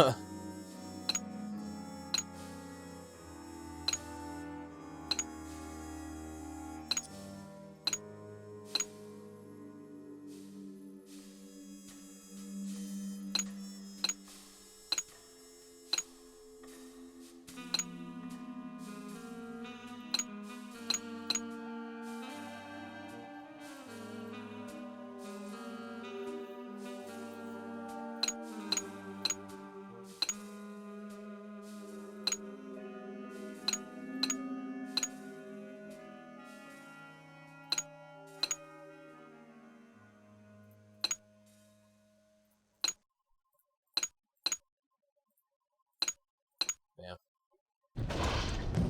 Bam.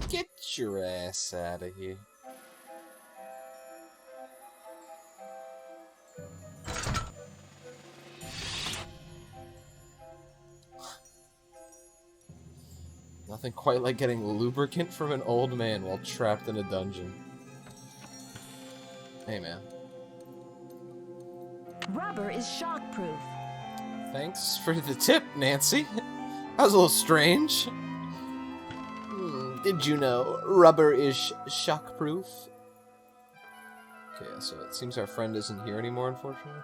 Get your ass out of here. Nothing quite like getting lubricant from an old man while trapped in a dungeon. Hey, man. Rubber is shockproof. Thanks for the tip, Nancy. That was a little strange. Did you know rubber is shockproof? Okay, so it seems our friend isn't here anymore, unfortunately.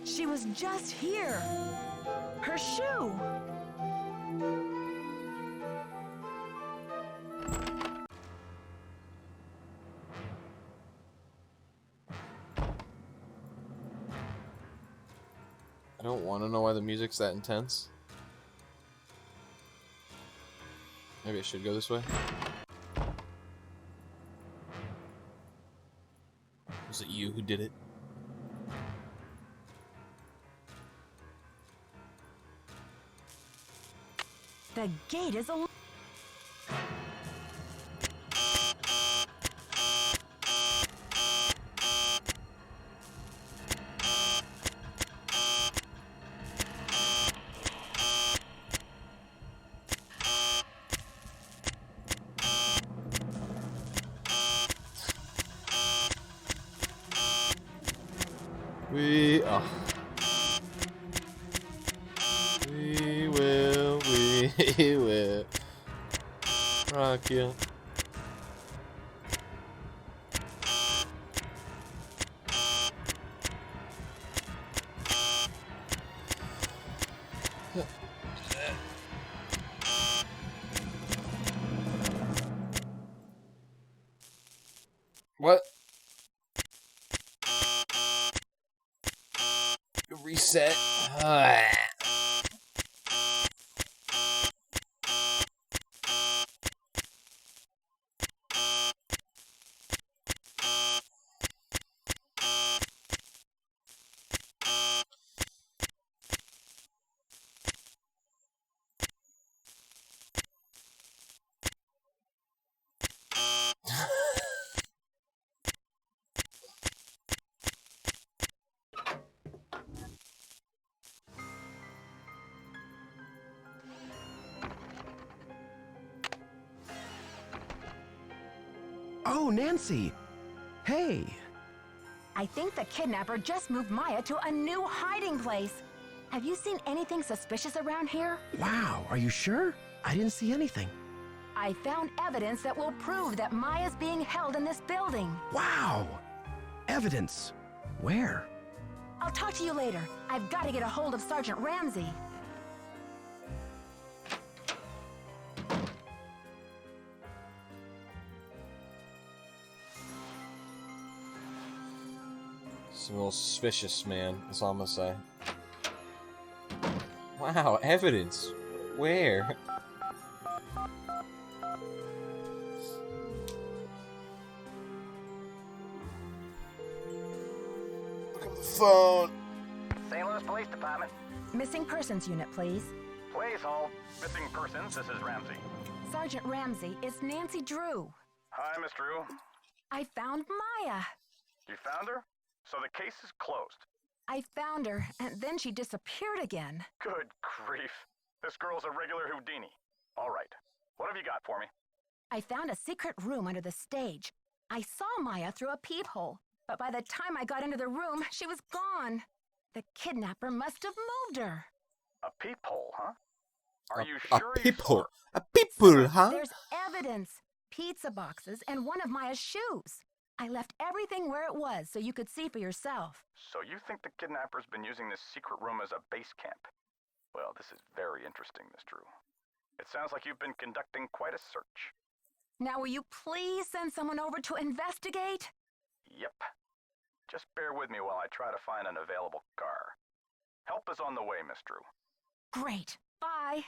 She was just here. Her shoe. I don't want to know why the music's that intense. Maybe I should go this way. Was it you who did it? The gate is a... We will rock you. What? Reset. Oh, Nancy! Hey! I think the kidnapper just moved Maya to a new hiding place. Have you seen anything suspicious around here? Wow, are you sure? I didn't see anything. I found evidence that will prove that Maya's being held in this building. Wow! Evidence. Where? I'll talk to you later. I've got to get a hold of Sergeant Ramsey. It's a little suspicious, man. That's all I'm gonna say. Wow, evidence. Where? Look at the phone. St. Louis Police Department. Missing persons unit, please. Please hold. Missing persons, this is Ramsey. Sergeant Ramsey, it's Nancy Drew. Hi, Miss Drew. I found Maya. You found her? So the case is closed. I found her, and then she disappeared again. Good grief. This girl's a regular Houdini. All right. What have you got for me? I found a secret room under the stage. I saw Maya through a peephole, but by the time I got into the room, she was gone. The kidnapper must have moved her. A peephole, huh? Are you A sure peephole. A peephole, huh? There's evidence. Pizza boxes and one of Maya's shoes. I left everything where it was so you could see for yourself. So you think the kidnapper's been using this secret room as a base camp? Well, this is very interesting, Miss Drew. It sounds like you've been conducting quite a search. Now will you please send someone over to investigate? Yep. Just bear with me while I try to find an available car. Help is on the way, Miss Drew. Great. Bye.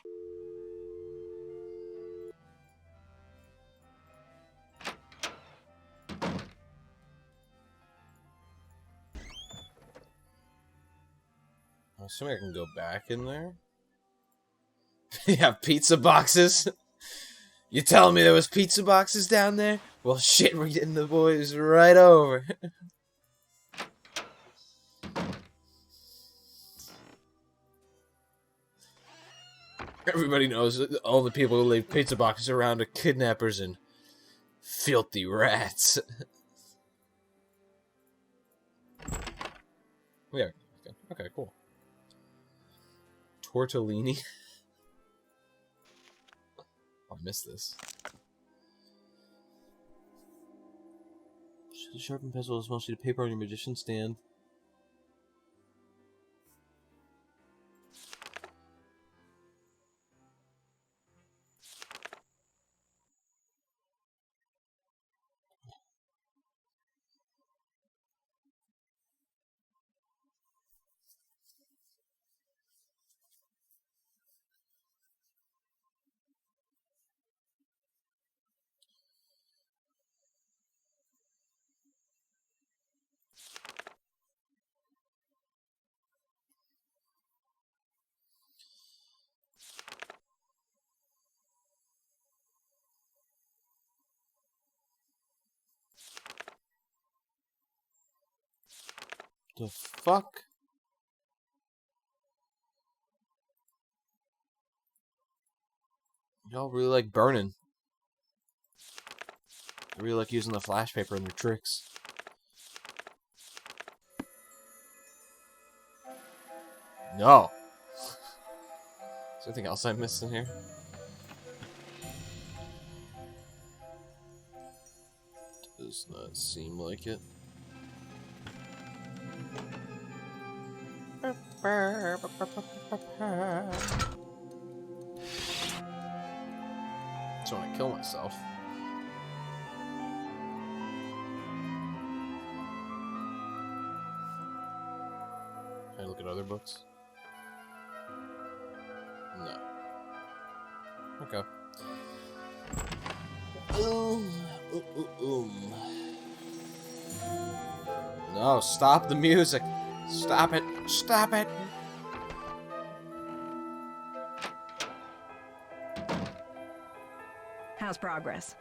I'm assuming I can go back in there. Yeah, pizza boxes. You telling me there was pizza boxes down there? Well, shit, we're getting the boys right over. Everybody knows that all the people who leave pizza boxes around are kidnappers and filthy rats. Yeah. Okay, cool. Tortellini. Oh, I missed this. The sharpened pencil is mostly the paper on your magician stand. The fuck? Y'all really like burning. I really like using the flash paper in their tricks. No. Is there anything else I missed in here? Does not seem like it. Just want to kill myself. Can I look at other books? No. Okay. No, stop the music. Stop it. Stop it. How's progress?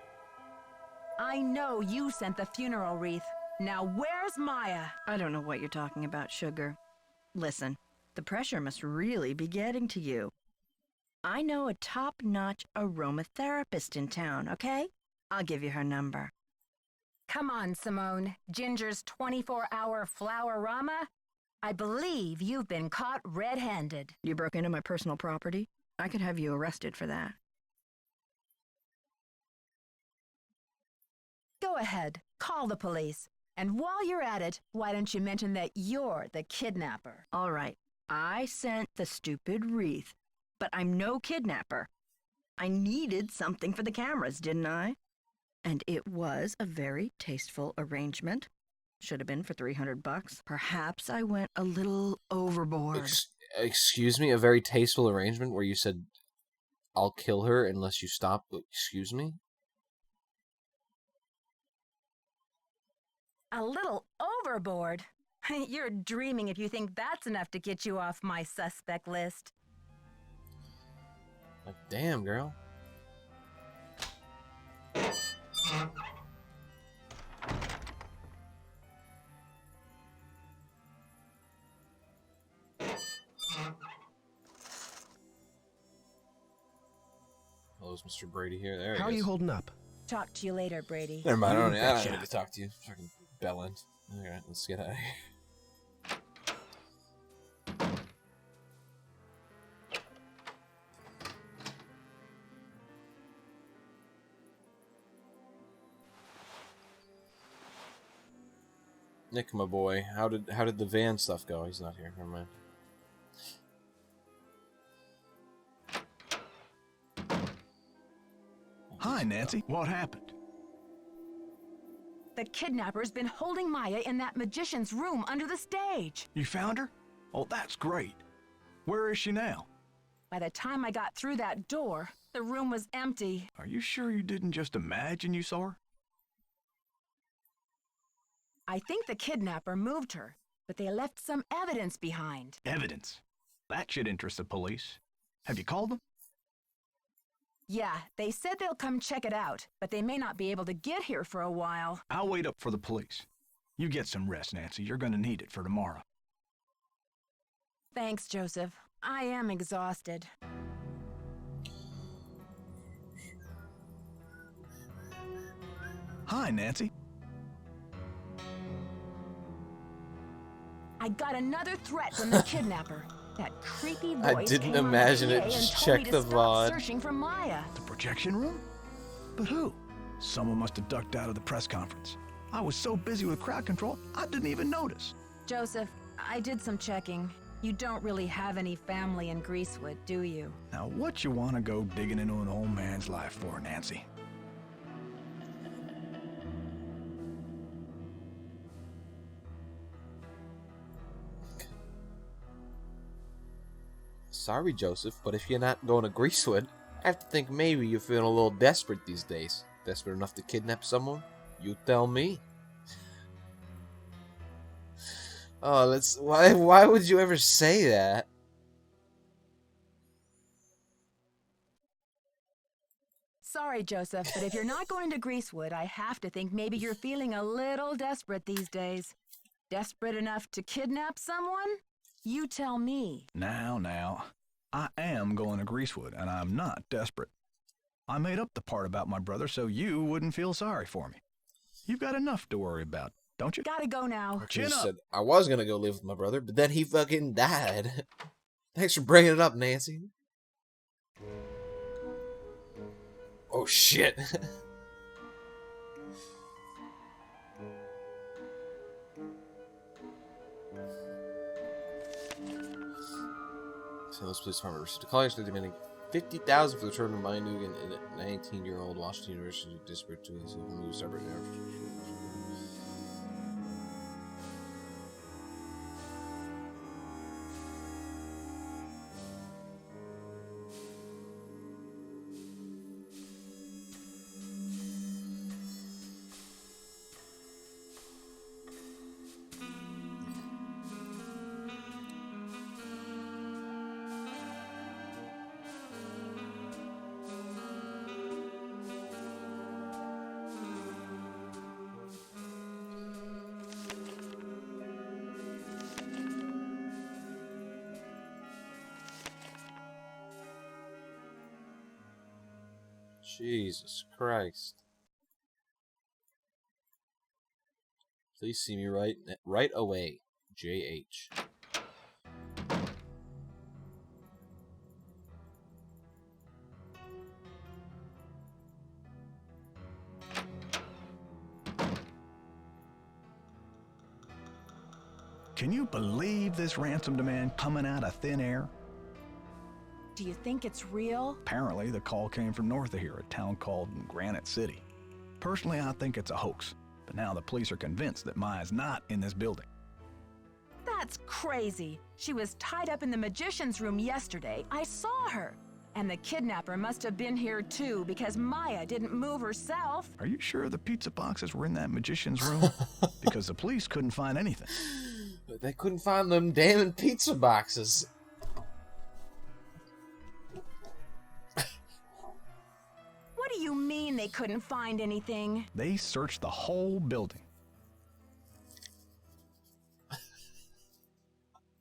I know you sent the funeral wreath. Now where's Maya? I don't know what you're talking about, Sugar. Listen, the pressure must really be getting to you. I know a top-notch aromatherapist in town, okay? I'll give you her number. Come on, Simone. Ginger's 24-hour flower-rama? I believe you've been caught red-handed. You broke into my personal property? I could have you arrested for that. Go ahead. Call the police. And while you're at it, why don't you mention that you're the kidnapper? All right. I sent the stupid wreath, but I'm no kidnapper. I needed something for the cameras, didn't I? And it was a very tasteful arrangement. Should have been for $300. Perhaps I went a little overboard. Excuse me, a very tasteful arrangement where you said, I'll kill her unless you stop. Excuse me? A little overboard? You're dreaming if you think that's enough to get you off my suspect list. Like, damn, girl. Hello, is Mr. Brady here? There he is. How are you holding up? Talk to you later, Brady. Never mind, I don't need to talk to you. Fucking bell end. Alright, let's get out of here. Nick, my boy, how did the van stuff go? He's not here. Never mind. Hi, Nancy. What happened? The kidnapper's been holding Maya in that magician's room under the stage. You found her? Oh, that's great. Where is she now? By the time I got through that door, the room was empty. Are you sure you didn't just imagine you saw her? I think the kidnapper moved her, but they left some evidence behind. Evidence? That should interest the police. Have you called them? Yeah, they said they'll come check it out, but they may not be able to get here for a while. I'll wait up for the police. You get some rest, Nancy. You're gonna need it for tomorrow. Thanks, Joseph. I am exhausted. Hi, Nancy. I got another threat from the kidnapper. That creepy voice I didn't came imagine on it. the PA and Just told me check to the stop VOD. searching for Maya. The projection room? But who? Someone must have ducked out of the press conference. I was so busy with crowd control, I didn't even notice. Joseph, I did some checking. You don't really have any family in Greasewood, do you? Now, what you want to go digging into an old man's life for, Nancy? Sorry, Joseph, but if you're not going to Greasewood, I have to think maybe you're feeling a little desperate these days. Desperate enough to kidnap someone? You tell me. Oh, why would you ever say that? Sorry, Joseph, but if you're not going to Greasewood, I have to think maybe you're feeling a little desperate these days. Desperate enough to kidnap someone? You tell me. Now. I am going to Greasewood, and I'm not desperate. I made up the part about my brother so you wouldn't feel sorry for me. You've got enough to worry about, don't you? Gotta go now. Chin up. Said, I was going to go live with my brother, but then he fucking died. Thanks for bringing it up, Nancy. Oh, shit. St. Louis Police Department received a call yesterday demanding $50,000 for the return of Maya Nugan and a 19-year-old Washington University disparate to his new separate now. Jesus Christ. Please see me right away. JH. Can you believe this ransom demand coming out of thin air? Do you think it's real? Apparently, the call came from north of here, a town called Granite City. Personally, I think it's a hoax, but now the police are convinced that Maya's not in this building. That's crazy. She was tied up in the magician's room yesterday. I saw her. And the kidnapper must have been here too because Maya didn't move herself. Are you sure the pizza boxes were in that magician's room? Because the police couldn't find anything. They couldn't find them damn pizza boxes. What do you mean they couldn't find anything? They searched the whole building.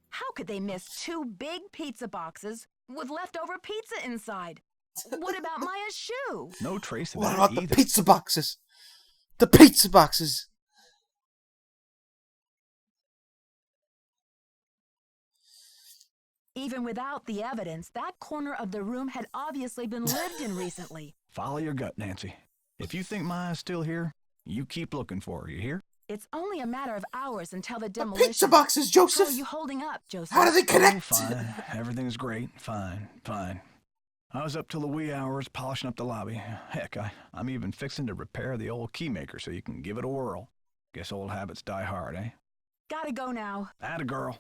How could they miss 2 big pizza boxes with leftover pizza inside? What about Maya's shoe? No trace of what that about either. The pizza boxes? The pizza boxes! Even without the evidence, that corner of the room had obviously been lived in recently. Follow your gut, Nancy. If you think Maya's still here, you keep looking for her, you hear? It's only a matter of hours until the demolition. Pizza boxes, Joseph! How are you holding up, Joseph? How do they connect? Oh, fine. Everything's great. Fine. I was up till the wee hours polishing up the lobby. Heck, I'm even fixing to repair the old key maker so you can give it a whirl. Guess old habits die hard, eh? Gotta go now. Atta girl.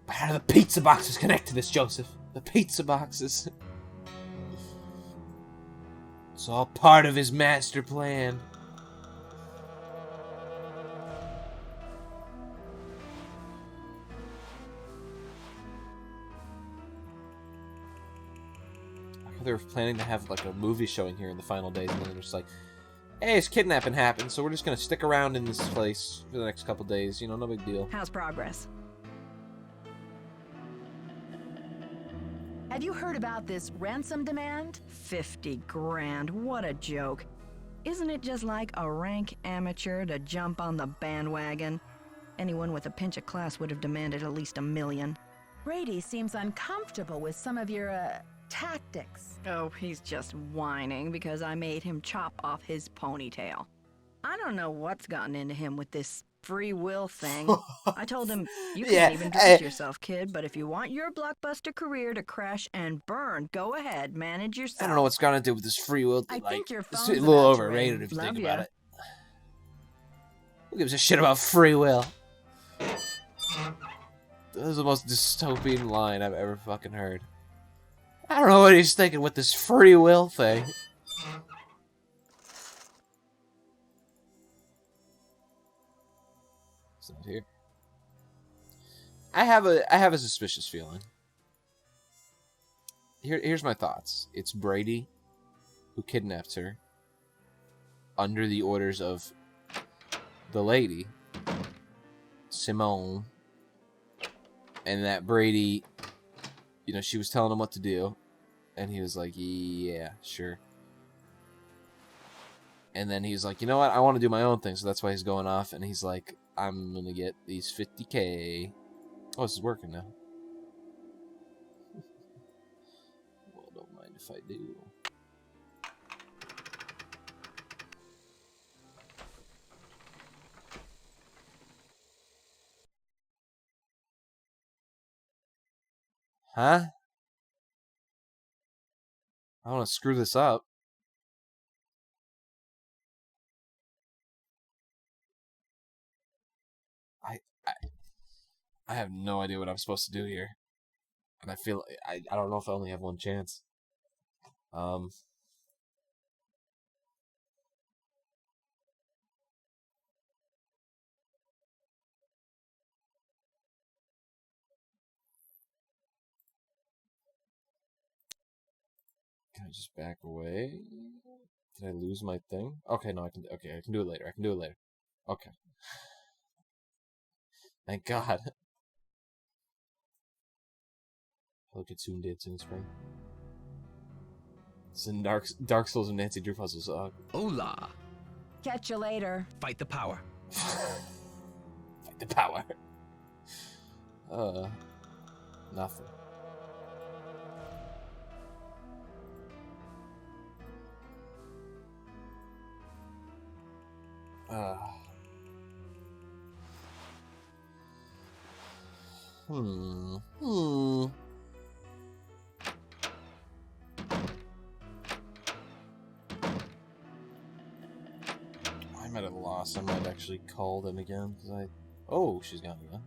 But how do the pizza boxes connect to this, Joseph? The pizza boxes. It's all part of his master plan. They were planning to have like a movie showing here in the final days, and then they're just like, hey, it's kidnapping happened, so we're just gonna stick around in this place for the next couple days. You know, no big deal. How's progress? Have you heard about this ransom demand? 50 grand, what a joke. Isn't it just like a rank amateur to jump on the bandwagon? Anyone with a pinch of class would have demanded at least $1 million. Brady seems uncomfortable with some of your, tactics. Oh, he's just whining because I made him chop off his ponytail. I don't know what's gotten into him with this free will thing. I told him, you can't even dress yourself, kid, but if you want your blockbuster career to crash and burn, go ahead, manage yourself. I don't know what's got to do with this free will. I think your it's phone's a little about to overrated ring. if you Love think ya. about it. Who gives a shit about free will? That is the most dystopian line I've ever fucking heard. I don't know what he's thinking with this free will thing. It's not here. I have a suspicious feeling. Here's my thoughts. It's Brady who kidnapped her under the orders of the lady, Simone, and that Brady, you know, she was telling him what to do, and he was like, yeah, sure. And then he's like, you know what, I want to do my own thing, so that's why he's going off, and he's like, I'm gonna get these 50K. Oh, this is working now. Well, don't mind if I do. Huh? I want to screw this up. I have no idea what I'm supposed to do here. And I feel I don't know if I only have one chance. Can I just back away? Did I lose my thing? Okay, no, I can do it later. I can do it later. Okay. Thank God. Look at Soon Dead Soon Spring. It's in Dark Souls and Nancy Drew puzzles. Hola. Catch you later. Fight the power. Fight the power. Nothing. I might have lost. I might actually call them again because I. Oh, she's gone again.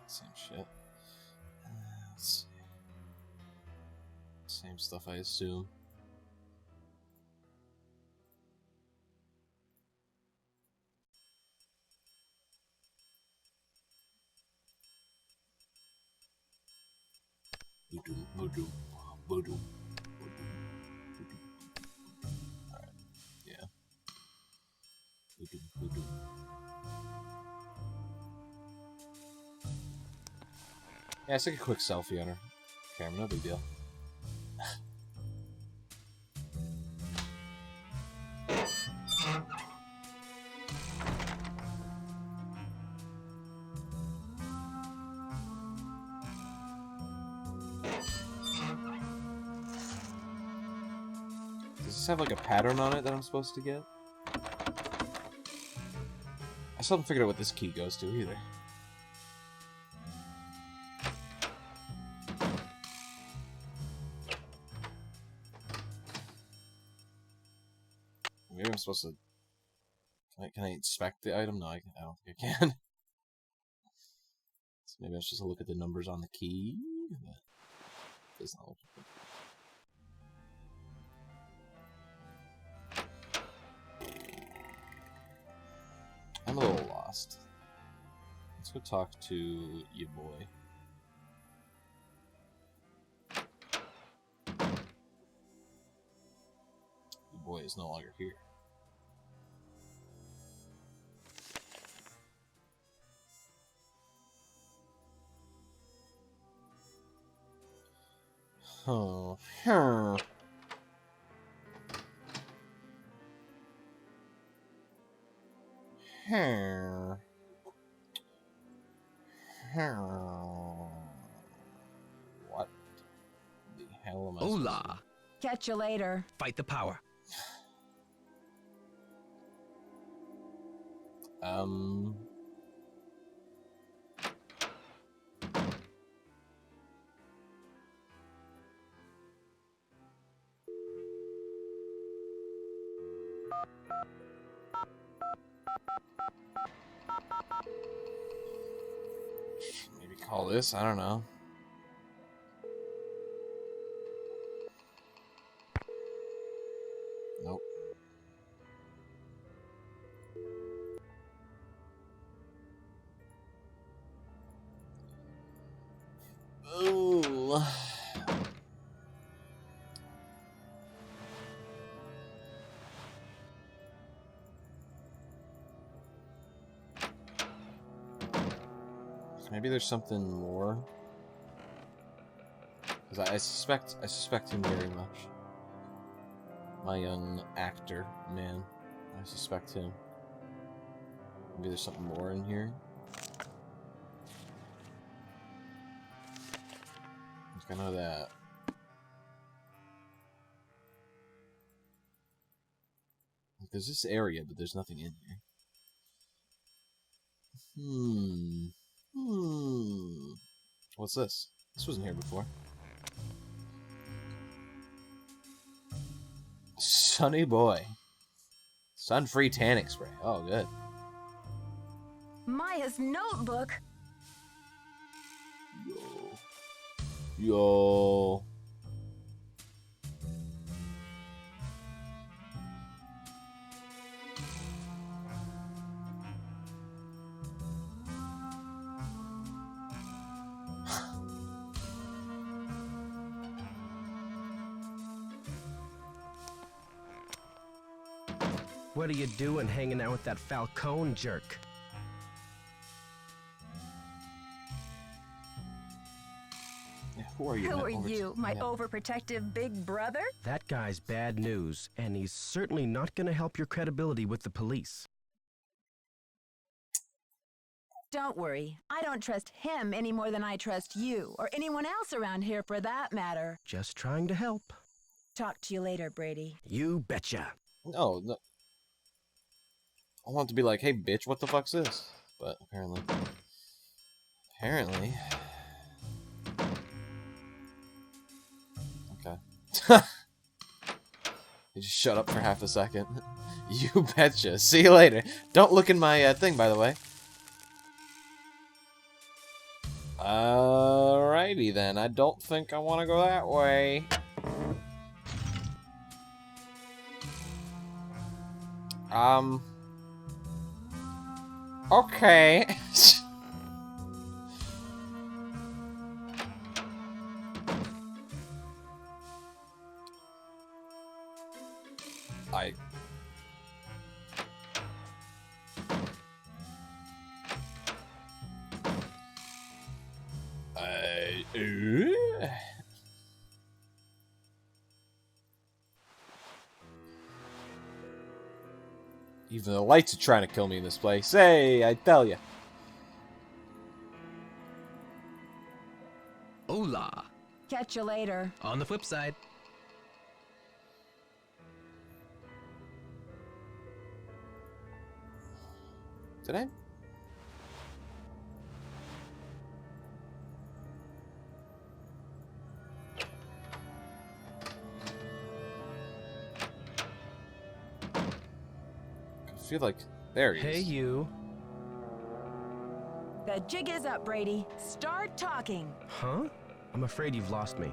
Same shit. Let's see. Same stuff, I assume. Alright, yeah. Yeah, let's take a quick selfie on her camera, no big deal. Does this have like a pattern on it that I'm supposed to get? I still haven't figured out what this key goes to either. Maybe I'm supposed to... Can I inspect the item? No, I don't think I can. So maybe I'm supposed to look at the numbers on the key? But it does not look good. I'm a little lost. Let's go talk to your boy. Your boy is no longer here. Oh. Huh. Huh. What the hell am I supposed to do? Hola. Catch you later. Fight the power. Maybe call this, I don't know. Nope. Ooh. Maybe there's something more. Because I suspect him very much. My young actor, man. I suspect him. Maybe there's something more in here. I know that. There's this area, but there's nothing in here. What's this? This wasn't here before. Sunny boy. Sun-free tanning spray. Oh, good. Maya's notebook. Yo. What are you doing hanging out with that Falcone jerk? Who are you? Who are you, my overprotective big brother? That guy's bad news, and he's certainly not going to help your credibility with the police. Don't worry. I don't trust him any more than I trust you, or anyone else around here for that matter. Just trying to help. Talk to you later, Brady. You betcha. No. I want to be like, hey, bitch, what the fuck's this? But apparently. Okay. You just shut up for half a second. You betcha. See you later. Don't look in my thing, by the way. Alrighty then. I don't think I want to go that way. Okay. Even the lights are trying to kill me in this place. Hey, I tell ya. Hola. Catch you later. On the flip side. Did I? I feel like there he is. Hey, you. The jig is up, Brady. Start talking. Huh? I'm afraid you've lost me.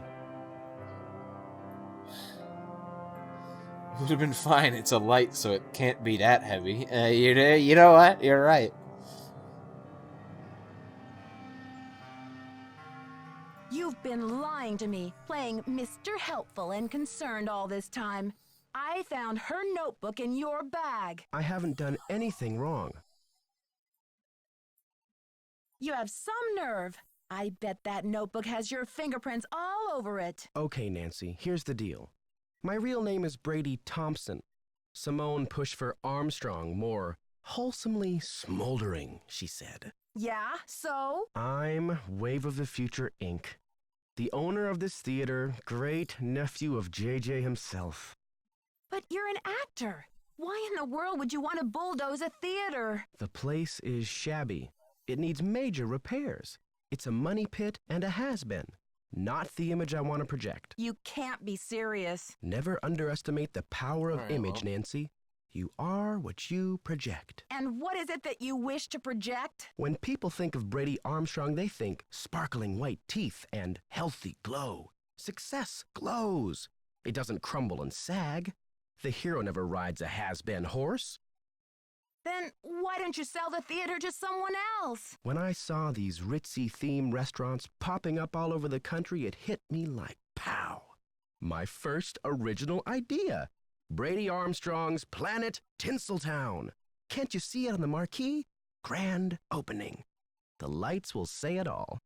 Would have been fine. It's a light, so it can't be that heavy. You know what? You're right. You've been lying to me, playing Mr. Helpful and Concerned all this time. I found her notebook in your bag. I haven't done anything wrong. You have some nerve. I bet that notebook has your fingerprints all over it. Okay, Nancy, here's the deal. My real name is Brady Thompson. Simone pushed for Armstrong, more wholesomely smoldering, she said. Yeah, so? I'm Wave of the Future, Inc., the owner of this theater, great nephew of JJ himself. But you're an actor. Why in the world would you want to bulldoze a theater? The place is shabby. It needs major repairs. It's a money pit and a has-been. Not the image I want to project. You can't be serious. Never underestimate the power of image, well. Nancy. You are what you project. And what is it that you wish to project? When people think of Brady Armstrong, they think sparkling white teeth and healthy glow. Success glows. It doesn't crumble and sag. The hero never rides a has-been horse. Then why don't you sell the theater to someone else? When I saw these ritzy themed restaurants popping up all over the country, it hit me like pow. My first original idea. Brady Armstrong's Planet Tinseltown. Can't you see it on the marquee? Grand opening. The lights will say it all.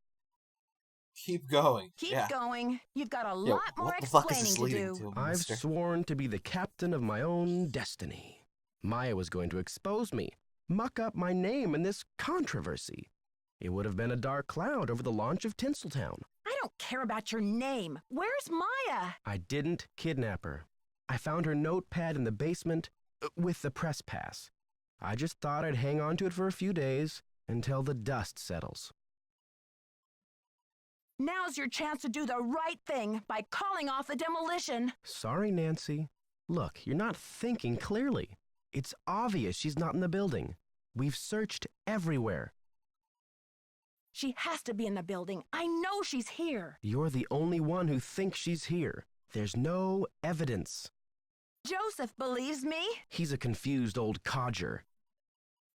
Keep going. Keep going. You've got a lot more explaining to do. I've sworn to be the captain of my own destiny. Maya was going to expose me, muck up my name in this controversy. It would have been a dark cloud over the launch of Tinseltown. I don't care about your name. Where's Maya? I didn't kidnap her. I found her notepad in the basement with the press pass. I just thought I'd hang on to it for a few days until the dust settles. Now's your chance to do the right thing by calling off the demolition. Sorry, Nancy. Look, you're not thinking clearly. It's obvious she's not in the building. We've searched everywhere. She has to be in the building. I know she's here. You're the only one who thinks she's here. There's no evidence. Joseph believes me. He's a confused old codger.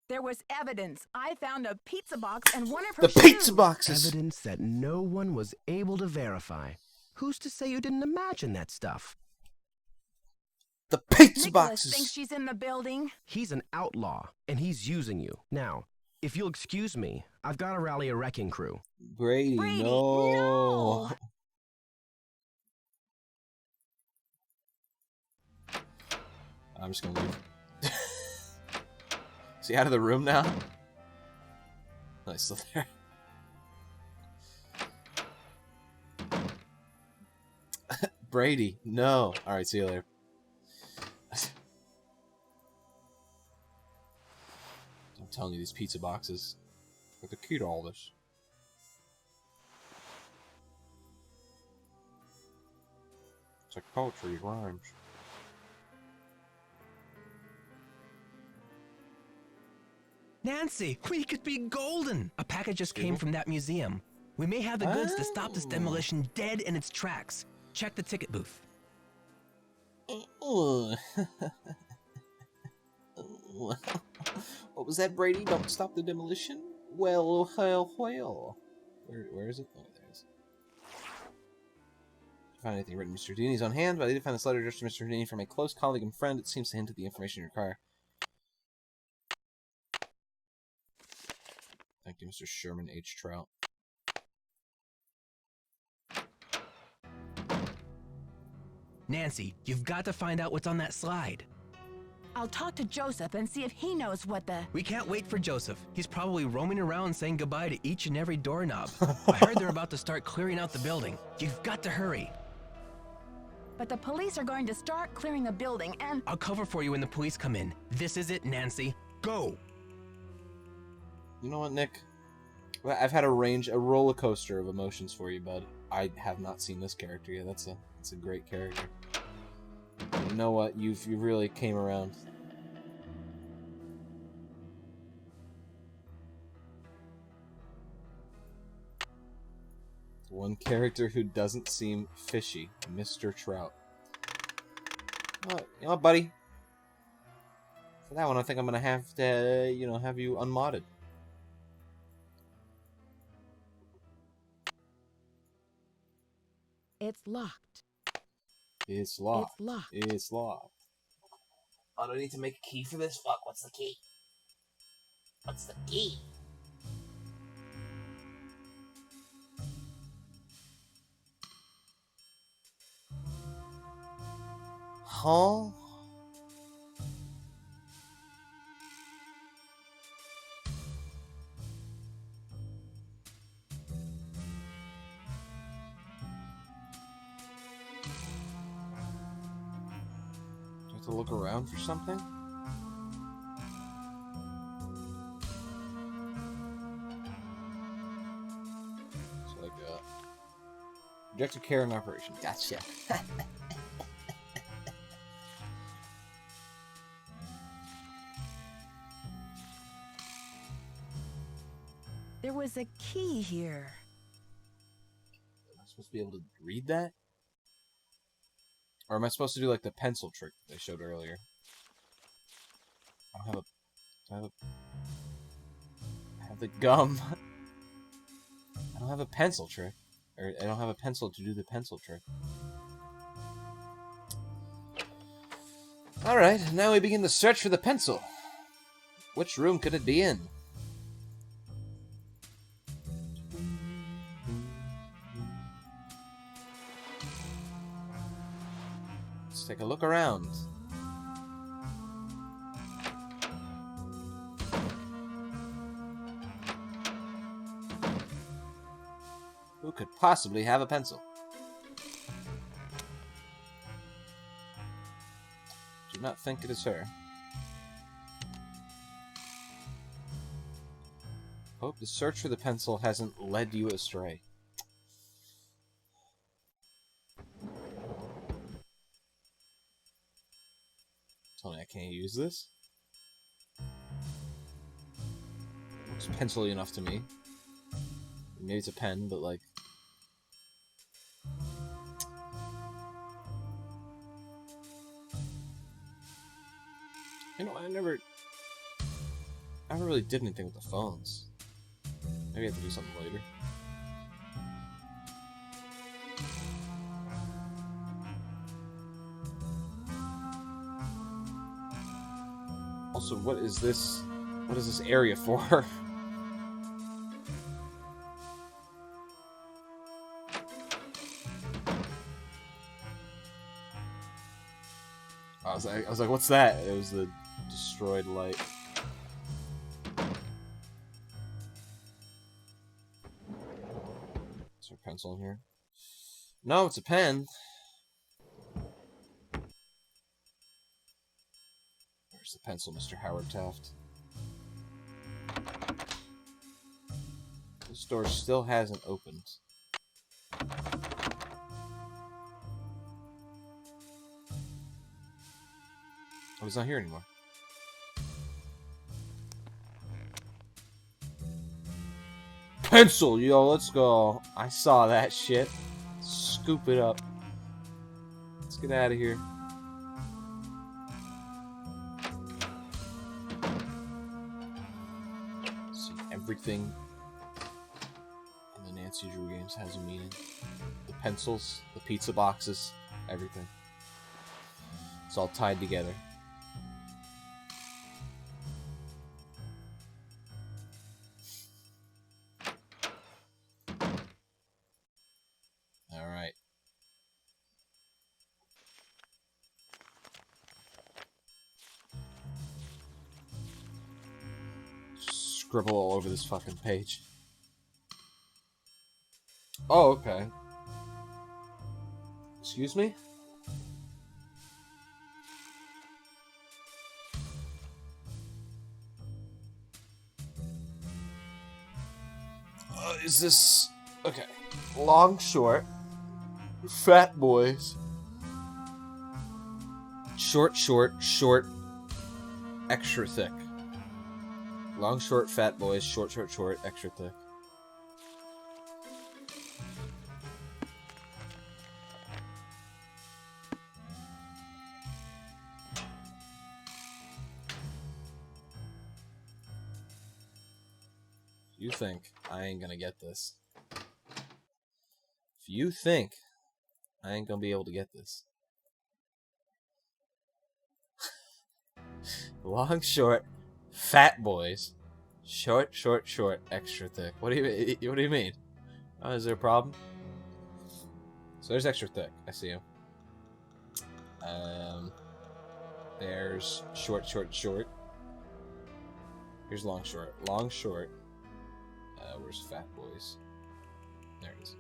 There was evidence. I found a pizza box and one of her The shoes. pizza boxes! Evidence that no one was able to verify. Who's to say you didn't imagine that stuff? The pizza Nicholas boxes! thinks she's in the building. He's an outlaw, and he's using you. Now, if you'll excuse me, I've got to rally a wrecking crew. Brady, no! I'm just gonna leave. Is he out of the room now? No, he's still there. Brady, no. Alright, see you later. I'm telling you, these pizza boxes are the key to all this. It's like poetry, it rhymes. Nancy, we could be golden. A package just came from that museum. We may have the goods to stop this demolition dead in its tracks. Check the ticket booth. What was that, Brady? Don't stop the demolition? Well. Where is it? Oh, there it is. Didn't find anything written Mr. Houdini's on hand, but I did find this letter addressed to Mr. Houdini from a close colleague and friend. It seems to hint at the information you require. Thank you, Mr. Sherman H. Trout. Nancy, you've got to find out what's on that slide. I'll talk to Joseph and see if he knows what the... We can't wait for Joseph. He's probably roaming around saying goodbye to each and every doorknob. I heard they're about to start clearing out the building. You've got to hurry. But the police are going to start clearing the building and... I'll cover for you when the police come in. This is it, Nancy. Go! You know what, Nick? I've had a roller coaster of emotions for you, bud. I have not seen this character yet. That's a great character. You know what? You really came around. One character who doesn't seem fishy, Mr. Trout. You know what, buddy? For that one, I think I'm gonna have to, have you unmodded. It's locked. It's locked. It's locked. It's locked. Oh, do I need to make a key for this? Fuck, what's the key? What's the key? hall. Do I have to look around for something? It's like objective care and operation. Gotcha. There was a key here. Am I supposed to be able to read that? Or am I supposed to do like the pencil trick they showed earlier? I don't have a... Do I have a... I have the gum. I don't have a pencil trick. Or I don't have a pencil to do the pencil trick. Alright, now we begin the search for the pencil. Which room could it be in? Let's take a look around. Who could possibly have a pencil? Do not think it is her. Hope the search for the pencil hasn't led you astray. Tell me I can't use this? Looks pencil-y enough to me. Maybe it's a pen, but like... You know, I never really did anything with the phones. Maybe I have to do something later. Also, what is this? What is this area for? I was like, what's that? It was the destroyed light. Is there a pencil in here? No, it's a pen. Where's the pencil, Mr. Howard Taft? This door still hasn't opened. Oh, he's not here anymore. Pencil, yo, let's go. I saw that shit. Scoop it up. Let's get out of here. See, everything in the Nancy Drew games has a meaning. The pencils, the pizza boxes, everything. It's all tied together. Alright. Scribble all over this fucking page. Oh, okay. Excuse me? Is this... Okay. Long, short. Fat boys. Short, short, short. Extra thick. Long, short, fat boys. Short, short, short. Extra thick. You think I ain't gonna get this. If you think I ain't gonna be able to get this. Long, short, fat boys. Short, short, short, extra thick. What do you mean? Oh, is there a problem? So there's extra thick. I see him. There's short. Here's long, short. Where's fat boys? There it is.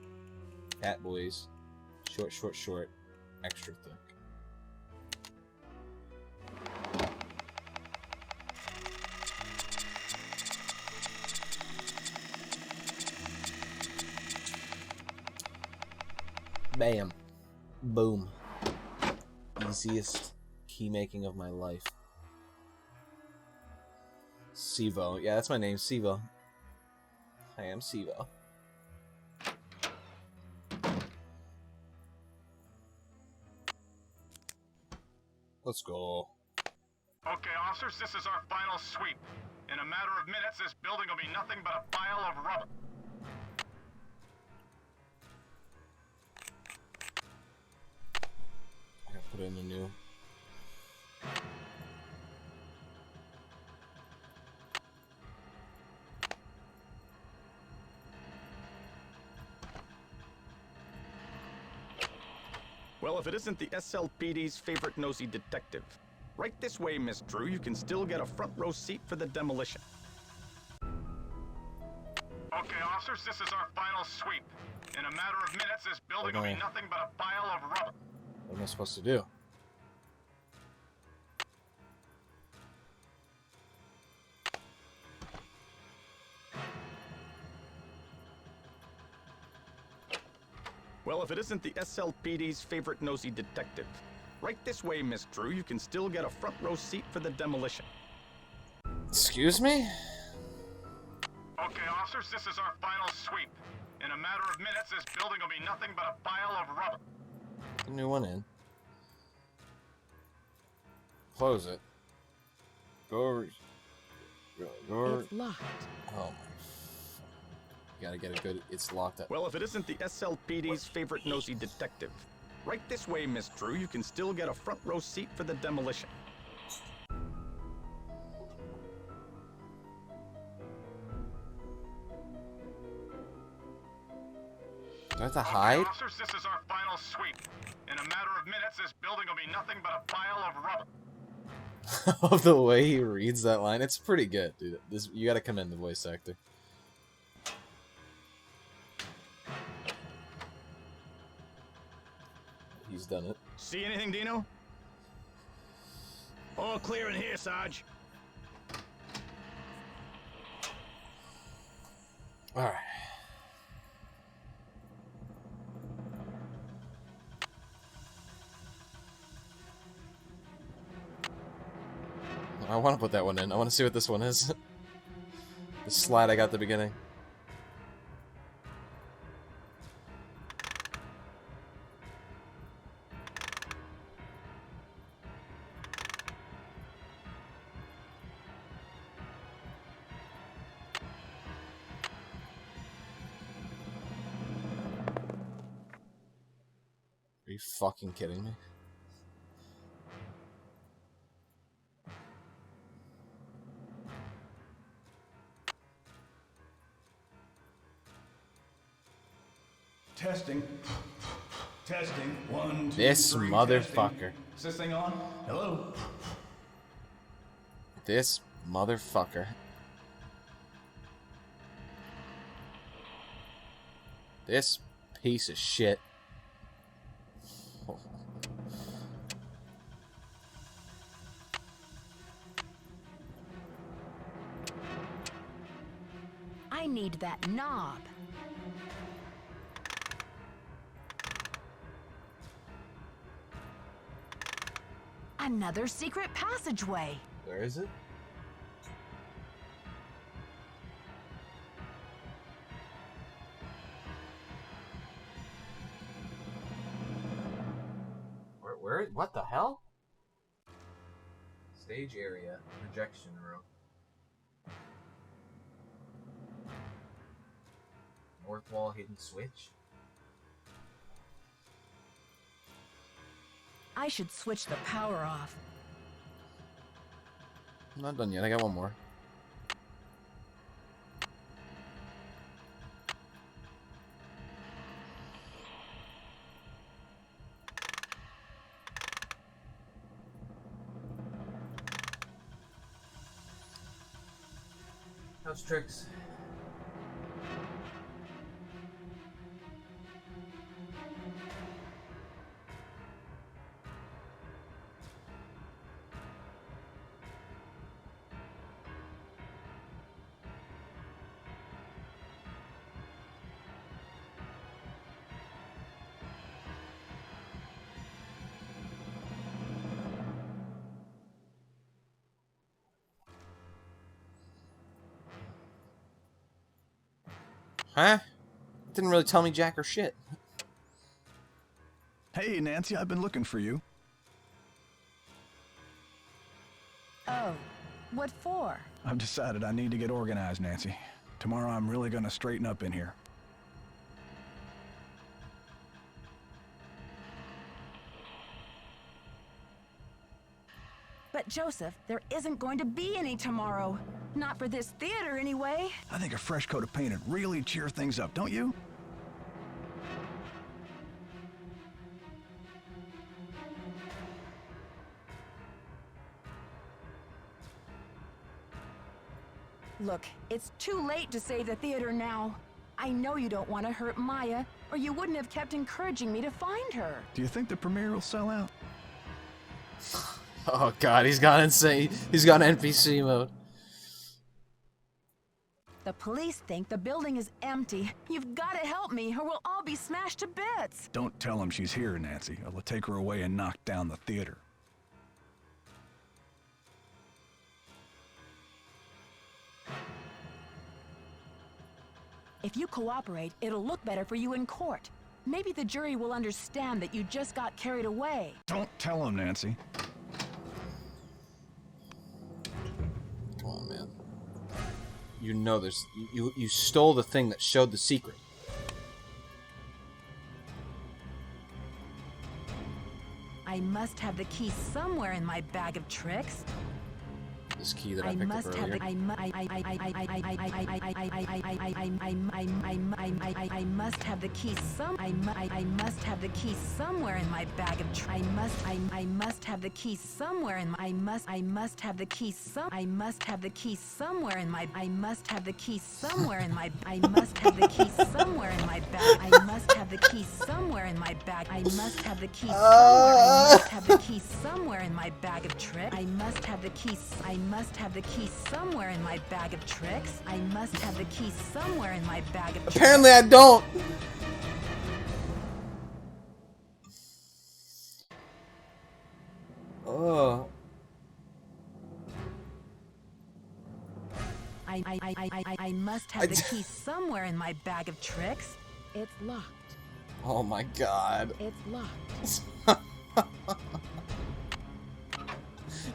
Fat boys. Short. Extra thick. Bam. Boom. Easiest key making of my life. Sivo. Yeah, that's my name, Sivo. I am Sivo. Let's go. Okay, officers, this is our final sweep. In a matter of minutes, this building will be nothing but a pile of rubble. I gotta put in a new. Well, if it isn't the SLPD's favorite nosy detective. Right this way, Miss Drew. You can still get a front row seat for the demolition. Okay, officers, this is our final sweep. In a matter of minutes, this building will be nothing but a pile of rubble. What am I supposed to do? Well, if it isn't the SLPD's favorite nosy detective. Right this way, Miss Drew. You can still get a front row seat for the demolition. Excuse me? Okay, officers, this is our final sweep. In a matter of minutes, this building will be nothing but a pile of rubble. Put a new one in. Close it. Go over. Go over. It's locked. Oh my. Gotta get a good. It's locked up. Well, if it isn't the SLPD's favorite nosy detective. Right this way, Miss Drew. You can still get a front row seat for the demolition. Do I have to hide? Okay, officers, this is our final sweep. In a matter of minutes, this building will be nothing but a pile of rubble. Of the way he reads that line, it's pretty good, dude. This you gotta commend the voice actor. He's done it. See anything, Dino? All clear in here, Sarge. Alright. I want to put that one in. I want to see what this one is. The slide I got at the beginning. Are you fucking kidding me? Testing. Testing. 1, 2, This 3, motherfucker. testing. Is this thing on? Hello? This motherfucker. This piece of shit. I need that knob. Another secret passageway. Where is it? Where? What the hell? Stage area, projection room. North wall hidden switch. I should switch the power off. I'm not done yet. I got one more. House tricks. Huh? Didn't really tell me jack or shit. Hey, Nancy, I've been looking for you. Oh, what for? I've decided I need to get organized, Nancy. Tomorrow I'm really gonna straighten up in here. But Joseph, there isn't going to be any tomorrow. Not for this theater, anyway. I think a fresh coat of paint would really cheer things up, don't you? Look, it's too late to save the theater now. I know you don't want to hurt Maya, or you wouldn't have kept encouraging me to find her. Do you think the premiere will sell out? Oh god, he's gone insane. He's gone NPC mode. The police think the building is empty. You've got to help me, or we'll all be smashed to bits. Don't tell them she's here, Nancy. I'll take her away and knock down the theater. If you cooperate, it'll look better for you in court. Maybe the jury will understand that you just got carried away. Don't tell them, Nancy. Come on, man. You know there's... You stole the thing that showed the secret. I must have the key somewhere in my bag of tricks. This key that I picked up earlier. I must have the key I must have the key somewhere in my bag of I must have the key somewhere in my I must have the key I must have the key somewhere in my I must have the key somewhere in my I must have the key somewhere in my bag I must have the key somewhere in my bag I must have the key somewhere I must have the key somewhere in my bag of tricks I must have the key I must have the key somewhere in my bag of tricks. I must have the key somewhere in my bag of tricks. Apparently I don't. Oh. I must have the key somewhere in my bag of tricks. It's locked. Oh my god. It's locked.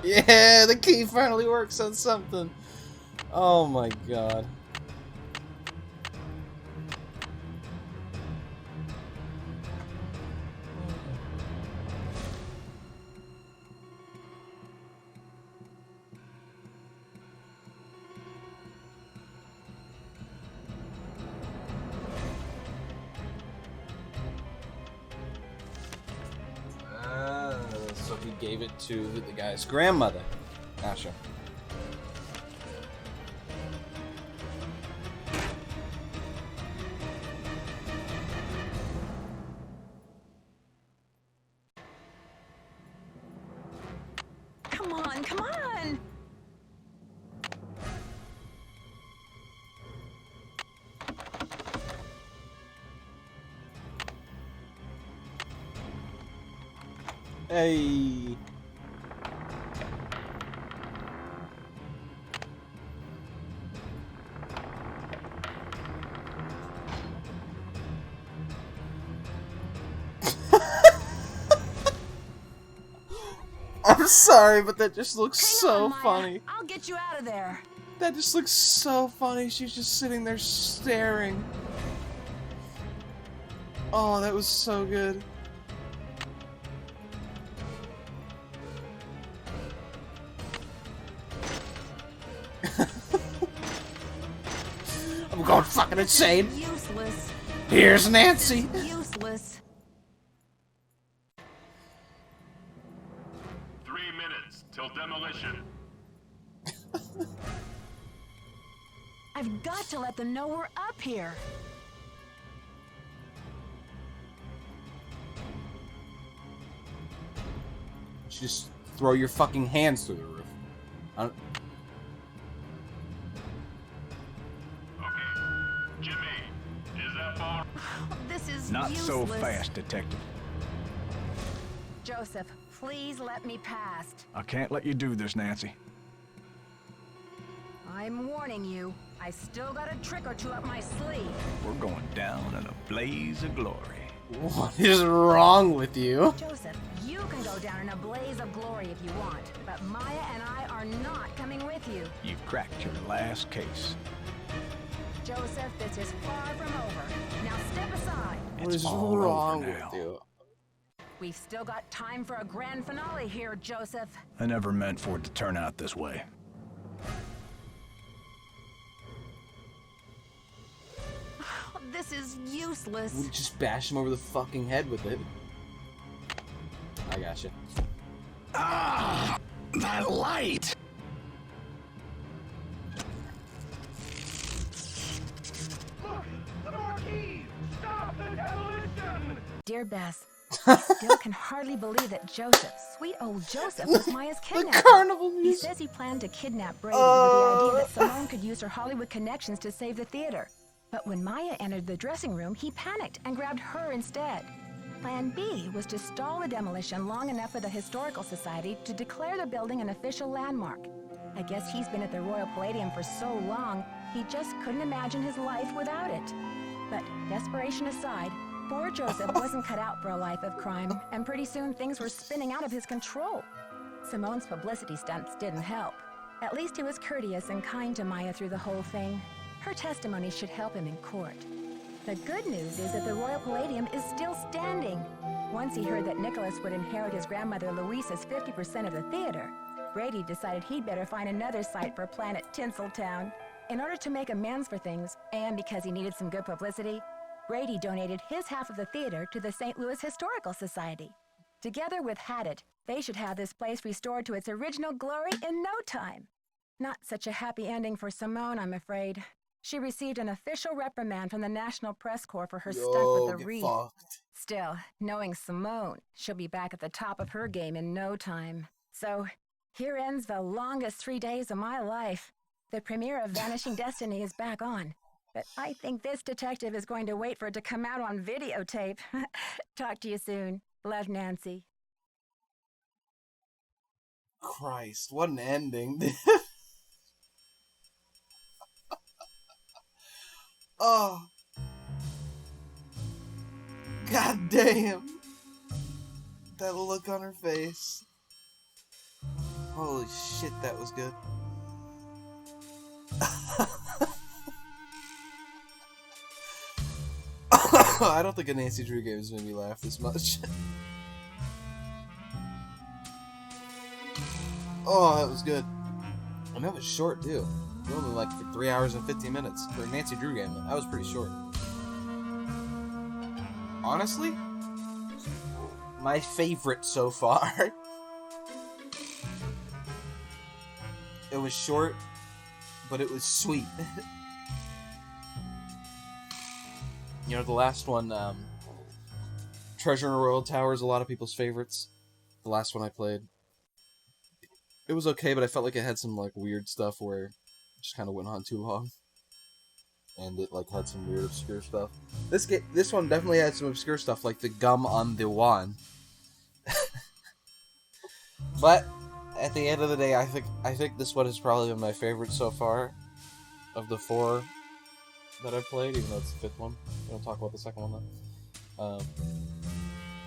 Yeah, the key finally works on something. Oh my god. So he gave it to the guy's grandmother. Asha. Come on, come on! Hey. I'm sorry, but that just looks so funny. I'll get you out of there. That just looks so funny. She's just sitting there staring. Oh, that was so good. I'm going fucking insane. Useless. Here's Nancy. Useless. 3 minutes till demolition. I've got to let them know we're up here. You should just throw your fucking hands through the roof. This is Not useless. so fast, Detective. Joseph, please let me past. I can't let you do this, Nancy. I'm warning you. I still got a trick or two up my sleeve. We're going down in a blaze of glory. What is wrong with you? Joseph, you can go down in a blaze of glory if you want, but Maya and I are not coming with you. You've cracked your last case. Joseph, this is far from over. Now step aside. What is wrong with you? We've still got time for a grand finale here, Joseph. I never meant for it to turn out this way. This is useless. We just bash him over the fucking head with it. I gotcha. Ah! That light! Look! The marquee! Stop the demolition! Dear Bess, I still can hardly believe that Joseph, sweet old Joseph, was Maya's kidnapper. carnival He music. says he planned to kidnap Brady with the idea that Simone could use her Hollywood connections to save the theater. But when Maya entered the dressing room, he panicked and grabbed her instead. Plan B was to stall the demolition long enough for the Historical Society to declare the building an official landmark. I guess he's been at the Royal Palladium for so long, he just couldn't imagine his life without it. But desperation aside, poor Joseph wasn't cut out for a life of crime, and pretty soon things were spinning out of his control. Simone's publicity stunts didn't help. At least he was courteous and kind to Maya through the whole thing. Her testimony should help him in court. The good news is that the Royal Palladium is still standing. Once he heard that Nicholas would inherit his grandmother Louisa's 50% of the theater, Brady decided he'd better find another site for Planet Tinseltown. In order to make amends for things, and because he needed some good publicity, Brady donated his half of the theater to the St. Louis Historical Society. Together with Haddett, they should have this place restored to its original glory in no time. Not such a happy ending for Simone, I'm afraid. She received an official reprimand from the National Press Corps for her stunt with the wreath. Still, knowing Simone, she'll be back at the top of her game in no time. So, here ends the longest 3 days of my life. The premiere of Vanishing Destiny is back on. But I think this detective is going to wait for it to come out on videotape. Talk to you soon. Love, Nancy. Christ, what an ending. Oh. God damn. That look on her face. Holy shit, that was good. I don't think a Nancy Drew game has made me laugh this much. Oh, that was good. And that was short, too. Only like for 3 hours and 15 minutes. For a Nancy Drew game, that was pretty short. Honestly, my favorite so far. It was short, but it was sweet. You know, the last one, Treasure in a Royal Tower is a lot of people's favorites. The last one I played. It was okay, but I felt like it had some, like, weird stuff where just kind of went on too long, and it like had some weird obscure stuff. This one definitely had some obscure stuff, like the gum on the wand. But at the end of the day, I think this one has probably been my favorite so far of the 4 that I've played, even though it's the 5th one. We don't talk about the second one though.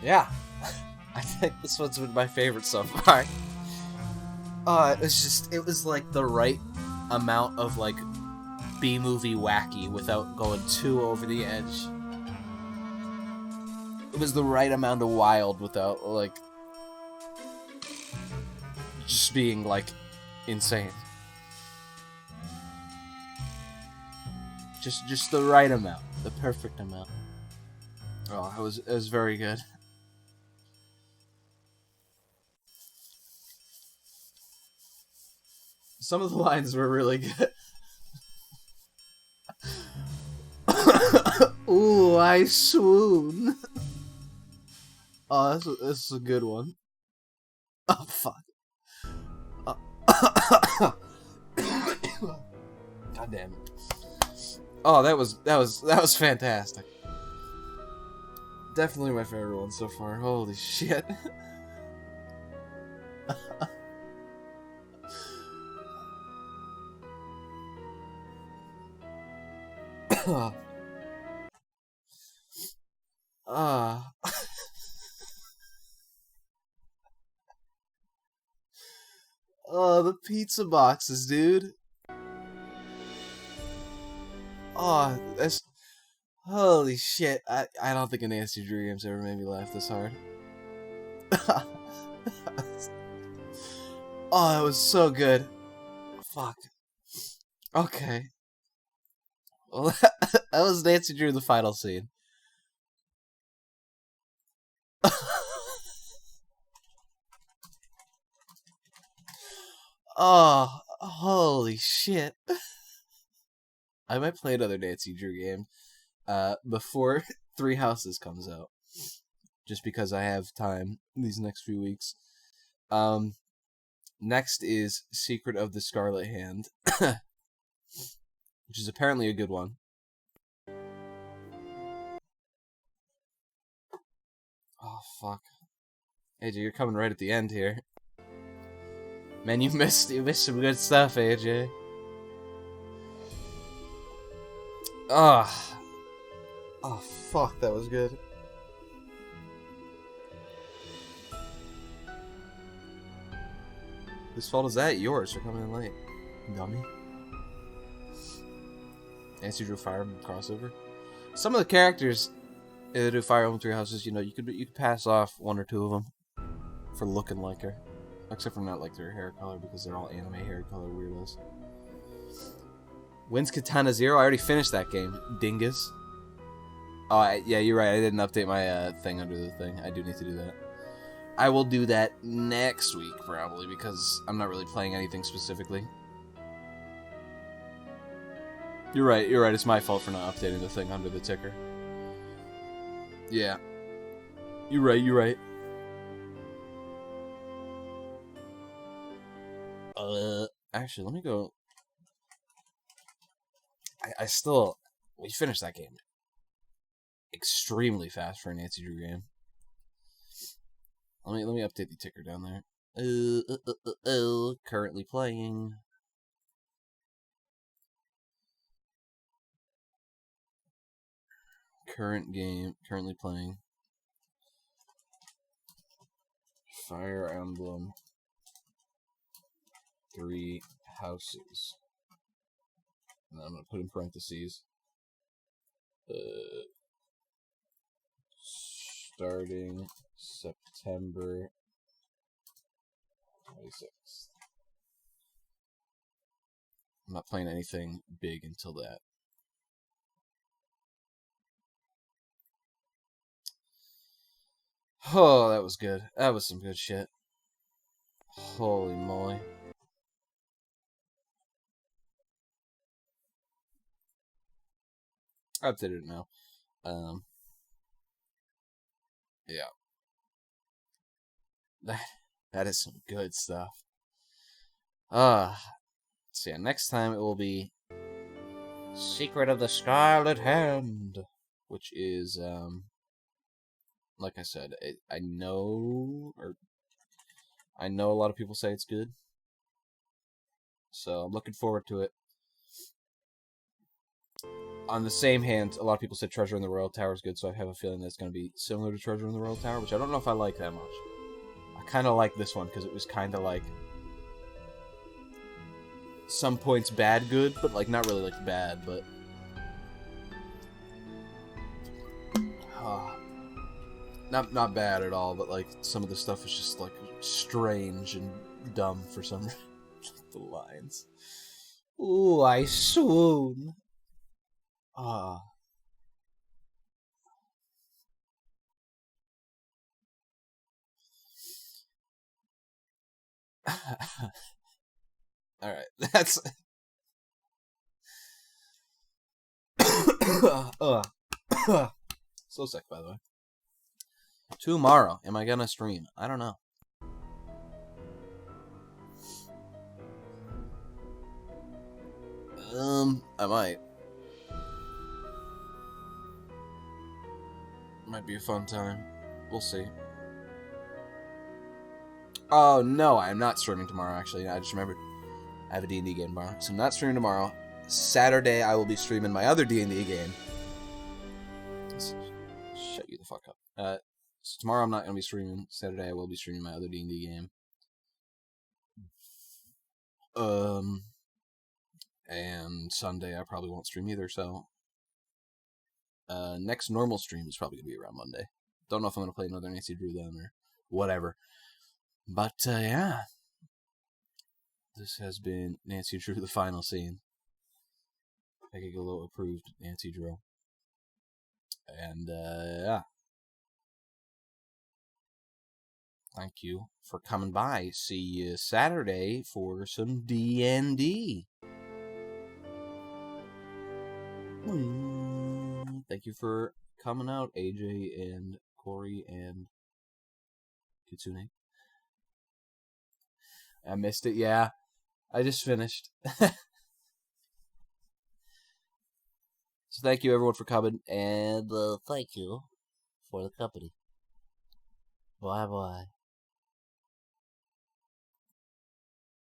Yeah, I think this one's been my favorite so far. It was like the right amount of like B-movie wacky without going too over the edge. It was the right amount of wild without like just being like insane. Just the right amount, the perfect amount. Oh, it was very good. Some of the lines were really good. I swoon. Oh, this is a good one. Oh fuck. God damn it. Oh, that was fantastic. Definitely my favorite one so far. Holy shit. Ah. Oh, the pizza boxes, dude. Oh, that's... Holy shit. I don't think a Nancy Drew game's ever made me laugh this hard. Oh, that was so good. Fuck. Okay. Well, that was Nancy Drew, the final scene. Oh, holy shit. I might play another Nancy Drew game before Three Houses comes out. Just because I have time these next few weeks. Next is Secret of the Scarlet Hand. Which is apparently a good one. Oh, fuck. AJ, you're coming right at the end here. Man, you missed some good stuff, AJ. Ah. Oh, fuck, that was good. Whose fault is that? Yours for coming in late. Dummy. Nancy Drew Fire Emblem crossover. Some of the characters that do Fire Emblem Three Houses, you know, you could pass off one or two of them for looking like her. Except for not like their hair color, because they're all anime hair color weirdos. When's Katana Zero? I already finished that game, dingus. Oh, yeah, you're right. I didn't update my thing under the thing. I do need to do that. I will do that next week, probably, because I'm not really playing anything specifically. You're right. It's my fault for not updating the thing under the ticker. Yeah. You're right. Actually, let me go. We finished that game extremely fast for a Nancy Drew game. Let me update the ticker down there. Currently playing. Currently playing. Fire Emblem Three Houses. And I'm gonna put in parentheses. Starting September 26th. I'm not playing anything big until that. Oh, that was good. That was some good shit. Holy moly. I updated it now. Yeah. That is some good stuff. So yeah, next time it will be Secret of the Scarlet Hand, which is like I said, I know a lot of people say it's good, so I'm looking forward to it. On the same hand, a lot of people said Treasure in the Royal Tower is good, so I have a feeling that it's going to be similar to Treasure in the Royal Tower, which I don't know if I like that much. I kind of like this one because it was kind of like some points bad good, but like not really like bad, but not bad at all, but like some of the stuff is just like strange and dumb for some reason. The lines. Ooh, I swoon. Alright, that's So sick, by the way. Tomorrow, am I gonna stream? I don't know. I might. Might be a fun time. We'll see. Oh, no, I'm not streaming tomorrow, actually. I just remembered. I have a D&D game tomorrow. So I'm not streaming tomorrow. Saturday, I will be streaming my other D&D game. Shut you the fuck up. So tomorrow I'm not going to be streaming. Saturday, I will be streaming my other D&D game. And Sunday, I probably won't stream either, so... next normal stream is probably going to be around Monday. Don't know if I'm going to play another Nancy Drew then, or whatever. But, yeah. This has been Nancy Drew, the final scene. Paggigalo approved Nancy Drew. And, yeah. Thank you for coming by. See you Saturday for some D&D. Thank you for coming out, AJ and Corey and Kitsune. I missed it, yeah. I just finished. So thank you everyone for coming, and thank you for the company. Bye-bye.